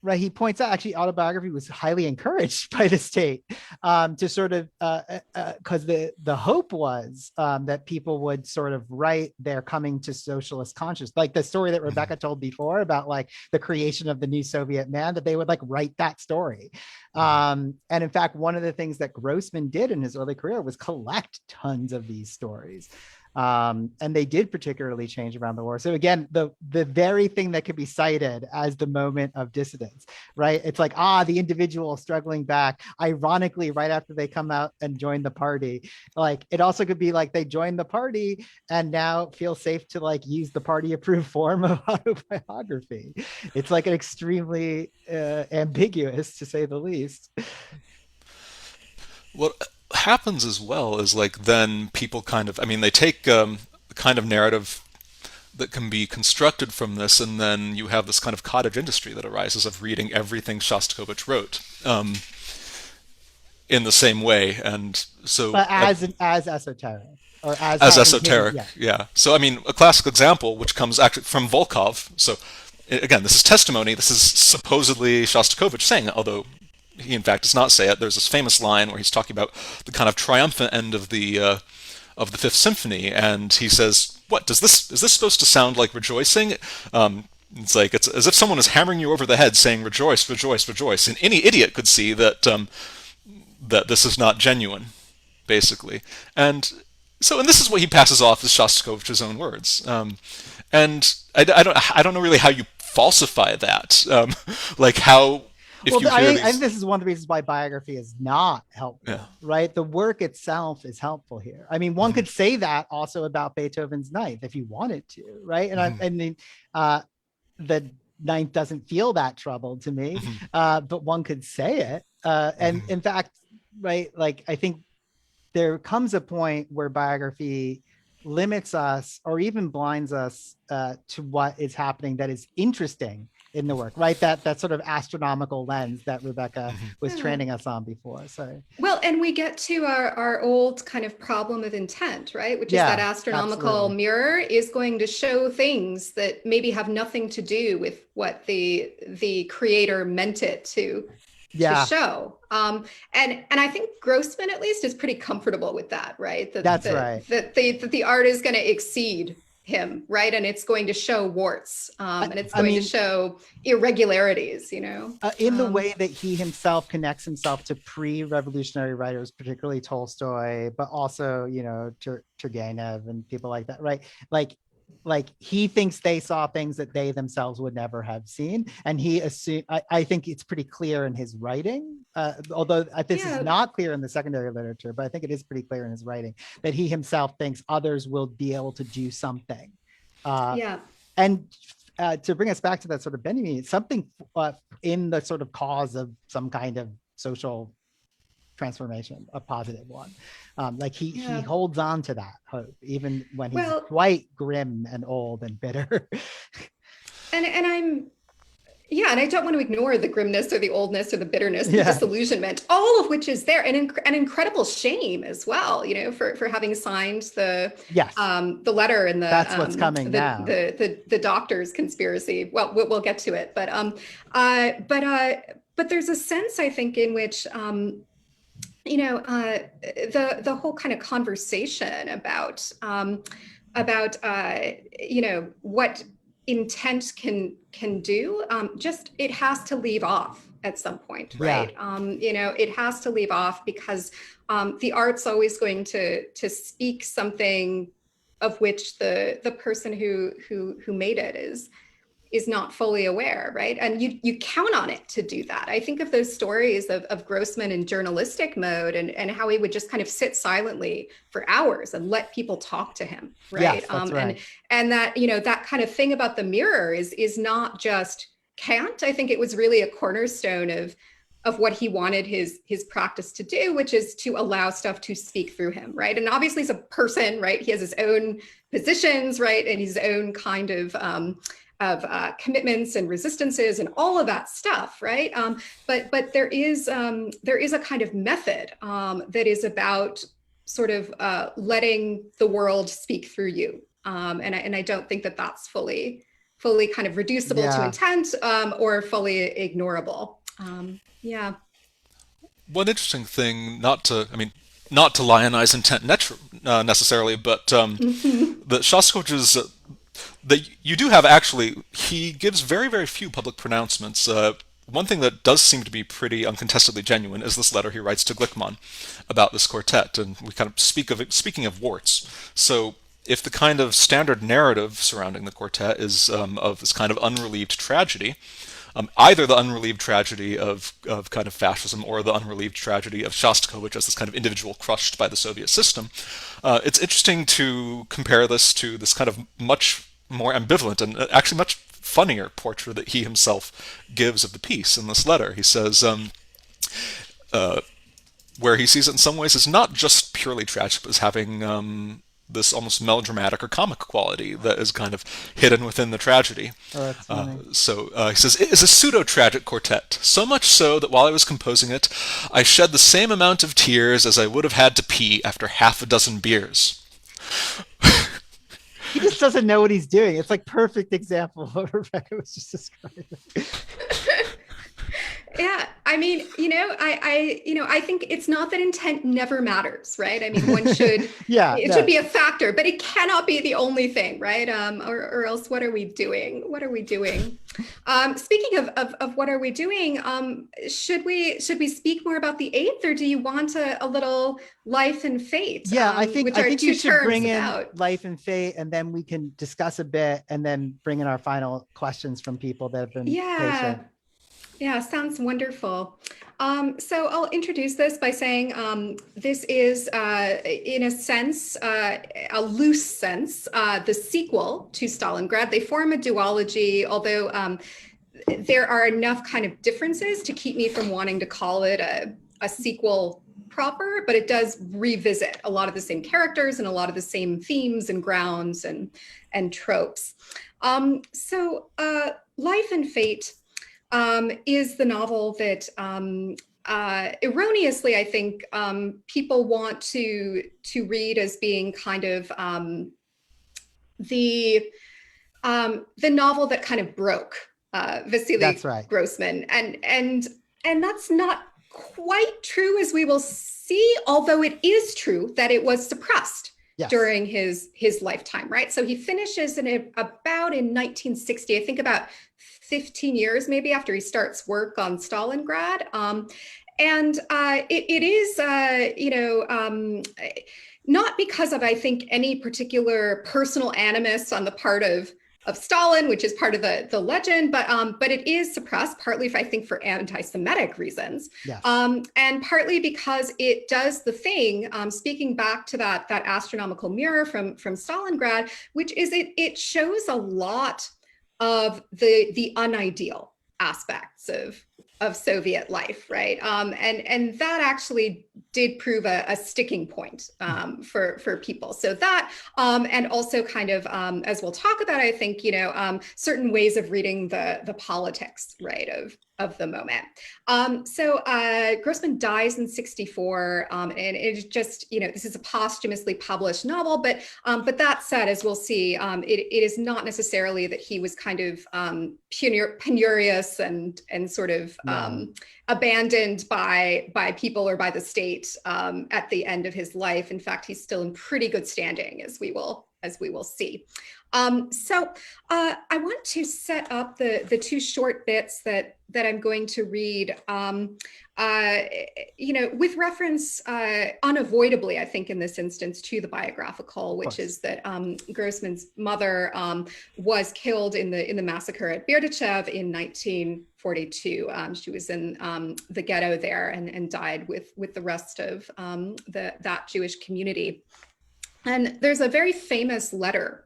Right. He points out actually autobiography was highly encouraged by the state to sort of because the hope was that people would sort of write their coming to socialist conscious, like the story that Rebecca told before about like the creation of the new Soviet man, that they would like write that story. And in fact, one of the things that Grossman did in his early career was collect tons of these stories. And they did particularly change around the war. So again, the very thing that could be cited as the moment of dissidence, right? It's like, the individual struggling back, ironically, right after they come out and join the party. Like, it also could be like they join the party and now feel safe to like use the party approved form of autobiography. It's like an extremely ambiguous, to say the least. What happens as well is like then people kind of, I mean, they take the kind of narrative that can be constructed from this, and then you have this kind of cottage industry that arises of reading everything Shostakovich wrote in the same way, and so But as esoteric, or as having esoteric, hidden, yeah. So I mean, a classic example, which comes actually from Volkov. So again, this is testimony. This is supposedly Shostakovich saying it, although he in fact does not say it. There's this famous line where he's talking about the kind of triumphant end of the Fifth Symphony, and he says, "What does this? Is this supposed to sound like rejoicing?" It's like it's as if someone is hammering you over the head, saying, "Rejoice, rejoice, rejoice." And any idiot could see that that this is not genuine, basically. And this is what he passes off as Shostakovich's own words. And I don't know really how you falsify that. Like how if well, you hear I these, think this is one of the reasons why biography is not helpful, yeah. right? The work itself is helpful here. I mean, one could say that also about Beethoven's Ninth if you wanted to, right? And I mean, the Ninth doesn't feel that troubled to me, but one could say it. And in fact, right, like I think there comes a point where biography limits us or even blinds us to what is happening that is interesting in the work, right? That sort of astronomical lens that Rebecca was training us on before. So well, and we get to our old kind of problem of intent, right? Which is that astronomical mirror is going to show things that maybe have nothing to do with what the creator meant it to show. And I think Grossman at least is pretty comfortable with that, right? That the art is going to exceed him, right? And it's going to show warts, and it's going to show irregularities, in the way that he himself connects himself to pre-revolutionary writers, particularly Tolstoy, but also, Turgenev and people like that, right? Like he thinks they saw things that they themselves would never have seen. And he assumed, I think it's pretty clear in his writing, although this is not clear in the secondary literature, but I think it is pretty clear in his writing that he himself thinks others will be able to do something. And to bring us back to that sort of Benjamin, something in the sort of cause of some kind of social transformation, a positive one. Like he holds on to that hope, even when he's quite grim and old and bitter. and I don't want to ignore the grimness or the oldness or the bitterness, the disillusionment, all of which is there, and an incredible shame as well, for having signed the letter and that's what's coming now. The doctor's conspiracy. Well, we'll get to it, but there's a sense, I think, in which the whole kind of conversation about what intent can do. Just it has to leave off at some point, right? It has to leave off because the art's always going to speak something of which the person who made it is not fully aware, right? And you count on it to do that. I think of those stories of Grossman in journalistic mode and how he would just kind of sit silently for hours and let people talk to him, right? Yes, that's right. And that, that kind of thing about the mirror is not just cant. I think it was really a cornerstone of what he wanted his practice to do, which is to allow stuff to speak through him, right? And obviously he's a person, right? He has his own positions, right? And his own kind of commitments and resistances and all of that stuff, right? But there is a kind of method that is about sort of letting the world speak through you, and I don't think that that's fully kind of reducible to intent or fully ignorable. Yeah. One interesting thing, not to lionize intent necessarily, but the Shostakovich's that you do have actually, he gives very, very few public pronouncements. One thing that does seem to be pretty uncontestedly genuine is this letter he writes to Glickman about this quartet, and we kind of speaking of warts. So if the kind of standard narrative surrounding the quartet is of this kind of unrelieved tragedy, either the unrelieved tragedy of kind of fascism or the unrelieved tragedy of Shostakovich as this kind of individual crushed by the Soviet system, it's interesting to compare this to this kind of much more ambivalent and actually much funnier portrait that he himself gives of the piece in this letter. He says, where he sees it in some ways as not just purely tragic, but as having this almost melodramatic or comic quality that is kind of hidden within the tragedy. Oh, that's funny. He says, it is a pseudo-tragic quartet, so much so that while I was composing it, I shed the same amount of tears as I would have had to pee after half a dozen beers. He just doesn't know what he's doing. It's like perfect example of what Rebecca was just describing. Yeah, I mean, I think it's not that intent never matters, right? I mean, one should, it should be a factor, but it cannot be the only thing, right? Or else, what are we doing? What are we doing? Speaking of what are we doing? Should we speak more about the eighth, or do you want a little life and fate? Yeah, I think you should bring in life and fate, and then we can discuss a bit, and then bring in our final questions from people that have been patient. Yeah, sounds wonderful. So I'll introduce this by saying this is, in a sense, a loose sense, the sequel to Stalingrad. They form a duology, although there are enough kind of differences to keep me from wanting to call it a sequel proper, but it does revisit a lot of the same characters and a lot of the same themes and grounds and tropes. So Life and Fate is the novel that erroneously, I think, people want to read as being kind of the novel that kind of broke Vassily Grossman, and that's not quite true, as we will see. Although it is true that it was suppressed during his lifetime, right? So he finishes about in 1960, I think about 15 years maybe after he starts work on Stalingrad. And it is, not because of, I think, any particular personal animus on the part of Stalin, which is part of the legend, but it is suppressed partly, I think, for anti-Semitic reasons, and partly because it does the thing, speaking back to that astronomical mirror from Stalingrad, which is it shows a lot of the unideal aspects of Soviet life, right? And that actually did prove a sticking point for people. So that, and also kind of, as we'll talk about, I think, certain ways of reading the politics, right, of the moment. So Grossman dies in 1964, and it's just, this is a posthumously published novel, but that said, as we'll see, it is not necessarily that he was kind of penurious and sort of abandoned by people or by the state at the end of his life. In fact, he's still in pretty good standing, as we will as we will see. I want to set up the two short bits that I'm going to read, with reference unavoidably, I think in this instance, to the biographical, which is that Grossman's mother was killed in the massacre at Berdichev in 1942. She was in the ghetto there and died with the rest of that Jewish community. And there's a very famous letter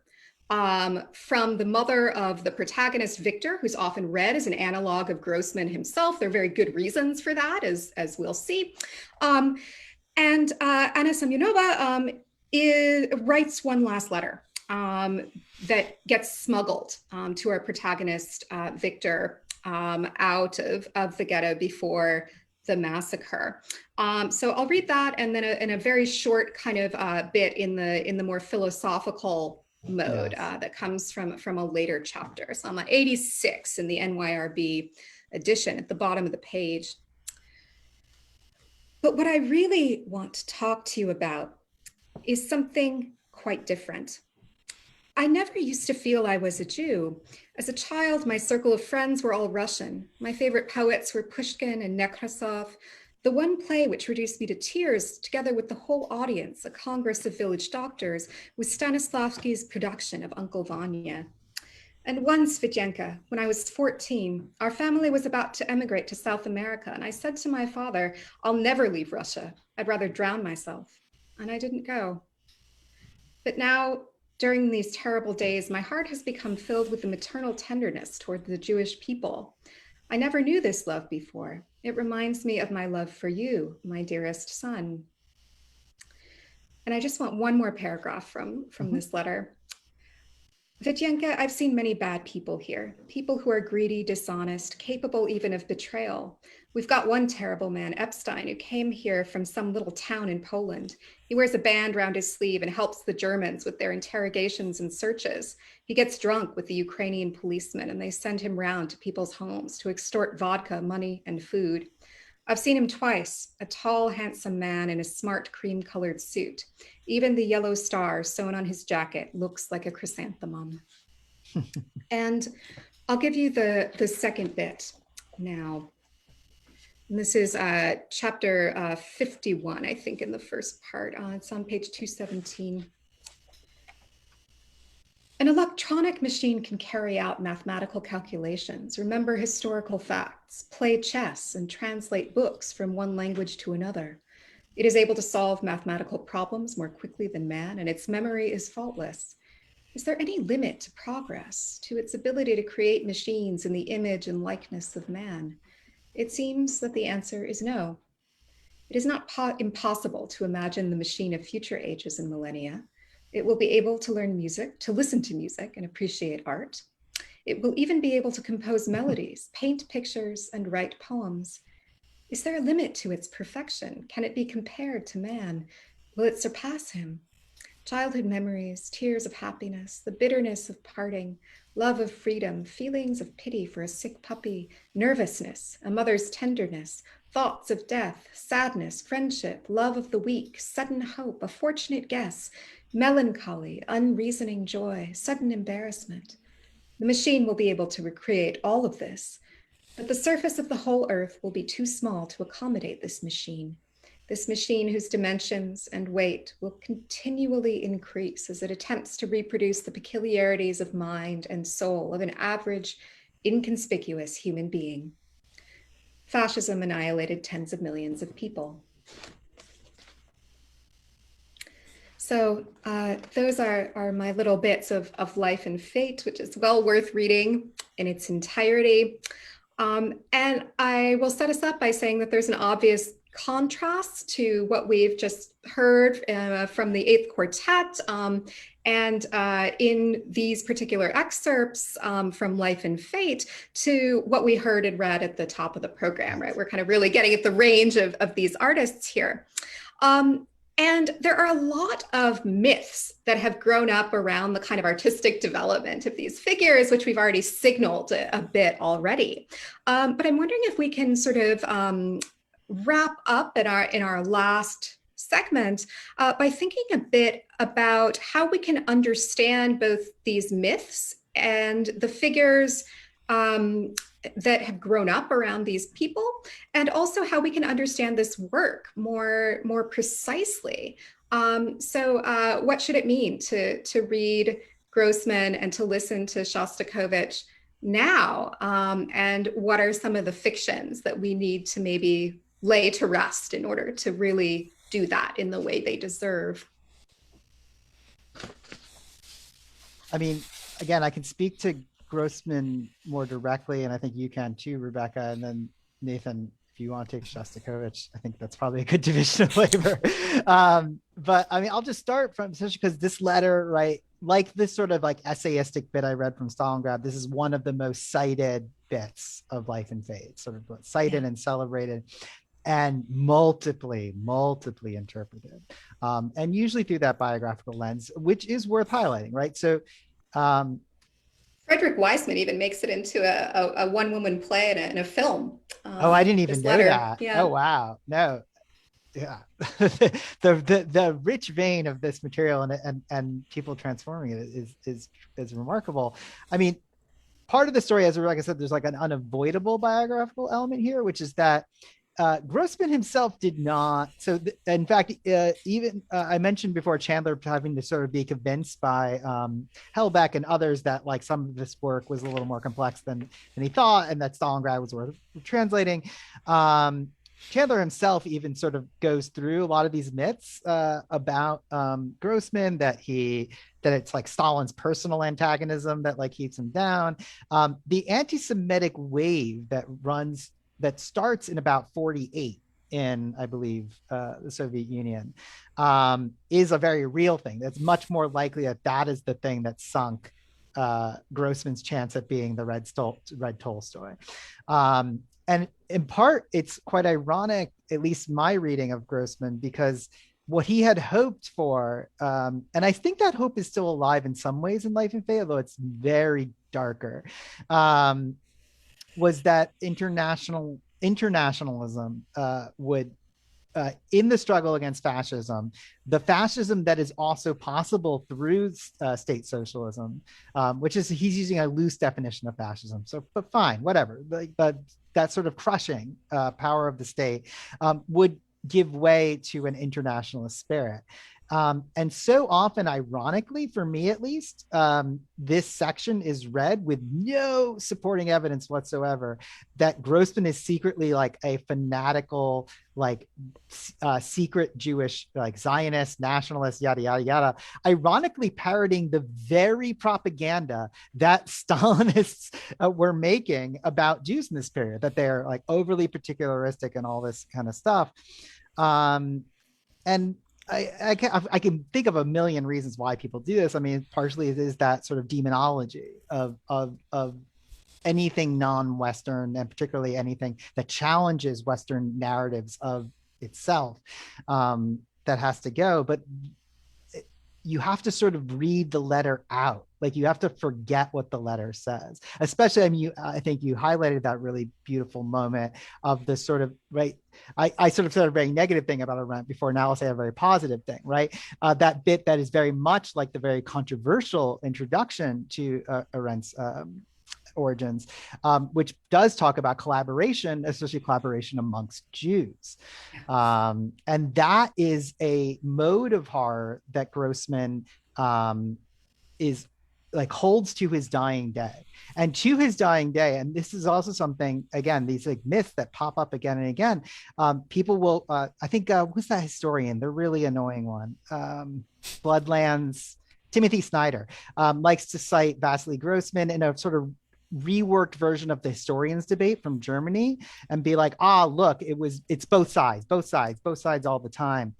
from the mother of the protagonist, Victor, who's often read as an analog of Grossman himself. There are very good reasons for that, as we'll see. And Anna Semyonova writes one last letter that gets smuggled to our protagonist, Victor, out of the ghetto before the massacre. So I'll read that, and then in a very short kind of bit in the more philosophical mode that comes from a later chapter. So I'm at 86 in the NYRB edition at the bottom of the page. But what I really want to talk to you about is something quite different. I never used to feel I was a Jew. As a child, my circle of friends were all Russian. My favorite poets were Pushkin and Nekrasov. The one play which reduced me to tears, together with the whole audience, a congress of village doctors, was Stanislavski's production of Uncle Vanya. And once, Vidyenka, when I was 14, our family was about to emigrate to South America, and I said to my father, I'll never leave Russia. I'd rather drown myself. And I didn't go. But now, during these terrible days, my heart has become filled with the maternal tenderness toward the Jewish people. I never knew this love before. It reminds me of my love for you, my dearest son. And I just want one more paragraph from this letter. Vidyenka, I've seen many bad people here, people who are greedy, dishonest, capable even of betrayal. We've got one terrible man, Epstein, who came here from some little town in Poland. He wears a band around his sleeve and helps the Germans with their interrogations and searches. He gets drunk with the Ukrainian policemen, and they send him round to people's homes to extort vodka, money, and food. I've seen him twice, a tall, handsome man in a smart cream-colored suit. Even the yellow star sewn on his jacket looks like a chrysanthemum. And I'll give you the second bit now. And this is chapter 51, I think, in the first part. It's on page 217. An electronic machine can carry out mathematical calculations, remember historical facts, play chess, and translate books from one language to another. It is able to solve mathematical problems more quickly than man, and its memory is faultless. Is there any limit to progress, to its ability to create machines in the image and likeness of man? It seems that the answer is no. It is not impossible to imagine the machine of future ages and millennia. It will be able to learn music, to listen to music and appreciate art. It will even be able to compose melodies, paint pictures, and write poems. Is there a limit to its perfection? Can it be compared to man? Will it surpass him? Childhood memories, tears of happiness, the bitterness of parting, love of freedom, feelings of pity for a sick puppy, nervousness, a mother's tenderness, thoughts of death, sadness, friendship, love of the weak, sudden hope, a fortunate guess, melancholy, unreasoning joy, sudden embarrassment. The machine will be able to recreate all of this, but the surface of the whole earth will be too small to accommodate this machine whose dimensions and weight will continually increase as it attempts to reproduce the peculiarities of mind and soul of an average, inconspicuous human being. Fascism annihilated tens of millions of people. So those are my little bits of life and fate, which is well worth reading in its entirety. And I will set us up by saying that there's an obvious contrast to what we've just heard from the Eighth Quartet and in these particular excerpts from Life and Fate to what we heard and read at the top of the program, right? We're kind of really getting at the range of these artists here. And there are a lot of myths that have grown up around the kind of artistic development of these figures, which we've already signaled a bit already. But I'm wondering if we can sort of wrap up in our last segment by thinking a bit about how we can understand both these myths and the figures that have grown up around these people, and also how we can understand this work more precisely. So what should it mean to read Grossman and to listen to Shostakovich now? And what are some of the fictions that we need to maybe lay to rest in order to really do that in the way they deserve? I mean, again, I can speak to Grossman more directly, and I think you can too, Rebecca. And then Nathan, if you want to take Shostakovich, I think that's probably a good division of labor. But I mean, I'll just start from, especially because this letter, right, like this sort of like essayistic bit I read from Stalingrad, this is one of the most cited bits of Life and Fate, sort of cited and celebrated, and multiply interpreted, and usually through that biographical lens, which is worth highlighting, right? So Frederick Wiseman even makes it into a one-woman play and a film. Oh, I didn't even know that. Yeah. Oh, wow. No. Yeah. the rich vein of this material and people transforming it is remarkable. I mean, part of the story, as Rebecca said, there's like an unavoidable biographical element here, which is that Grossman himself did not. So in fact, even I mentioned before Chandler having to sort of be convinced by Hellbeck and others that like some of this work was a little more complex than he thought, and that Stalingrad was worth translating. Chandler himself even sort of goes through a lot of these myths about Grossman, that it's like Stalin's personal antagonism that like keeps him down. The anti-Semitic wave that starts in about 48 in, I believe, the Soviet Union, is a very real thing. That's much more likely that is the thing that sunk Grossman's chance at being the Red Tolstoy. And in part, it's quite ironic, at least my reading of Grossman, because what he had hoped for, and I think that hope is still alive in some ways in Life and Fate, although it's very darker, was that internationalism would, in the struggle against fascism, the fascism that is also possible through state socialism, which is, he's using a loose definition of fascism. So, but fine, whatever. That sort of crushing power of the state would give way to an internationalist spirit. And so often, ironically, for me at least, this section is read with no supporting evidence whatsoever that Grossman is secretly like a fanatical, like secret Jewish, like Zionist, nationalist, yada, yada, yada, ironically parroting the very propaganda that Stalinists were making about Jews in this period, that they're like overly particularistic and all this kind of stuff. And I can think of a million reasons why people do this. I mean, partially it is that sort of demonology of anything non-Western, and particularly anything that challenges Western narratives of itself, that has to go. But you have to sort of read the letter out. Like, you have to forget what the letter says, especially, I mean, I think you highlighted that really beautiful moment of the sort of, right, I sort of said a very negative thing about Arendt before, now I'll say a very positive thing, right? That bit that is very much like the very controversial introduction to Arendt's origins, which does talk about collaboration, especially collaboration amongst Jews. And that is a mode of horror that Grossman is like holds to his dying day. And to his dying day, and this is also something, again, these like myths that pop up again and again, people will, I think, who's that historian? The really annoying one, Bloodlands, Timothy Snyder, likes to cite Vassily Grossman in a sort of reworked version of the historians debate from Germany and be like, look, it's both sides all the time.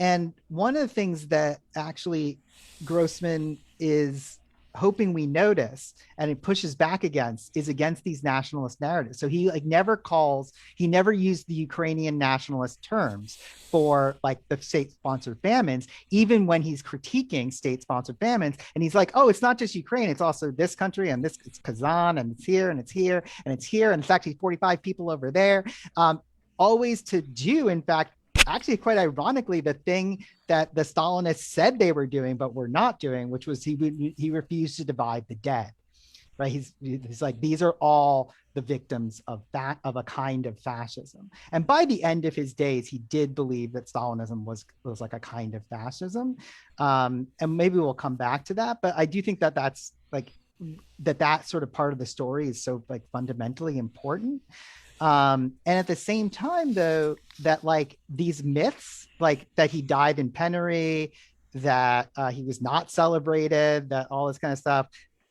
And one of the things that actually Grossman is hoping we notice and it pushes back against is against these nationalist narratives. So he never used the Ukrainian nationalist terms for like the state-sponsored famines, even when he's critiquing state-sponsored famines. And he's like, oh, it's not just Ukraine, it's also this country, and it's Kazan, and it's here, and it's here, and it's here, and it's actually 45 people over there. Always to do, in fact, actually quite ironically the thing that the Stalinists said they were doing but were not doing, which was he refused to divide the dead. Right? He's like, these are all the victims of that, of a kind of fascism. And by the end of his days, he did believe that Stalinism was like a kind of fascism. And maybe we'll come back to that, but I do think that that's like that sort of part of the story is so like fundamentally important. And at the same time, though, that like these myths, like that he died in penury, that he was not celebrated, that all this kind of stuff,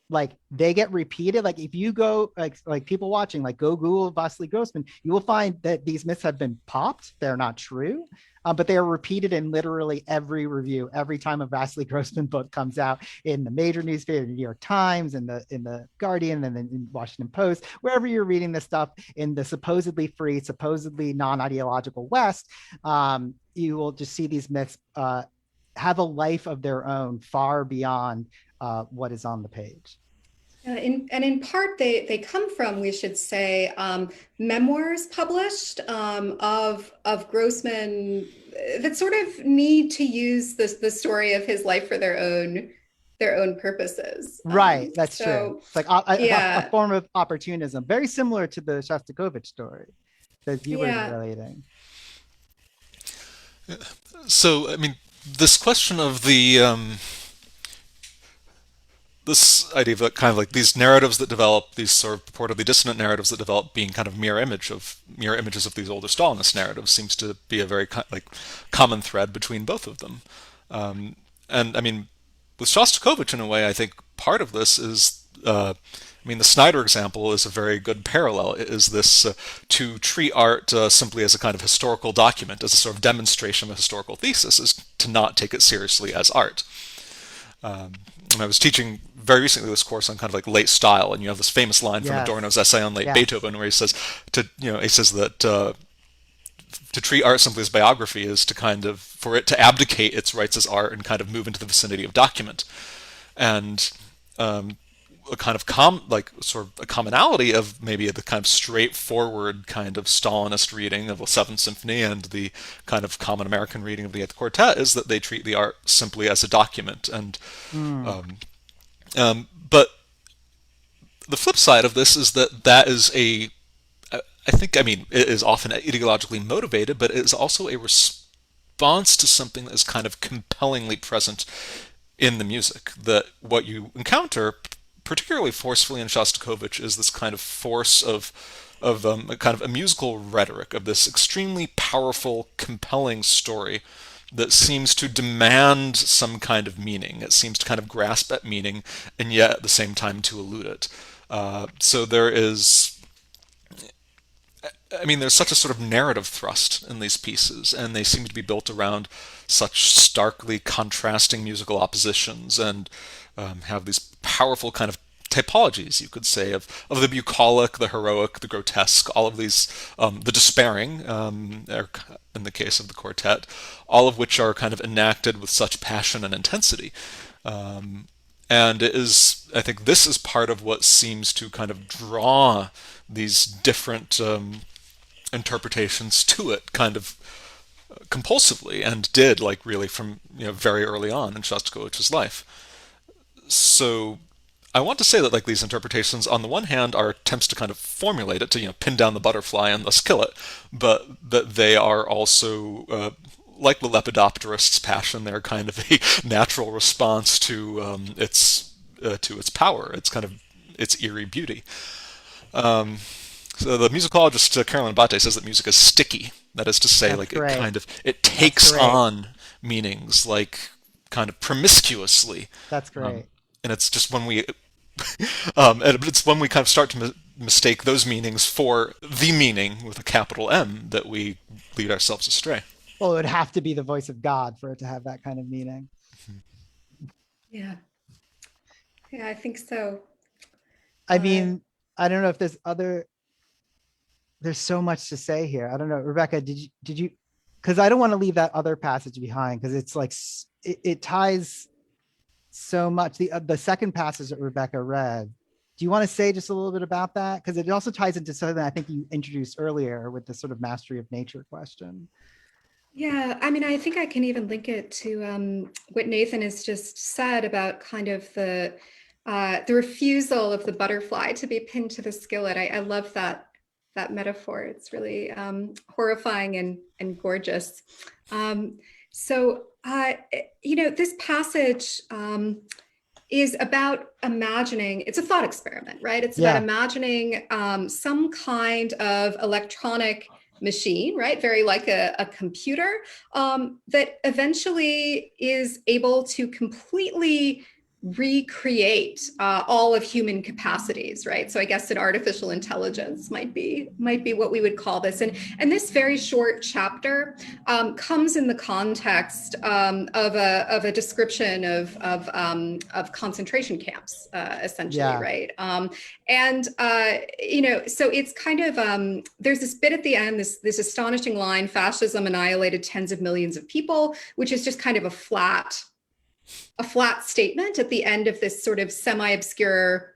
like they get repeated. Like if you go, like people watching, like go Google Vassily Grossman, you will find that these myths have been popped. They're not true, but they are repeated in literally every review. Every time a Vassily Grossman book comes out in the major newspaper, the New York Times, and the Guardian, and then in Washington Post, wherever you're reading this stuff in the supposedly free, supposedly non-ideological West, you will just see these myths have a life of their own far beyond what is on the page. In part, they come from, we should say, memoirs published of Grossman that sort of need to use the story of his life for their own purposes. Right, that's true. It's like a form of opportunism, very similar to the Shostakovich story that you were relating. So, I mean, this question of this idea of kind of like these narratives that develop, these sort of purportedly dissonant narratives that develop, being kind of mirror images of these older Stalinist narratives, seems to be a very like common thread between both of them. And I mean, with Shostakovich, in a way, I think part of this is, I mean, the Snyder example is a very good parallel. It is this to treat art simply as a kind of historical document, as a sort of demonstration of a historical thesis, is to not take it seriously as art. I was teaching very recently this course on kind of like late style, and you have this famous line from Adorno's essay on late Beethoven, where he says that to treat art simply as biography is to kind of, for it to abdicate its rights as art and kind of move into the vicinity of document. And a kind of sort of a commonality of maybe the kind of straightforward kind of Stalinist reading of the Seventh Symphony and the kind of common American reading of the Eighth Quartet is that they treat the art simply as a document. And but the flip side of this is that is I think, I mean, it is often ideologically motivated, but it is also a response to something that is kind of compellingly present in the music. That what you encounter, particularly forcefully in Shostakovich, is this kind of force of a kind of a musical rhetoric of this extremely powerful, compelling story that seems to demand some kind of meaning. It seems to kind of grasp at meaning, and yet at the same time to elude it. So there is, I mean, there's such a sort of narrative thrust in these pieces, and they seem to be built around such starkly contrasting musical oppositions, and have these powerful kind of typologies, you could say, of the bucolic, the heroic, the grotesque, all of these, the despairing, in the case of the quartet, all of which are kind of enacted with such passion and intensity. And it is, I think this is part of what seems to kind of draw these different interpretations to it kind of compulsively, and did, like, really from very early on in Shostakovich's life. So I want to say that, like, these interpretations, on the one hand, are attempts to kind of formulate it, to pin down the butterfly and thus kill it, but that they are also, like the lepidopterist's passion, they're kind of a natural response to its power, its eerie beauty. So the musicologist Carolyn Abate says that music is sticky. That is to say, That's like, great. it takes on meanings, like, kind of promiscuously. That's great. And it's just when we, it's when we kind of start to mistake those meanings for the meaning with a capital M that we lead ourselves astray. Well, it would have to be the voice of God for it to have that kind of meaning. Yeah, I think so. I mean, I don't know if there's so much to say here. I don't know, Rebecca, did you, because I don't want to leave that other passage behind, because it's like, it ties so much. The second passage that Rebecca read, do you want to say just a little bit about that? Because it also ties into something I think you introduced earlier with the sort of mastery of nature question. Yeah, I mean, I think I can even link it to what Nathan has just said about kind of the refusal of the butterfly to be pinned to the skillet. I love that metaphor. It's really horrifying and gorgeous. Um, this passage is about imagining. It's a thought experiment, right? It's about Yeah, imagining some kind of electronic machine, right? Very like a computer that eventually is able to completely recreate all of human capacities, right? So I guess an artificial intelligence might be what we would call this. And this very short chapter comes in the context of a description of concentration camps, essentially, yeah, right? So it's kind of there's this bit at the end, this astonishing line: "Fascism annihilated tens of millions of people," which is just kind of a flat statement at the end of this sort of semi-obscure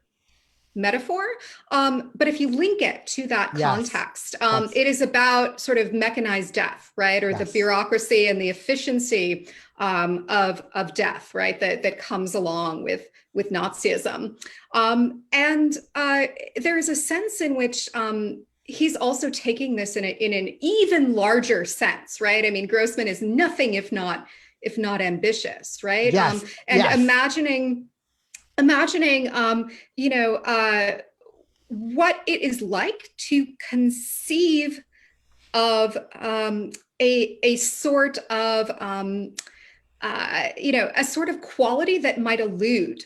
metaphor. But if you link it to that yes, context, that's it is about sort of mechanized death, right? Or the yes, bureaucracy and the efficiency of death, right? That comes along with Nazism. And there is a sense in which he's also taking this in an even larger sense, right? I mean, Grossman is nothing if not ambitious, right? yes, And yes, imagining what it is like to conceive of a sort of a sort of quality that might elude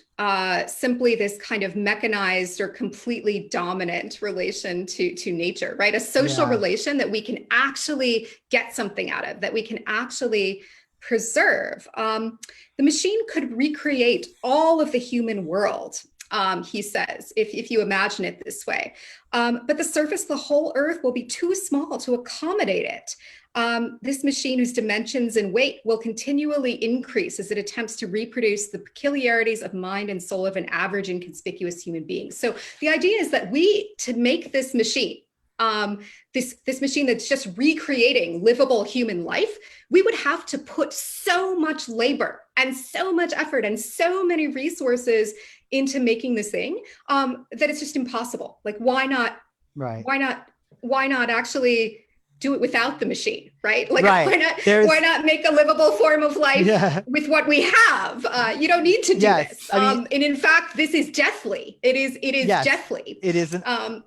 simply this kind of mechanized or completely dominant relation to nature, right? A social yeah, relation that we can actually get something out of, that we can actually preserve. The machine could recreate all of the human world, he says, if you imagine it this way. But the surface of the whole earth will be too small to accommodate it. This machine, whose dimensions and weight will continually increase as it attempts to reproduce the peculiarities of mind and soul of an average and conspicuous human being. So the idea is that to make this machine, this machine that's just recreating livable human life, we would have to put so much labor and so much effort and so many resources into making this thing that it's just impossible. Like, why not? right, Why not? Why not actually do it without the machine, right? Like, right. why There's not make a livable form of life yeah, with what we have? You don't need to do yes. this. I mean, And in fact, this is deathly. It is yes, deathly. it isn't. Um,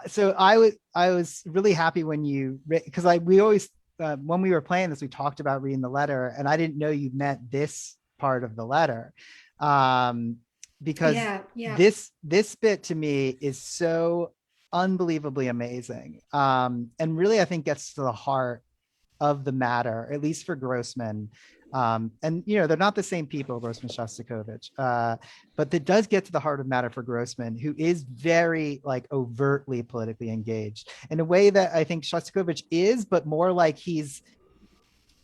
So I was really happy when you, because we always when we were playing this, we talked about reading the letter, and I didn't know you meant this part of the letter, um, because yeah, yeah. this bit to me is so unbelievably amazing, and really I think gets to the heart of the matter, at least for Grossman. And they're not the same people, Grossman, Shostakovich, but it does get to the heart of matter for Grossman, who is very like overtly politically engaged in a way that I think Shostakovich is, but more like he's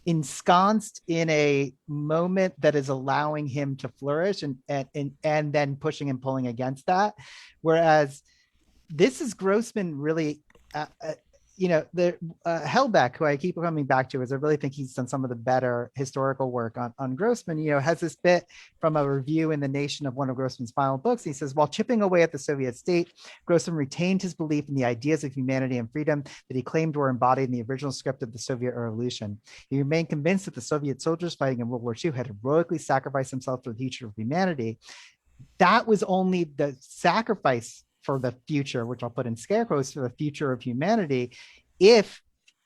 ensconced in a moment that is allowing him to flourish, and then pushing and pulling against that. Whereas this is Grossman really, the Hellbeck, who I keep coming back to, is I really think he's done some of the better historical work on Grossman, has this bit from a review in The Nation of one of Grossman's final books. He says, while chipping away at the Soviet state, Grossman retained his belief in the ideas of humanity and freedom that he claimed were embodied in the original script of the Soviet Revolution. He remained convinced that the Soviet soldiers fighting in World War II had heroically sacrificed themselves for the future of humanity. That was only the sacrifice for the future, which I'll put in scare quotes, for the future of humanity, if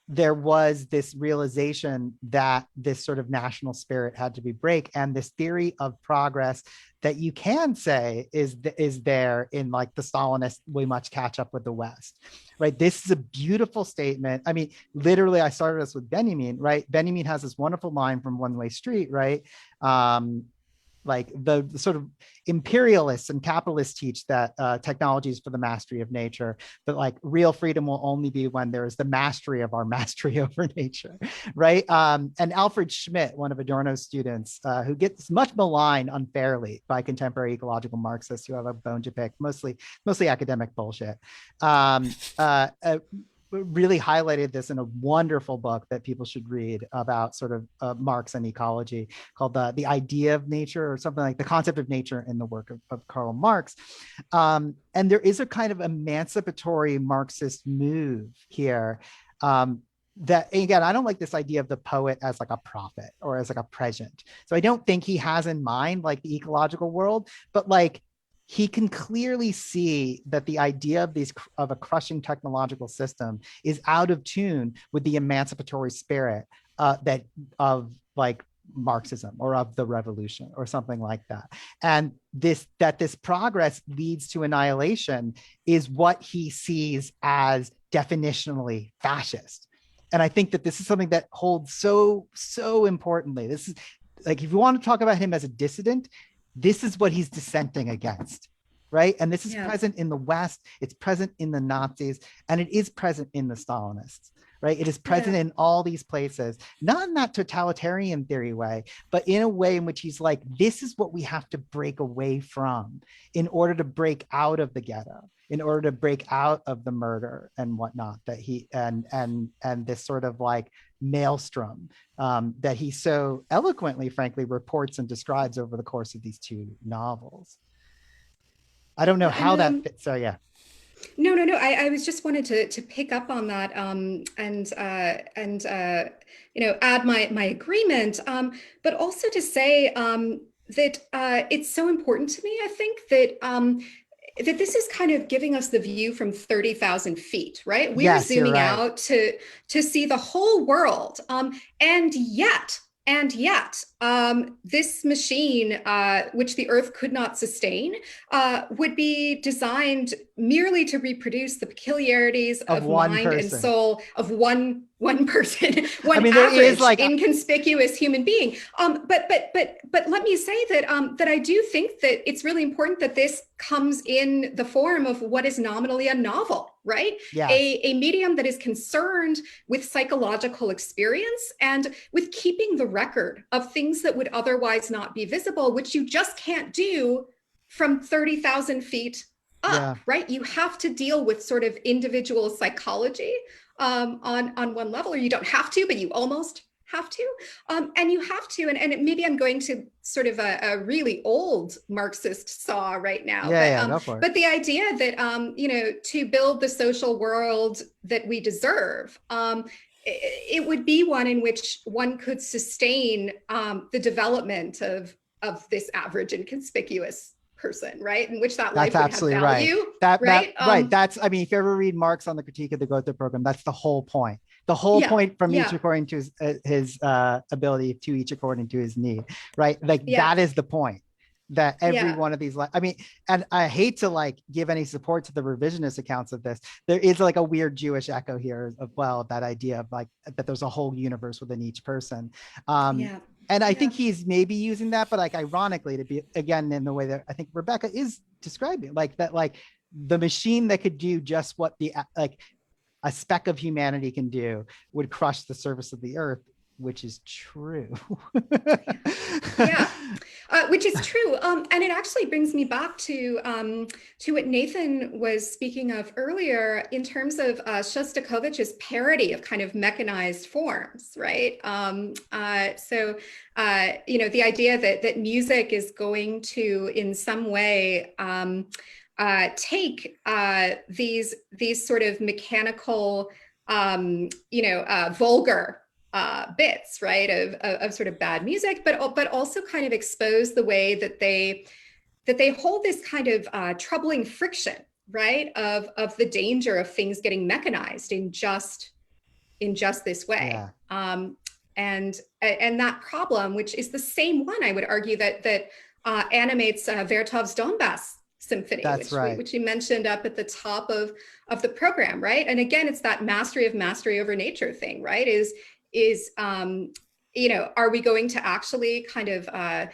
there was this realization that this sort of national spirit had to be break, and this theory of progress that you can say is there in like the Stalinist, we must catch up with the West, right? This is a beautiful statement. I mean, literally, I started us with Benjamin, right? Benjamin has this wonderful line from One Way Street, right? Like the sort of imperialists and capitalists teach that technology is for the mastery of nature, but like real freedom will only be when there is the mastery of our mastery over nature, right? And Alfred Schmidt, one of Adorno's students, who gets much maligned unfairly by contemporary ecological Marxists who have a bone to pick, mostly academic bullshit. really highlighted this in a wonderful book that people should read about sort of Marx and ecology, called the Idea of Nature, or something like the concept of nature in the work of Karl Marx. And there is a kind of emancipatory Marxist move here. That, again, I don't like this idea of the poet as like a prophet or as like a prescient. So I don't think he has in mind like the ecological world, but like he can clearly see that the idea of a crushing technological system is out of tune with the emancipatory spirit that of like Marxism or of the revolution or something like that. And this progress leads to annihilation is what he sees as definitionally fascist. And I think that this is something that holds so importantly. This is like, if you want to talk about him as a dissident, this is what he's dissenting against, right? And this is present in the West, it's present in the Nazis, and it is present in the Stalinists, right? It is present in all these places, not in that totalitarian theory way, but in a way in which he's like, this is what we have to break away from in order to break out of the ghetto, in order to break out of the murder and whatnot that he, and this sort of like maelstrom that he so eloquently, frankly, reports and describes over the course of these two novels. I don't know how that fits. So yeah. No. I was just wanted to pick up on that and add my agreement, but also to say that it's so important to me. I think that that this is kind of giving us the view from 30,000 feet, right? We're zooming out to see the whole world. And yet, this machine, which the Earth could not sustain, would be designed merely to reproduce the peculiarities of mind and soul of one person, average, like inconspicuous human being. But let me say that I do think that it's really important that this comes in the form of what is nominally a novel, right? Yes. A medium that is concerned with psychological experience and with keeping the record of things that would otherwise not be visible, which you just can't do from 30,000 feet up, right? You have to deal with sort of individual psychology on one level, or you don't have to, but you almost have to. And you have to, and maybe I'm going to sort of a really old Marxist saw right now, but the idea that, to build the social world that we deserve, it would be one in which one could sustain the development of this average and conspicuous person, right? In which that life would have value. Right. That's, I mean, if you ever read Marx on the Critique of the Gotha Program, that's the whole point. The whole point from each according to his ability, to each according to his need, right? Like that is the point. That every one of these, I mean, and I hate to like give any support to the revisionist accounts of this. There is like a weird Jewish echo here as well, that idea of like that there's a whole universe within each person. And I think he's maybe using that, but like ironically, to be again in the way that I think Rebecca is describing, like that, like the machine that could do just what the like a speck of humanity can do would crush the surface of the earth, which is true. Which is true. And it actually brings me back to what Nathan was speaking of earlier in terms of Shostakovich's parody of kind of mechanized forms, right? So the idea that music is going to, in some way, take these sort of mechanical, vulgar bits, right, of sort of bad music, but also kind of expose the way that they hold this kind of troubling friction, right, of the danger of things getting mechanized in just this way. And that problem, which is the same one, I would argue, that animates Vertov's Donbass Symphony, which you mentioned up at the top of the program, right? And again, it's that mastery over nature thing, right? Are we going to actually kind of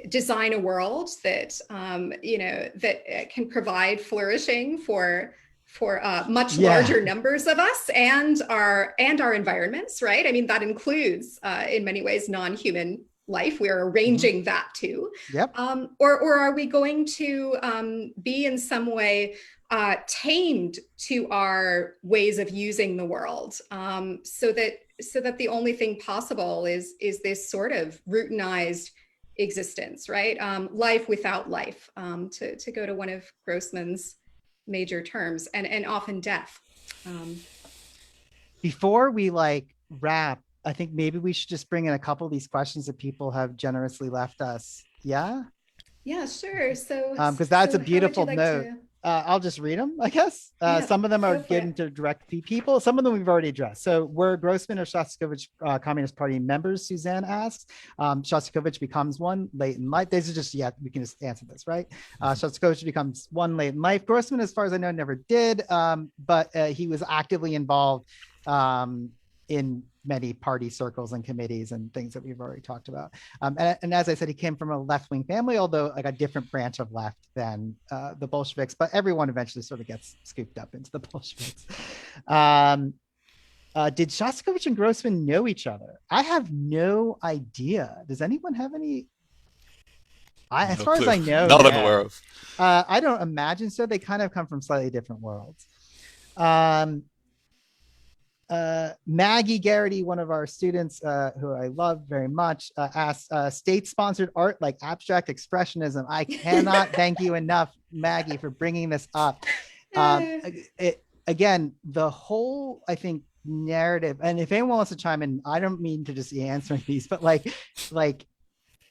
design a world that that can provide flourishing for much larger numbers of us and our environments, right? I mean, that includes in many ways non-human life. We're arranging that too. Yep. Or are we going to be in some way tamed to our ways of using the world, so that the only thing possible is this sort of routinized existence, right? Life without life, to go to one of Grossman's major terms, and often death. Before we like wrap, I think maybe we should just bring in a couple of these questions that people have generously left us. Yeah. Yeah, sure. So, Because that's a how would you beautiful like note. to? I'll just read them, I guess. Yeah, Some of them are go for getting it. to direct people. Some of them we've already addressed. So were Grossman or Shostakovich Communist Party members, Suzanne asks. Shostakovich becomes one late in life. These are just, yeah, we can just answer this, right? Shostakovich becomes one late in life. Grossman, as far as I know, never did, but he was actively involved in many party circles and committees and things that we've already talked about. And as I said, he came from a left-wing family, although like a different branch of left than the Bolsheviks, but everyone eventually sort of gets scooped up into the Bolsheviks. Did Shostakovich and Grossman know each other? I have no idea. Does anyone have any? As far as I know, not that I'm aware of. I don't imagine so. They kind of come from slightly different worlds. Maggie Garrity, one of our students who I love very much, asked, state-sponsored art like abstract expressionism. I cannot thank you enough, Maggie, for bringing this up. Again, the whole, I think, narrative, and if anyone wants to chime in, I don't mean to just be answering these, but like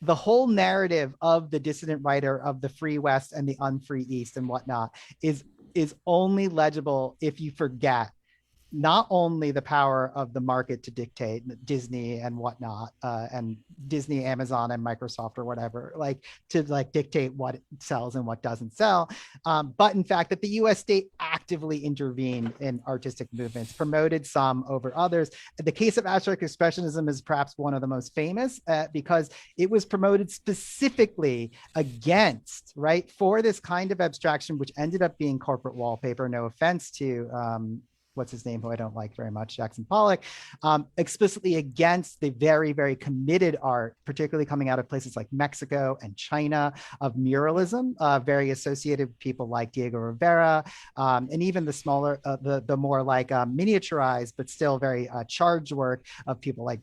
the whole narrative of the dissident writer of the free West and the unfree East and whatnot is only legible if you forget not only the power of the market to dictate Disney and whatnot, and Disney, Amazon, and Microsoft or whatever, like to like dictate what sells and what doesn't sell, but in fact that the U.S. state actively intervened in artistic movements, promoted some over others. The case of abstract expressionism is perhaps one of the most famous because it was promoted specifically against, right, for this kind of abstraction, which ended up being corporate wallpaper. No offense to what's his name, who I don't like very much, Jackson Pollock, explicitly against the very, very committed art, particularly coming out of places like Mexico and China, of muralism, very associated with people like Diego Rivera, and even the smaller, the more like miniaturized, but still very charged work of people like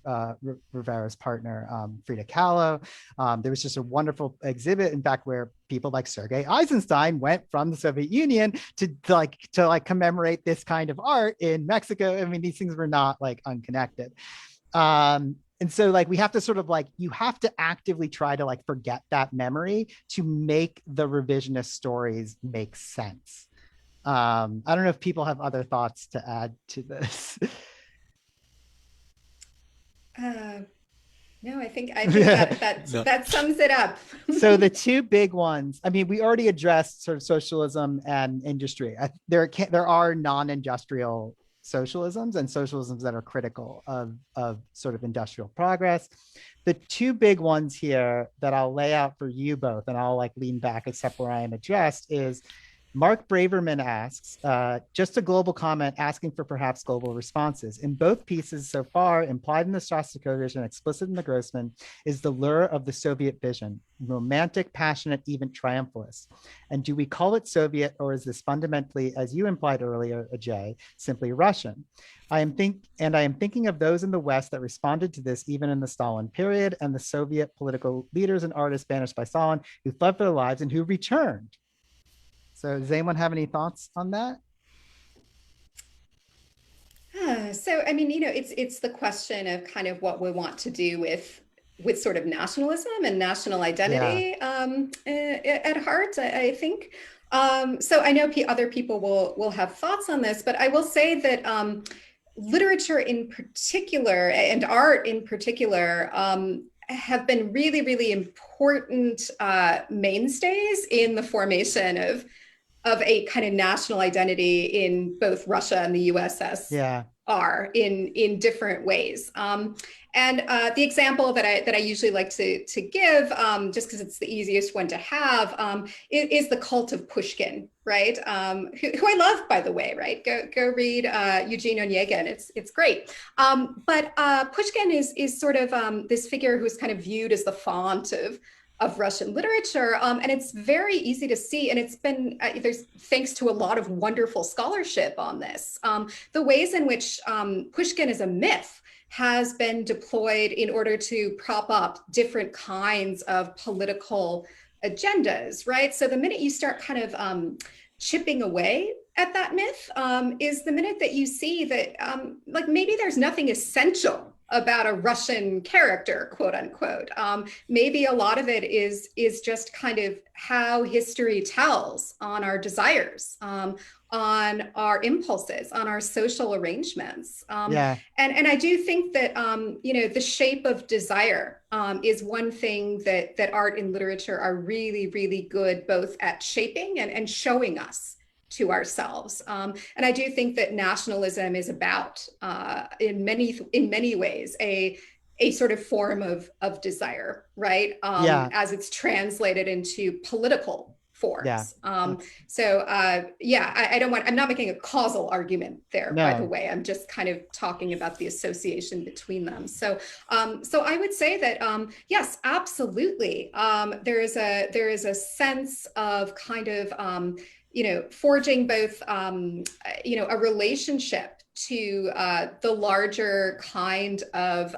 Rivera's partner, Frida Kahlo. There was just a wonderful exhibit, in fact, where people like Sergei Eisenstein went from the Soviet Union to commemorate this kind of art in Mexico. I mean, these things were not like unconnected. And so like we have to sort of like, you have to actively try to like forget that memory to make the revisionist stories make sense. I don't know if people have other thoughts to add to this. No, I think that sums it up. So the two big ones, I mean, we already addressed sort of socialism and industry. There are non-industrial socialisms and socialisms that are critical of sort of industrial progress. The two big ones here that I'll lay out for you both, and I'll like lean back except where I am addressed, is Mark Braverman asks, just a global comment asking for perhaps global responses. In both pieces so far, implied in the Shostakovich and explicit in the Grossman, is the lure of the Soviet vision, romantic, passionate, even triumphalist. And do we call it Soviet, or is this fundamentally, as you implied earlier, Ajay, simply Russian? I am thinking of those in the West that responded to this even in the Stalin period, and the Soviet political leaders and artists banished by Stalin who fled for their lives and who returned. So does anyone have any thoughts on that? So, I mean, it's the question of kind of what we want to do with sort of nationalism and national identity, at heart, I think. So I know other people will have thoughts on this, but I will say that literature in particular and art in particular have been really, really important mainstays in the formation of a kind of national identity in both Russia and the Yeah. USSR in different ways. And the example that I usually like to give, just because it's the easiest one to have, is the cult of Pushkin, right? Who I love, by the way, right? Go read Eugene Onegin. It's great. But Pushkin is sort of this figure who's kind of viewed as the font of Russian literature. And it's very easy to see. And it's been, there's thanks to a lot of wonderful scholarship on this, the ways in which Pushkin is a myth has been deployed in order to prop up different kinds of political agendas, right? So the minute you start kind of chipping away at that myth is the minute that you see that like maybe there's nothing essential about a Russian character, quote unquote. Maybe a lot of it is just kind of how history tells on our desires, on our impulses, on our social arrangements. Yeah. And I do think that, the shape of desire is one thing that art and literature are really, really good, both at shaping and showing us to ourselves. And I do think that nationalism is about, in many ways, a sort of form of desire, right? Yeah. As it's translated into political Yeah. forms. I'm not making a causal argument there, by the way. I'm just kind of talking about the association between them. So I would say that, yes, absolutely. There is a sense of kind of, forging both, a relationship to the larger kind of,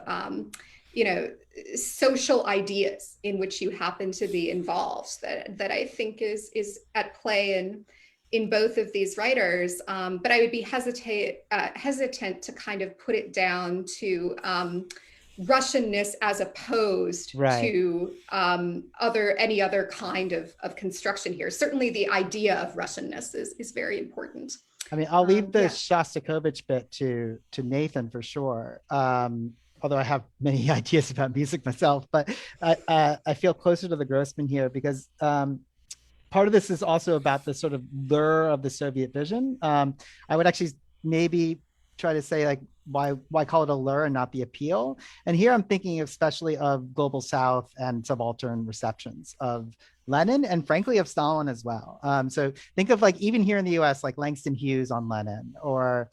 social ideas in which you happen to be involved that I think is at play in both of these writers. But I would be hesitant to kind of put it down to Russianness as opposed to any other kind of construction here. Certainly the idea of Russianness is very important. I mean, I'll leave the Shostakovich bit to Nathan for sure. Although I have many ideas about music myself, but I feel closer to the Grossman here because part of this is also about the sort of lure of the Soviet vision. I would actually maybe try to say like, why call it a lure and not the appeal? And here I'm thinking especially of Global South and subaltern receptions of Lenin and frankly of Stalin as well. So think of like even here in the US, like Langston Hughes on Lenin or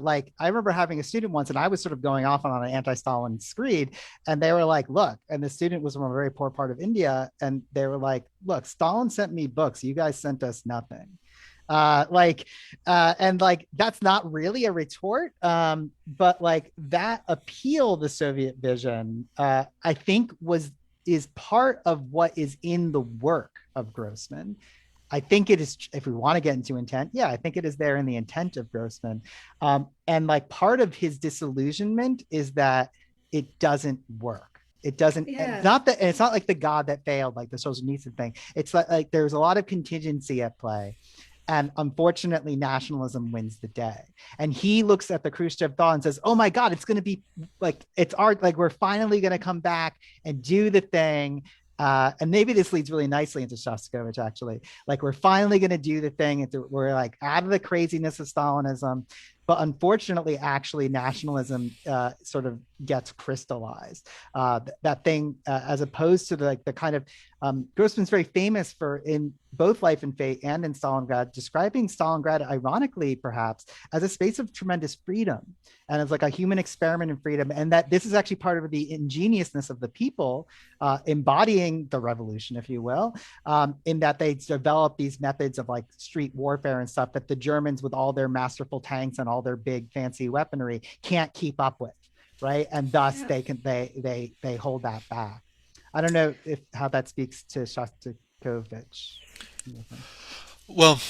like I remember having a student once and I was sort of going off on an anti-Stalin screed and they were like, look, and the student was from a very poor part of India. And they were like, look, Stalin sent me books. You guys sent us nothing. And like that's not really a retort, but like that appeal the Soviet vision I think is part of what is in the work of Grossman. I think it is, if we want to get into intent, I think it is there in the intent of Grossman, and like part of his disillusionment is that it doesn't work. It doesn't, it's not like the God that failed, like the Solzhenitsyn thing. It's like there's a lot of contingency at play. And unfortunately, nationalism wins the day. And he looks at the Khrushchev thaw and says, oh my God, it's going to be like, it's art. Like we're finally going to come back and do the thing. And maybe this leads really nicely into Shostakovich, actually. Like we're finally going to do the thing. We're like out of the craziness of Stalinism. But unfortunately, actually, nationalism sort of gets crystallized. That thing, as opposed to the kind of, Grossman's very famous for in both Life and Fate and in Stalingrad, describing Stalingrad, ironically, perhaps, as a space of tremendous freedom and as like a human experiment in freedom. And that this is actually part of the ingeniousness of the people embodying the revolution, if you will, in that they develop these methods of like street warfare and stuff that the Germans, with all their masterful tanks and all their big fancy weaponry, can't keep up with, right? And thus they hold that back. I don't know how that speaks to Shostakovich. Well,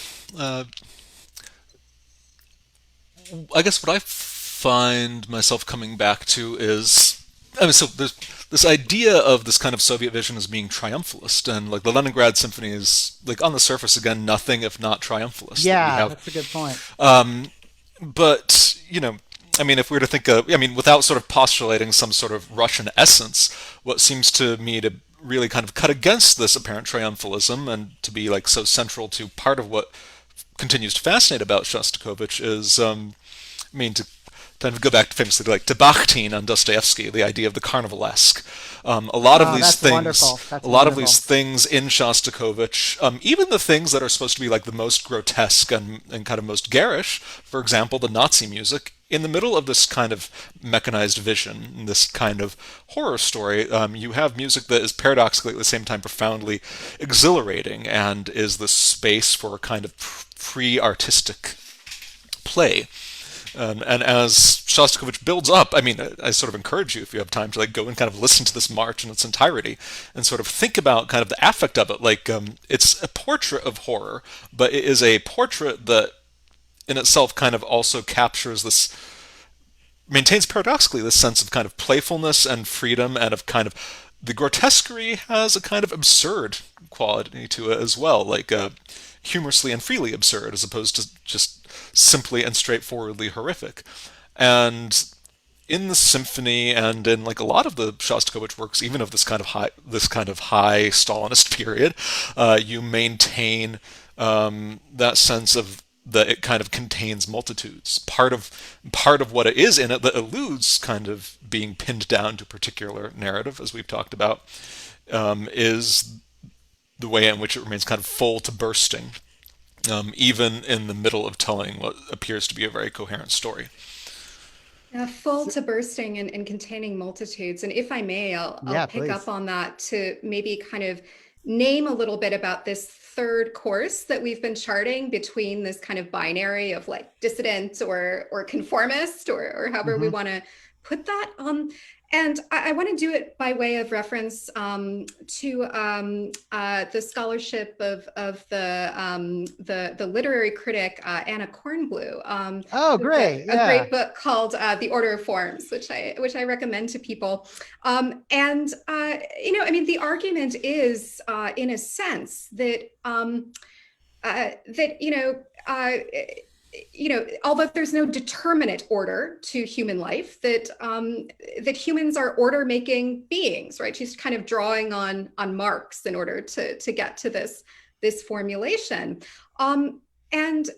I guess what I find myself coming back to is, I mean, so there's this idea of this kind of Soviet vision as being triumphalist, and like the Leningrad Symphony is like on the surface again nothing if not triumphalist. Yeah, that's a good point. But I mean, if we were to think of, I mean, without sort of postulating some sort of Russian essence, what seems to me to really kind of cut against this apparent triumphalism and to be like so central to part of what continues to fascinate about Shostakovich is, I mean, to kind of go back famously like to Bakhtin on Dostoevsky, the idea of the carnivalesque. A lot of Oh, these that's things, wonderful. That's a lot of these wonderful. things in Shostakovich, even the things that are supposed to be like the most grotesque and kind of most garish, for example, the Nazi music, in the middle of this kind of mechanized vision, this kind of horror story, you have music that is paradoxically at the same time profoundly exhilarating and is the space for a kind of pre-artistic play. And as Shostakovich builds up, I mean, I sort of encourage you, if you have time, to like go and kind of listen to this march in its entirety and sort of think about kind of the affect of it. Like, it's a portrait of horror, but it is a portrait that in itself kind of also captures this, maintains paradoxically this sense of kind of playfulness and freedom and of kind of the grotesquerie has a kind of absurd quality to it as well, like humorously and freely absurd as opposed to just simply and straightforwardly horrific. And in the symphony and in like a lot of the Shostakovich works, even of this kind of high Stalinist period, you maintain that sense of that it kind of contains multitudes. Part of what it is in it that eludes kind of being pinned down to a particular narrative, as we've talked about, is the way in which it remains kind of full to bursting, even in the middle of telling what appears to be a very coherent story. Full to bursting and containing multitudes. And if I may, I'll Yeah, pick up please. on that to maybe kind of name a little bit about this third course that we've been charting between this kind of binary of like dissident or conformist or however we Hmm. want to put that. And I want to do it by way of reference to the scholarship of the literary critic Anna Kornblue, Oh, who wrote great. a Yeah. great book called The Order of Forms, which I recommend to people. I mean, the argument is, in a sense, that that although there's no determinate order to human life, that humans are order-making beings, right? She's kind of drawing on Marx in order to get to this formulation, and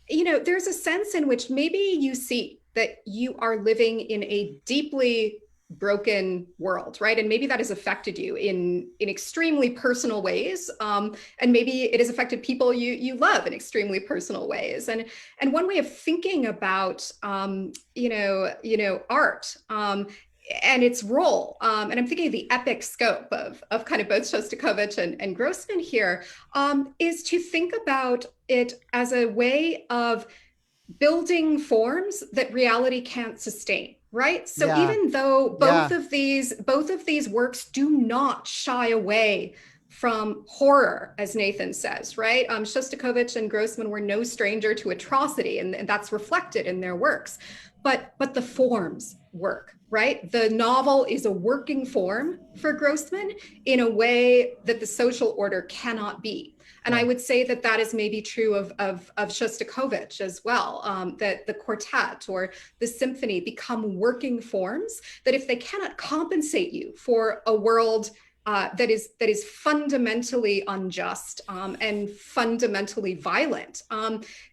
there's a sense in which maybe you see that you are living in a deeply broken world, right? And maybe that has affected you in extremely personal ways, and maybe it has affected people you love in extremely personal ways. And one way of thinking about art, and its role, and I'm thinking of the epic scope of kind of both Shostakovich and Grossman here, is to think about it as a way of building forms that reality can't sustain, right? So Yeah. even though both Yeah. of these works do not shy away from horror, as Nathan says, right? Shostakovich and Grossman were no stranger to atrocity, and that's reflected in their works. But the forms work, right? The novel is a working form for Grossman in a way that the social order cannot be. And I Yeah. would say that that is maybe true of Shostakovich as well, that the quartet or the symphony become working forms that if they cannot compensate you for a world that is fundamentally unjust, and fundamentally violent,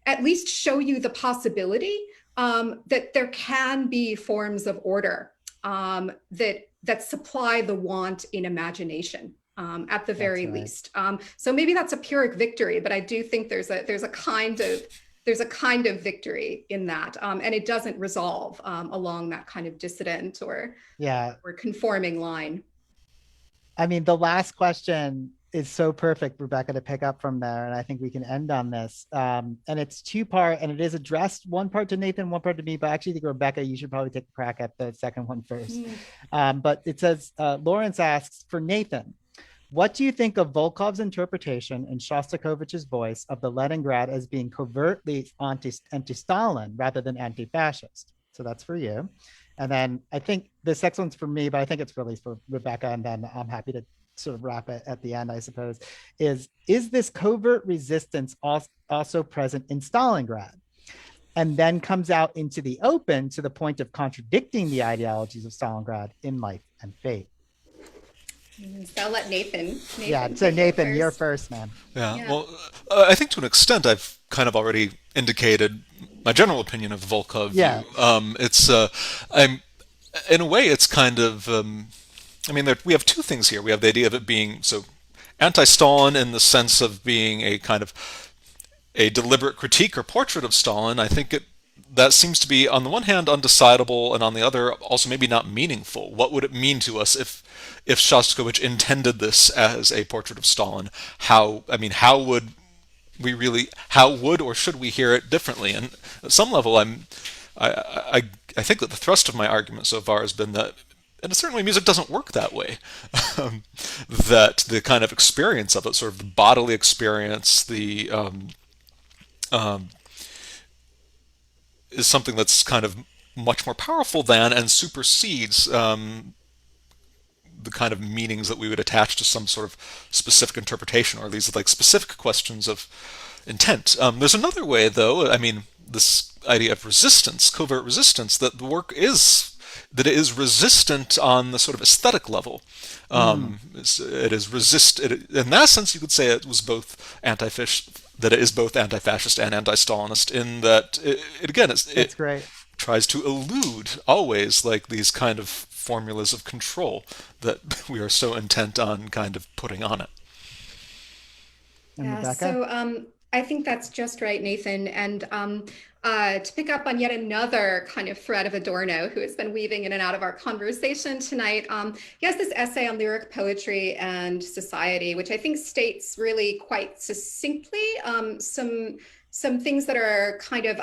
at least show you the possibility that there can be forms of order, that supply the want in imagination, at the That's very right. least. So maybe that's a Pyrrhic victory, but I do think there's a kind of victory in that, and it doesn't resolve along that kind of dissident Yeah. or conforming line. I mean, the last question is so perfect, Rebecca, to pick up from there. And I think we can end on this. And it's two part, and it is addressed one part to Nathan, one part to me. But I actually think, Rebecca, you should probably take a crack at the second one first. Mm. But it says, Lawrence asks for Nathan, what do you think of Volkov's interpretation in Shostakovich's voice of the Leningrad as being covertly anti-Stalin rather than anti-fascist? So that's for you. And then I think this next one's for me, but I think it's really for Rebecca. And then I'm happy to sort of wrap it at the end, I suppose. Is this covert resistance also present in Stalingrad? And then comes out into the open to the point of contradicting the ideologies of Stalingrad in Life and Fate. So I'll let Yeah. Nathan So take it Nathan, you're first. first, man. Yeah, Yeah. well, I think to an extent I've kind of already indicated my general opinion of the Volkov Yeah. view. I'm, in a way, it's kind of, I mean, we have two things here. We have the idea of it being so anti-Stalin in the sense of being a kind of a deliberate critique or portrait of Stalin. I think that seems to be, on the one hand, undecidable, and on the other, also maybe not meaningful. What would it mean to us if Shostakovich intended this as a portrait of Stalin? How would we really, how would or should we hear it differently? And at some level, I think that the thrust of my argument so far has been that in a certain way, music doesn't work that way. um, that the kind of experience of it, sort of the bodily experience, um, is something that's kind of much more powerful than and supersedes the kind of meanings that we would attach to some sort of specific interpretation, or these like specific questions of intent. There's another way, though. I mean, this idea of resistance, covert resistance, that the work is that it is resistant on the sort of aesthetic level. Mm. It is resist. In that sense, you could say it was both that it is both anti-fascist and anti-Stalinist. In that, it That's great. tries to elude always like these kind of formulas of control that we are so intent on kind of putting on it. And Yeah, Rebecca? so I think that's just right, Nathan. And to pick up on yet another kind of thread of Adorno, who has been weaving in and out of our conversation tonight, he has this essay on lyric poetry and society, which I think states really quite succinctly some things that are kind of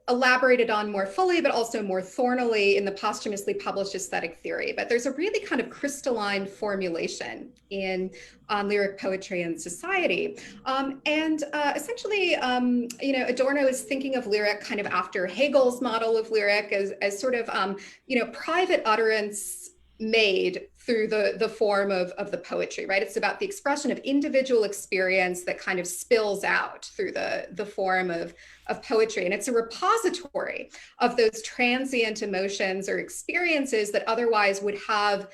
elaborated on more fully, but also more thornily in the posthumously published aesthetic theory. But there's a really kind of crystalline formulation in on lyric poetry and society. And essentially, Adorno is thinking of lyric kind of after Hegel's model of lyric as sort of, private utterance made through the form of the poetry, right? It's about the expression of individual experience that kind of spills out through the form of poetry. And it's a repository of those transient emotions or experiences that otherwise would have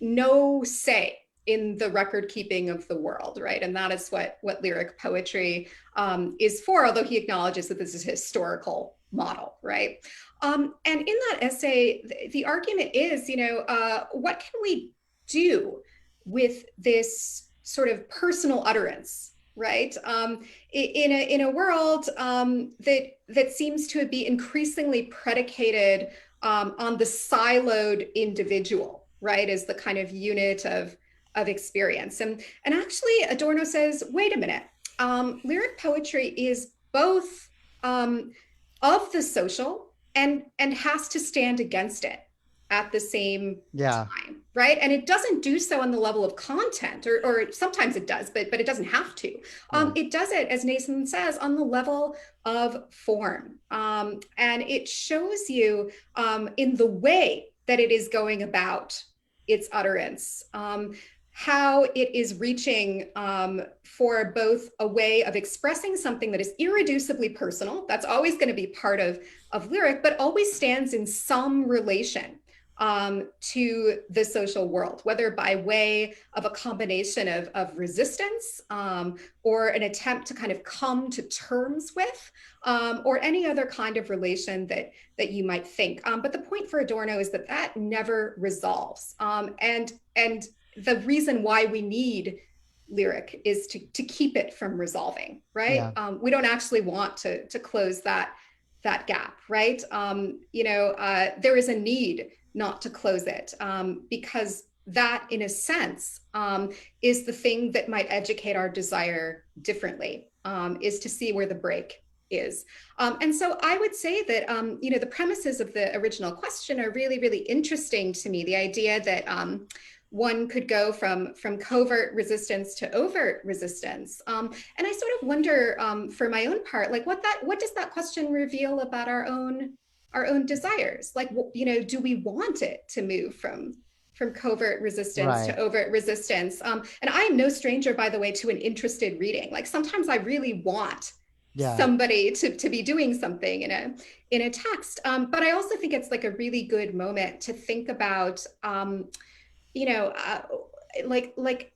no say in the record keeping of the world, right? And that is what lyric poetry is for, although he acknowledges that this is a historical model, right? And in that essay, the argument is, what can we do with this sort of personal utterance, right? In a world that seems to be increasingly predicated on the siloed individual, right, as the kind of unit of experience. And actually, Adorno says, wait a minute, lyric poetry is both of the social and has to stand against it at the same Yeah. time, right? And it doesn't do so on the level of content, or sometimes it does, but it doesn't have to. Yeah. It does it, as Nathan says, on the level of form, and it shows you in the way that it is going about its utterance. How it is reaching for both a way of expressing something that is irreducibly personal, that's always going to be part of lyric, but always stands in some relation to the social world, whether by way of a combination of resistance or an attempt to kind of come to terms with, or any other kind of relation that you might think. But the point for Adorno is that never resolves. And the reason why we need lyric is to keep it from resolving, right? Yeah. We don't actually want to close that gap, right? There is a need not to close it because that, in a sense, is the thing that might educate our desire differently, is to see where the break is. And so I would say that, the premises of the original question are really, really interesting to me. The idea that one could go from covert resistance to overt resistance. And I sort of wonder, for my own part, like what does that question reveal about our own desires? Like, do we want it to move from covert resistance to Right. overt resistance? And I am no stranger, by the way, to an interested reading. Like sometimes I really want Yeah. somebody to be doing something in a text. But I also think it's like a really good moment to think about you know,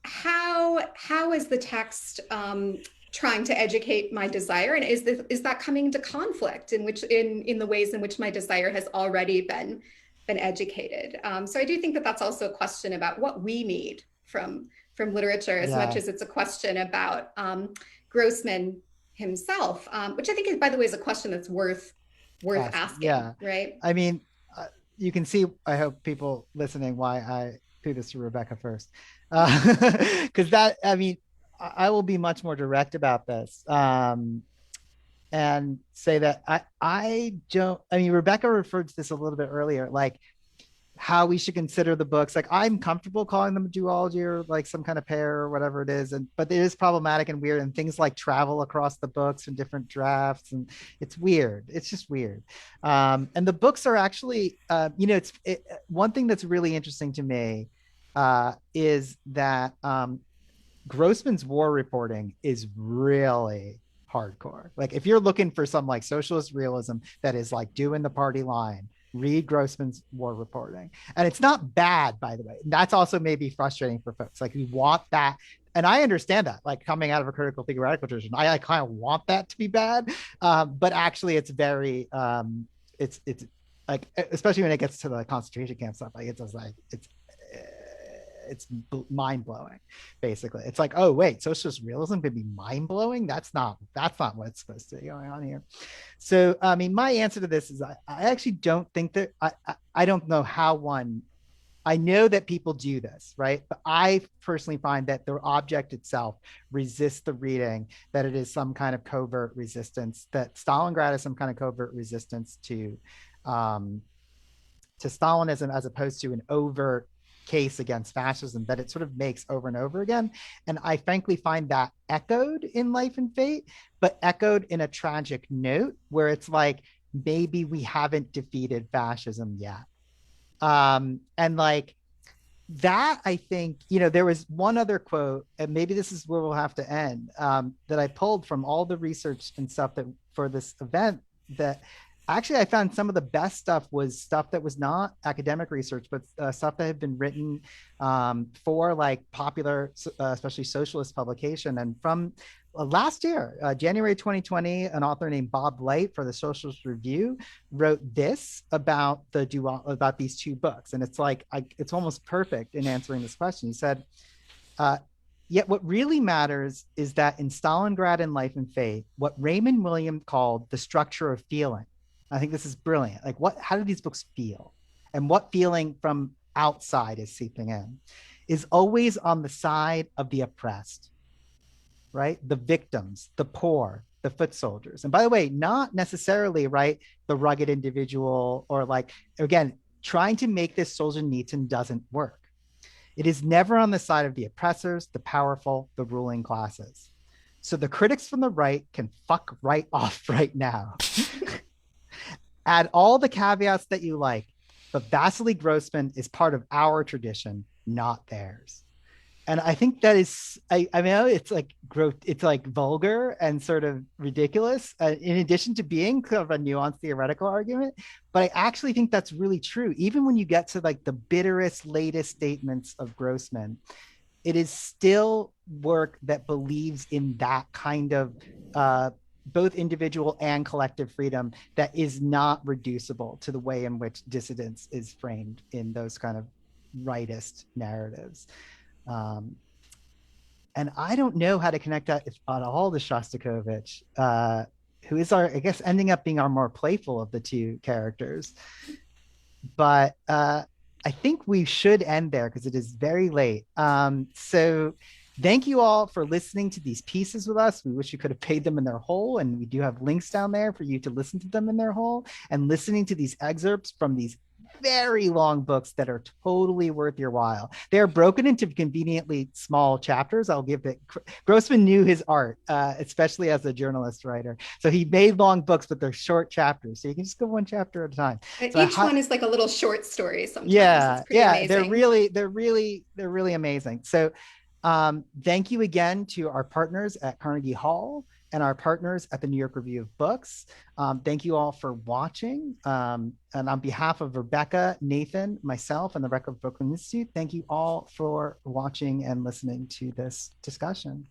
how is the text trying to educate my desire, and is that coming into conflict in the ways in which my desire has already been educated? So I do think that that's also a question about what we need from literature, as much Yeah. as it's a question about Grossman himself, which I think is, by the way, is a question that's worth Asking. asking, Yeah. right? I mean, you can see, I hope people listening, why I threw this to Rebecca first. Because that, I mean, I will be much more direct about this. And say that I don't, I mean, Rebecca referred to this a little bit earlier, like how we should consider the books. Like I'm comfortable calling them a duology or like some kind of pair or whatever it is. And but it is problematic and weird, and things like travel across the books in different drafts, and it's weird. It's just weird. And the books are actually, one thing that's really interesting to me is that Grossman's war reporting is really hardcore. Like if you're looking for some like socialist realism that is like doing the party line, read Grossman's war reporting. And it's not bad, by the way. That's also maybe frustrating for folks. Like we want that. And I understand that, like coming out of a critical theoretical tradition, I kind of want that to be bad. But actually it's very, it's like, especially when it gets to the concentration camp stuff, like it's just like, it's mind blowing. Basically, it's like, oh wait, socialist realism could be mind blowing. That's not what's supposed to be going on here. So, I mean, my answer to this is I actually don't think that I don't know how one. I know that people do this, right? But I personally find that the object itself resists the reading, that it is some kind of covert resistance, that Stalingrad is some kind of covert resistance um, to Stalinism, as opposed to an overt case against fascism that it sort of makes over and over again. And I frankly find that echoed in Life and Fate, but echoed in a tragic note where it's like, maybe we haven't defeated fascism yet. And like that, I think, there was one other quote, and maybe this is where we'll have to end, that I pulled from all the research and stuff that for this event, that actually I found some of the best stuff was stuff that was not academic research, but stuff that had been written for like popular, especially socialist publication. And from last year, January 2020, an author named Bob Light for the Socialist Review wrote this about about these two books. And it's like, it's almost perfect in answering this question. He said, uh, yet what really matters is that in Stalingrad and Life and Fate, what Raymond Williams called the structure of feeling. I think this is brilliant. Like how do these books feel? And what feeling from outside is seeping in is always on the side of the oppressed, right? The victims, the poor, the foot soldiers. And by the way, not necessarily, right, the rugged individual, or like, again, trying to make this Solzhenitsyn doesn't work. It is never on the side of the oppressors, the powerful, the ruling classes. So the critics from the right can fuck right off right now. Add all the caveats that you like, but Vassily Grossman is part of our tradition, not theirs. And I think that is, I mean, it's like vulgar and sort of ridiculous, in addition to being kind of a nuanced theoretical argument. But I actually think that's really true. Even when you get to like the bitterest, latest statements of Grossman, it is still work that believes in that kind of both individual and collective freedom that is not reducible to the way in which dissidence is framed in those kind of rightist narratives. And I don't know how to connect that at all to Shostakovich, who is I guess, ending up being our more playful of the two characters. But I think we should end there because it is very late. So thank you all for listening to these pieces with us. We wish you could have paid them in their whole, and we do have links down there for you to listen to them in their whole, and listening to these excerpts from these very long books that are totally worth your while. They're broken into conveniently small chapters. I'll give it. Grossman knew his art, especially as a journalist writer. So he made long books, but they're short chapters. So you can just go one chapter at a time. And so each one is like a little short story sometimes. Yeah, it's pretty amazing. They're really amazing. So thank you again to our partners at Carnegie Hall, and our partners at the New York Review of Books. Thank you all for watching. And on behalf of Rebecca, Nathan, myself, and the Record Brooklyn Institute, thank you all for watching and listening to this discussion.